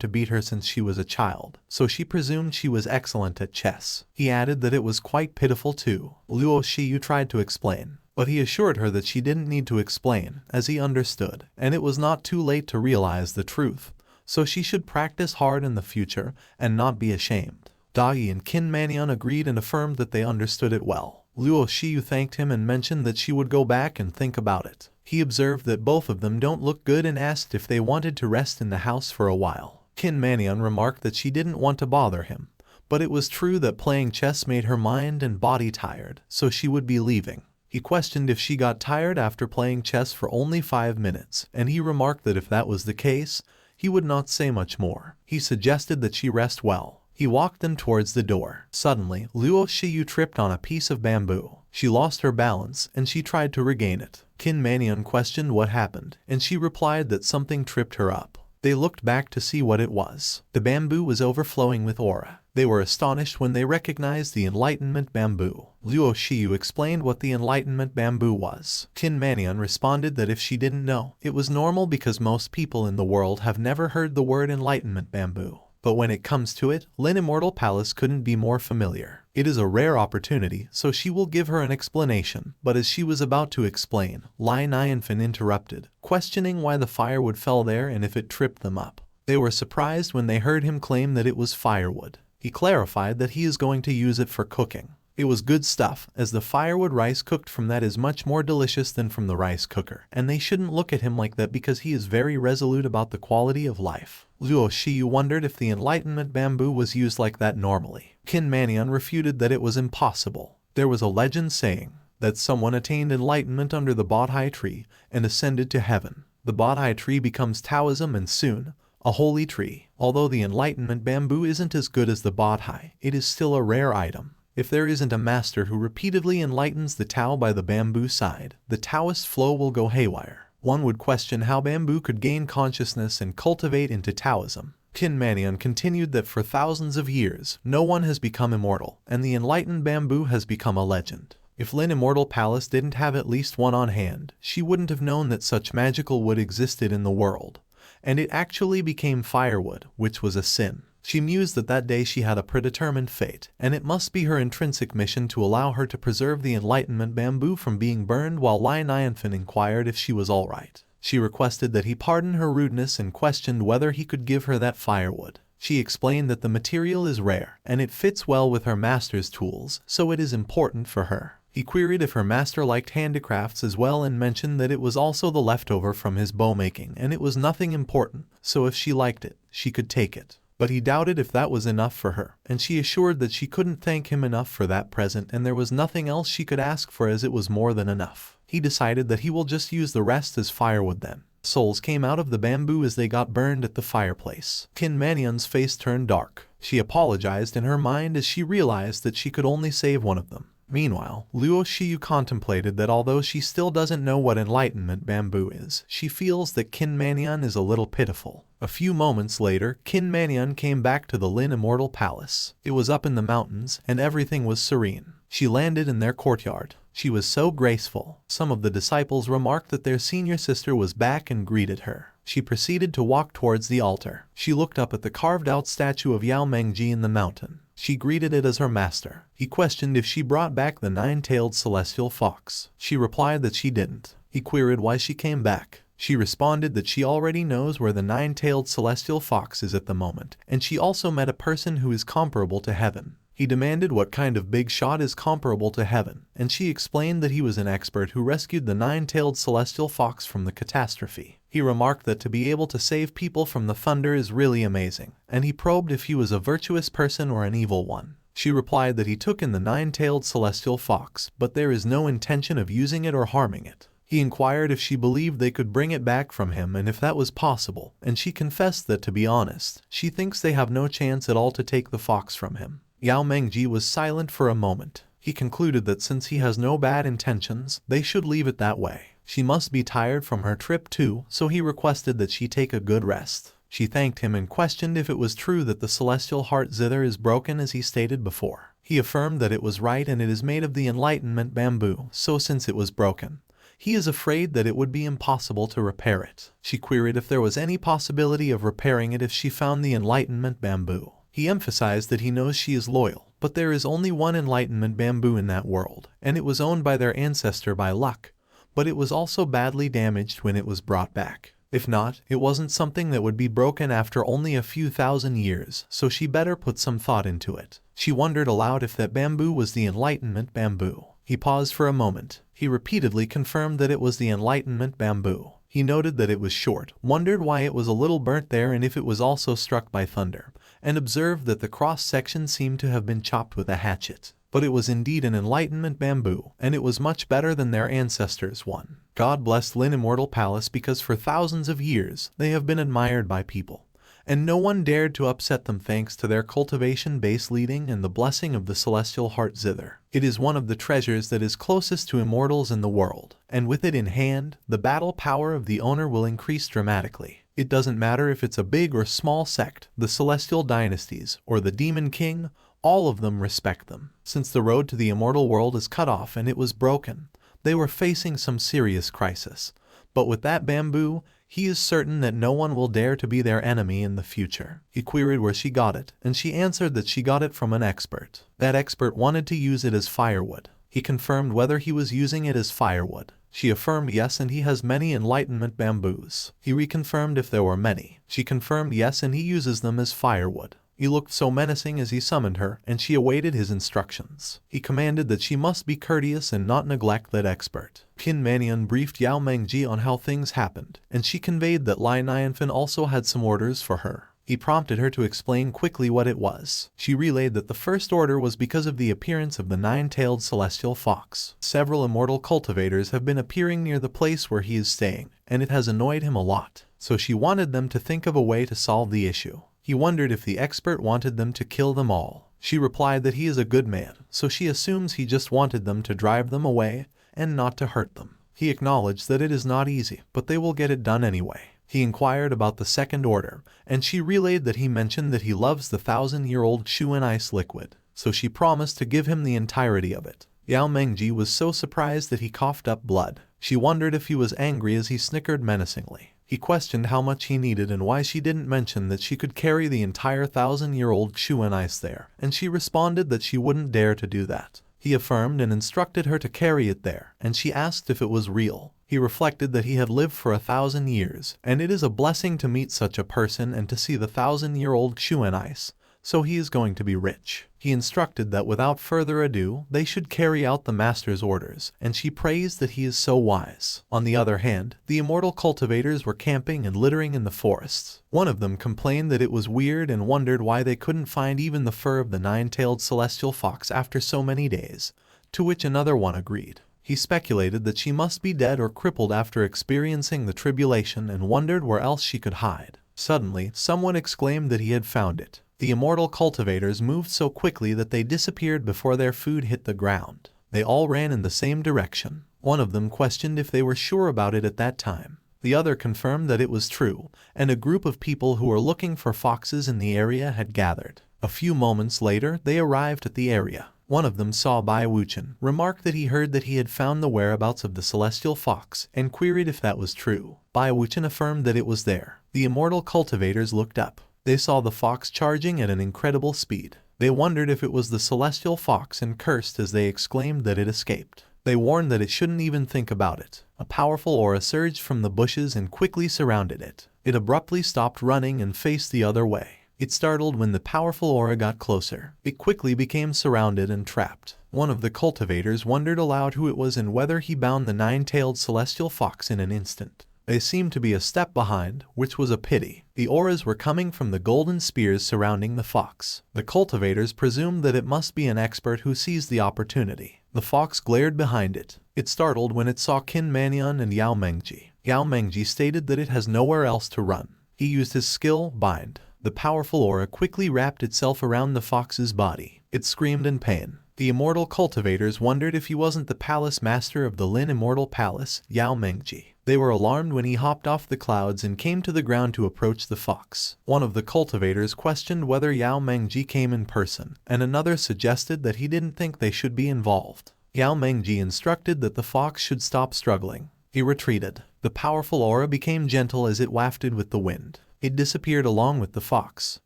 to beat her since she was a child, so she presumed she was excellent at chess. He added that it was quite pitiful too. Luo Shiyu tried to explain, but he assured her that she didn't need to explain, as he understood, and it was not too late to realize the truth. So she should practice hard in the future and not be ashamed. Dai and Kin Manion agreed and affirmed that they understood it well. Luo Shiyu thanked him and mentioned that she would go back and think about it. He observed that both of them don't look good and asked if they wanted to rest in the house for a while. Kin Manion remarked that she didn't want to bother him, but it was true that playing chess made her mind and body tired, so she would be leaving. He questioned if she got tired after playing chess for only 5 minutes, and he remarked that if that was the case, he would not say much more. He suggested that she rest well. He walked them towards the door. Suddenly, Luo Shiyu tripped on a piece of bamboo. She lost her balance, and she tried to regain it. Kin Manion questioned what happened, and she replied that something tripped her up. They looked back to see what it was. The bamboo was overflowing with aura. They were astonished when they recognized the enlightenment bamboo. Luo Shiyu explained what the enlightenment bamboo was. Kin Manion responded that if she didn't know, it was normal because most people in the world have never heard the word enlightenment bamboo. But when it comes to it, Immortal Palace couldn't be more familiar. It is a rare opportunity, so she will give her an explanation. But as she was about to explain, Nianfan interrupted, questioning why the firewood fell there and if it tripped them up. They were surprised when they heard him claim that it was firewood. He clarified that he is going to use it for cooking. It was good stuff, as the firewood rice cooked from that is much more delicious than from the rice cooker, and they shouldn't look at him like that because he is very resolute about the quality of life. Luo Shiyu wondered if the enlightenment bamboo was used like that normally. Kin Manion refuted that it was impossible. There was a legend saying that someone attained enlightenment under the Bodhi tree and ascended to heaven. The Bodhi tree becomes Taoism and soon, a holy tree. Although the enlightenment bamboo isn't as good as the Bodhi, it is still a rare item. If there isn't a master who repeatedly enlightens the Tao by the bamboo side, the Taoist flow will go haywire. One would question how bamboo could gain consciousness and cultivate into Taoism. Kin Manion continued that for thousands of years, no one has become immortal, and the enlightened bamboo has become a legend. If Immortal Palace didn't have at least one on hand, she wouldn't have known that such magical wood existed in the world. And it actually became firewood, which was a sin. She mused that that day she had a predetermined fate, and it must be her intrinsic mission to allow her to preserve the enlightenment bamboo from being burned. While Nianfan inquired if she was alright, she requested that he pardon her rudeness and questioned whether he could give her that firewood. She explained that the material is rare, and it fits well with her master's tools, so it is important for her. He queried if her master liked handicrafts as well and mentioned that it was also the leftover from his bow-making and it was nothing important, so if she liked it, she could take it. But he doubted if that was enough for her, and she assured that she couldn't thank him enough for that present and there was nothing else she could ask for as it was more than enough. He decided that he will just use the rest as firewood then. Souls came out of the bamboo as they got burned at the fireplace. Kinmanian's face turned dark. She apologized in her mind as she realized that she could only save one of them. Meanwhile, Luo Shiyu contemplated that although she still doesn't know what enlightenment bamboo is, she feels that Kinmanian is a little pitiful. A few moments later, Kinmanian came back to the Lin Immortal Palace. It was up in the mountains, and everything was serene. She landed in their courtyard. She was so graceful. Some of the disciples remarked that their senior sister was back and greeted her. She proceeded to walk towards the altar. She looked up at the carved-out statue of Yao Mengji in the mountain. She greeted it as her master. He questioned if she brought back the nine-tailed celestial fox. She replied that she didn't. He queried why she came back. She responded that she already knows where the nine-tailed celestial fox is at the moment, and she also met a person who is comparable to heaven. He demanded what kind of big shot is comparable to heaven, and she explained that he was an expert who rescued the nine-tailed celestial fox from the catastrophe. He remarked that to be able to save people from the thunder is really amazing, and he probed if he was a virtuous person or an evil one. She replied that he took in the nine-tailed celestial fox, but there is no intention of using it or harming it. He inquired if she believed they could bring it back from him and if that was possible, and she confessed that to be honest, she thinks they have no chance at all to take the fox from him. Yao Mengji was silent for a moment. He concluded that since he has no bad intentions, they should leave it that way. She must be tired from her trip too, so he requested that she take a good rest. She thanked him and questioned if it was true that the celestial heart zither is broken as he stated before. He affirmed that it was right and it is made of the enlightenment bamboo, so since it was broken, he is afraid that it would be impossible to repair it. She queried if there was any possibility of repairing it if she found the enlightenment bamboo. He emphasized that he knows she is loyal, but there is only one enlightenment bamboo in that world, and it was owned by their ancestor by luck, but it was also badly damaged when it was brought back. If not, it wasn't something that would be broken after only a few thousand years, so she better put some thought into it. She wondered aloud if that bamboo was the enlightenment bamboo. He paused for a moment. He repeatedly confirmed that it was the enlightenment bamboo. He noted that it was short, wondered why it was a little burnt there and if it was also struck by thunder, and observed that the cross-section seemed to have been chopped with a hatchet. But it was indeed an enlightenment bamboo, and it was much better than their ancestors' one. God bless Lin Immortal Palace because for thousands of years they have been admired by people, and no one dared to upset them thanks to their cultivation-based leading and the blessing of the celestial heart zither. It is one of the treasures that is closest to immortals in the world, and with it in hand, the battle power of the owner will increase dramatically. It doesn't matter if it's a big or small sect, the celestial dynasties, or the demon king, all of them respect them. Since the road to the immortal world is cut off and it was broken, they were facing some serious crisis. But with that bamboo, he is certain that no one will dare to be their enemy in the future. He queried where she got it, and she answered that she got it from an expert. That expert wanted to use it as firewood. He confirmed whether he was using it as firewood. She affirmed yes, and he has many enlightenment bamboos. He reconfirmed if there were many. She confirmed yes, and he uses them as firewood. He looked so menacing as he summoned her, and she awaited his instructions. He commanded that she must be courteous and not neglect that expert. Kinmanian briefed Yao Mengji on how things happened, and she conveyed that Nianfan also had some orders for her. He prompted her to explain quickly what it was. She relayed that the first order was because of the appearance of the nine-tailed celestial fox. Several immortal cultivators have been appearing near the place where he is staying, and it has annoyed him a lot. So she wanted them to think of a way to solve the issue. He wondered if the expert wanted them to kill them all. She replied that he is a good man, so she assumes he just wanted them to drive them away and not to hurt them. He acknowledged that it is not easy, but they will get it done anyway. He inquired about the second order, and she relayed that he mentioned that he loves the 1,000-year-old shoe and ice liquid, so she promised to give him the entirety of it. Yao Mengji was so surprised that he coughed up blood. She wondered if he was angry as he snickered menacingly. He questioned how much he needed and why she didn't mention that she could carry the entire 1,000-year-old Chuan ice there, and she responded that she wouldn't dare to do that. He affirmed and instructed her to carry it there, and she asked if it was real. He reflected that he had lived for 1,000 years, and it is a blessing to meet such a person and to see the 1,000-year-old Chuan ice, so he is going to be rich. He instructed that without further ado, they should carry out the master's orders, and she praised that he is so wise. On the other hand, the immortal cultivators were camping and littering in the forests. One of them complained that it was weird and wondered why they couldn't find even the fur of the nine-tailed celestial fox after so many days, to which another one agreed. He speculated that she must be dead or crippled after experiencing the tribulation and wondered where else she could hide. Suddenly, someone exclaimed that he had found it. The immortal cultivators moved so quickly that they disappeared before their food hit the ground. They all ran in the same direction. One of them questioned if they were sure about it at that time. The other confirmed that it was true, and a group of people who were looking for foxes in the area had gathered. A few moments later, they arrived at the area. One of them saw Bai Wuchen, remarked that he heard that he had found the whereabouts of the celestial fox, and queried if that was true. Bai Wuchen affirmed that it was there. The immortal cultivators looked up. They saw the fox charging at an incredible speed. They wondered if it was the celestial fox and cursed as they exclaimed that it escaped. They warned that it shouldn't even think about it. A powerful aura surged from the bushes and quickly surrounded it. It abruptly stopped running and faced the other way. It startled when the powerful aura got closer. It quickly became surrounded and trapped. One of the cultivators wondered aloud who it was and whether he bound the nine-tailed celestial fox in an instant. They seemed to be a step behind, which was a pity. The auras were coming from the golden spears surrounding the fox. The cultivators presumed that it must be an expert who seized the opportunity. The fox glared behind it. It startled when it saw Qin Manyan and Yao Mengji. Yao Mengji stated that it has nowhere else to run. He used his skill, Bind. The powerful aura quickly wrapped itself around the fox's body. It screamed in pain. The immortal cultivators wondered if he wasn't the palace master of the Lin Immortal Palace, Yao Mengji. They were alarmed when he hopped off the clouds and came to the ground to approach the fox. One of the cultivators questioned whether Yao Mengji came in person, and another suggested that he didn't think they should be involved. Yao Mengji instructed that the fox should stop struggling. He retreated. The powerful aura became gentle as it wafted with the wind. It disappeared along with the fox.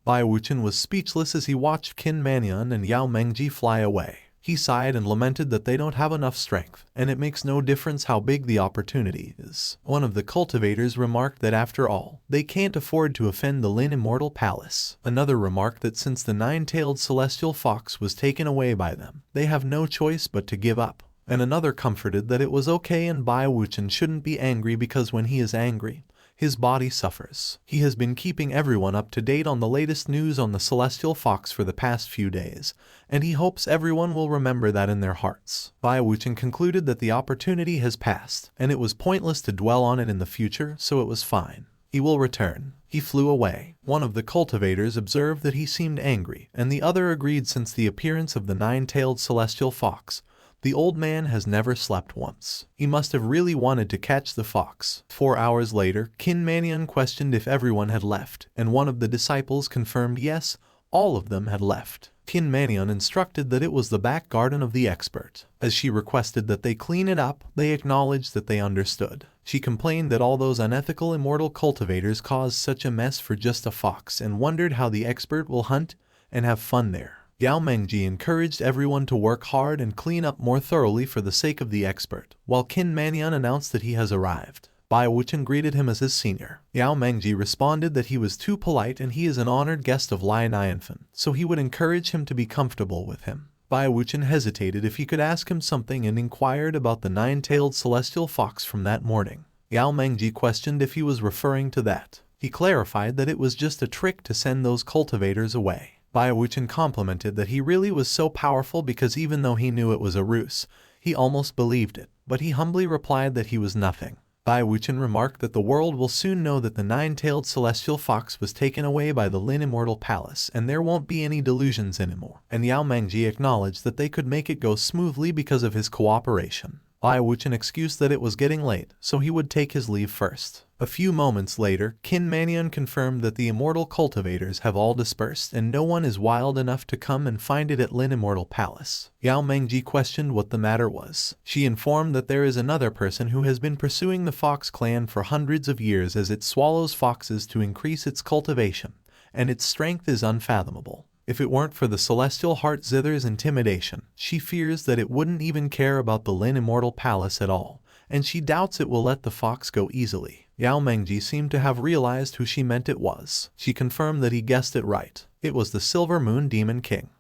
Bai Wuchen was speechless as he watched Qin Manyan and Yao Mengji fly away. He sighed and lamented that they don't have enough strength, and it makes no difference how big the opportunity is. One of the cultivators remarked that after all, they can't afford to offend the Lin Immortal Palace. Another remarked that since the nine-tailed celestial fox was taken away by them, they have no choice but to give up. And another comforted that it was okay and Bai Wuchen shouldn't be angry because when he is angry, his body suffers. He has been keeping everyone up to date on the latest news on the celestial fox for the past few days, and he hopes everyone will remember that in their hearts. Bai Wuchen concluded that the opportunity has passed, and it was pointless to dwell on it in the future, so it was fine. He will return. He flew away. One of the cultivators observed that he seemed angry, and the other agreed since the appearance of the nine-tailed celestial fox. The old man has never slept once. He must have really wanted to catch the fox. 4 hours later, Qin Manyan questioned if everyone had left, and one of the disciples confirmed yes, all of them had left. Qin Manyan instructed that it was the back garden of the expert. As she requested that they clean it up, they acknowledged that they understood. She complained that all those unethical immortal cultivators caused such a mess for just a fox and wondered how the expert will hunt and have fun there. Yao Mengji encouraged everyone to work hard and clean up more thoroughly for the sake of the expert, while Qin Manyan announced that he has arrived. Bai Wuchen greeted him as his senior. Yao Mengji responded that he was too polite and he is an honored guest of Nianfan, so he would encourage him to be comfortable with him. Bai Wuchen hesitated if he could ask him something and inquired about the nine-tailed celestial fox from that morning. Yao Mengji questioned if he was referring to that. He clarified that it was just a trick to send those cultivators away. Bai Wuchen complimented that he really was so powerful because even though he knew it was a ruse, he almost believed it, but he humbly replied that he was nothing. Bai Wuchen remarked that the world will soon know that the nine-tailed celestial fox was taken away by the Lin Immortal Palace and there won't be any delusions anymore, and Yao Mengji acknowledged that they could make it go smoothly because of his cooperation. Bai Wuchen excused that it was getting late, so he would take his leave first. A few moments later, Qin Manian confirmed that the immortal cultivators have all dispersed and no one is wild enough to come and find it at Lin Immortal Palace. Yao Mengji questioned what the matter was. She informed that there is another person who has been pursuing the fox clan for hundreds of years as it swallows foxes to increase its cultivation, and its strength is unfathomable. If it weren't for the celestial heart zither's intimidation, she fears that it wouldn't even care about the Lin Immortal Palace at all, and she doubts it will let the fox go easily. Yao Mengji seemed to have realized who she meant it was. She confirmed that he guessed it right. It was the Silver Moon Demon King.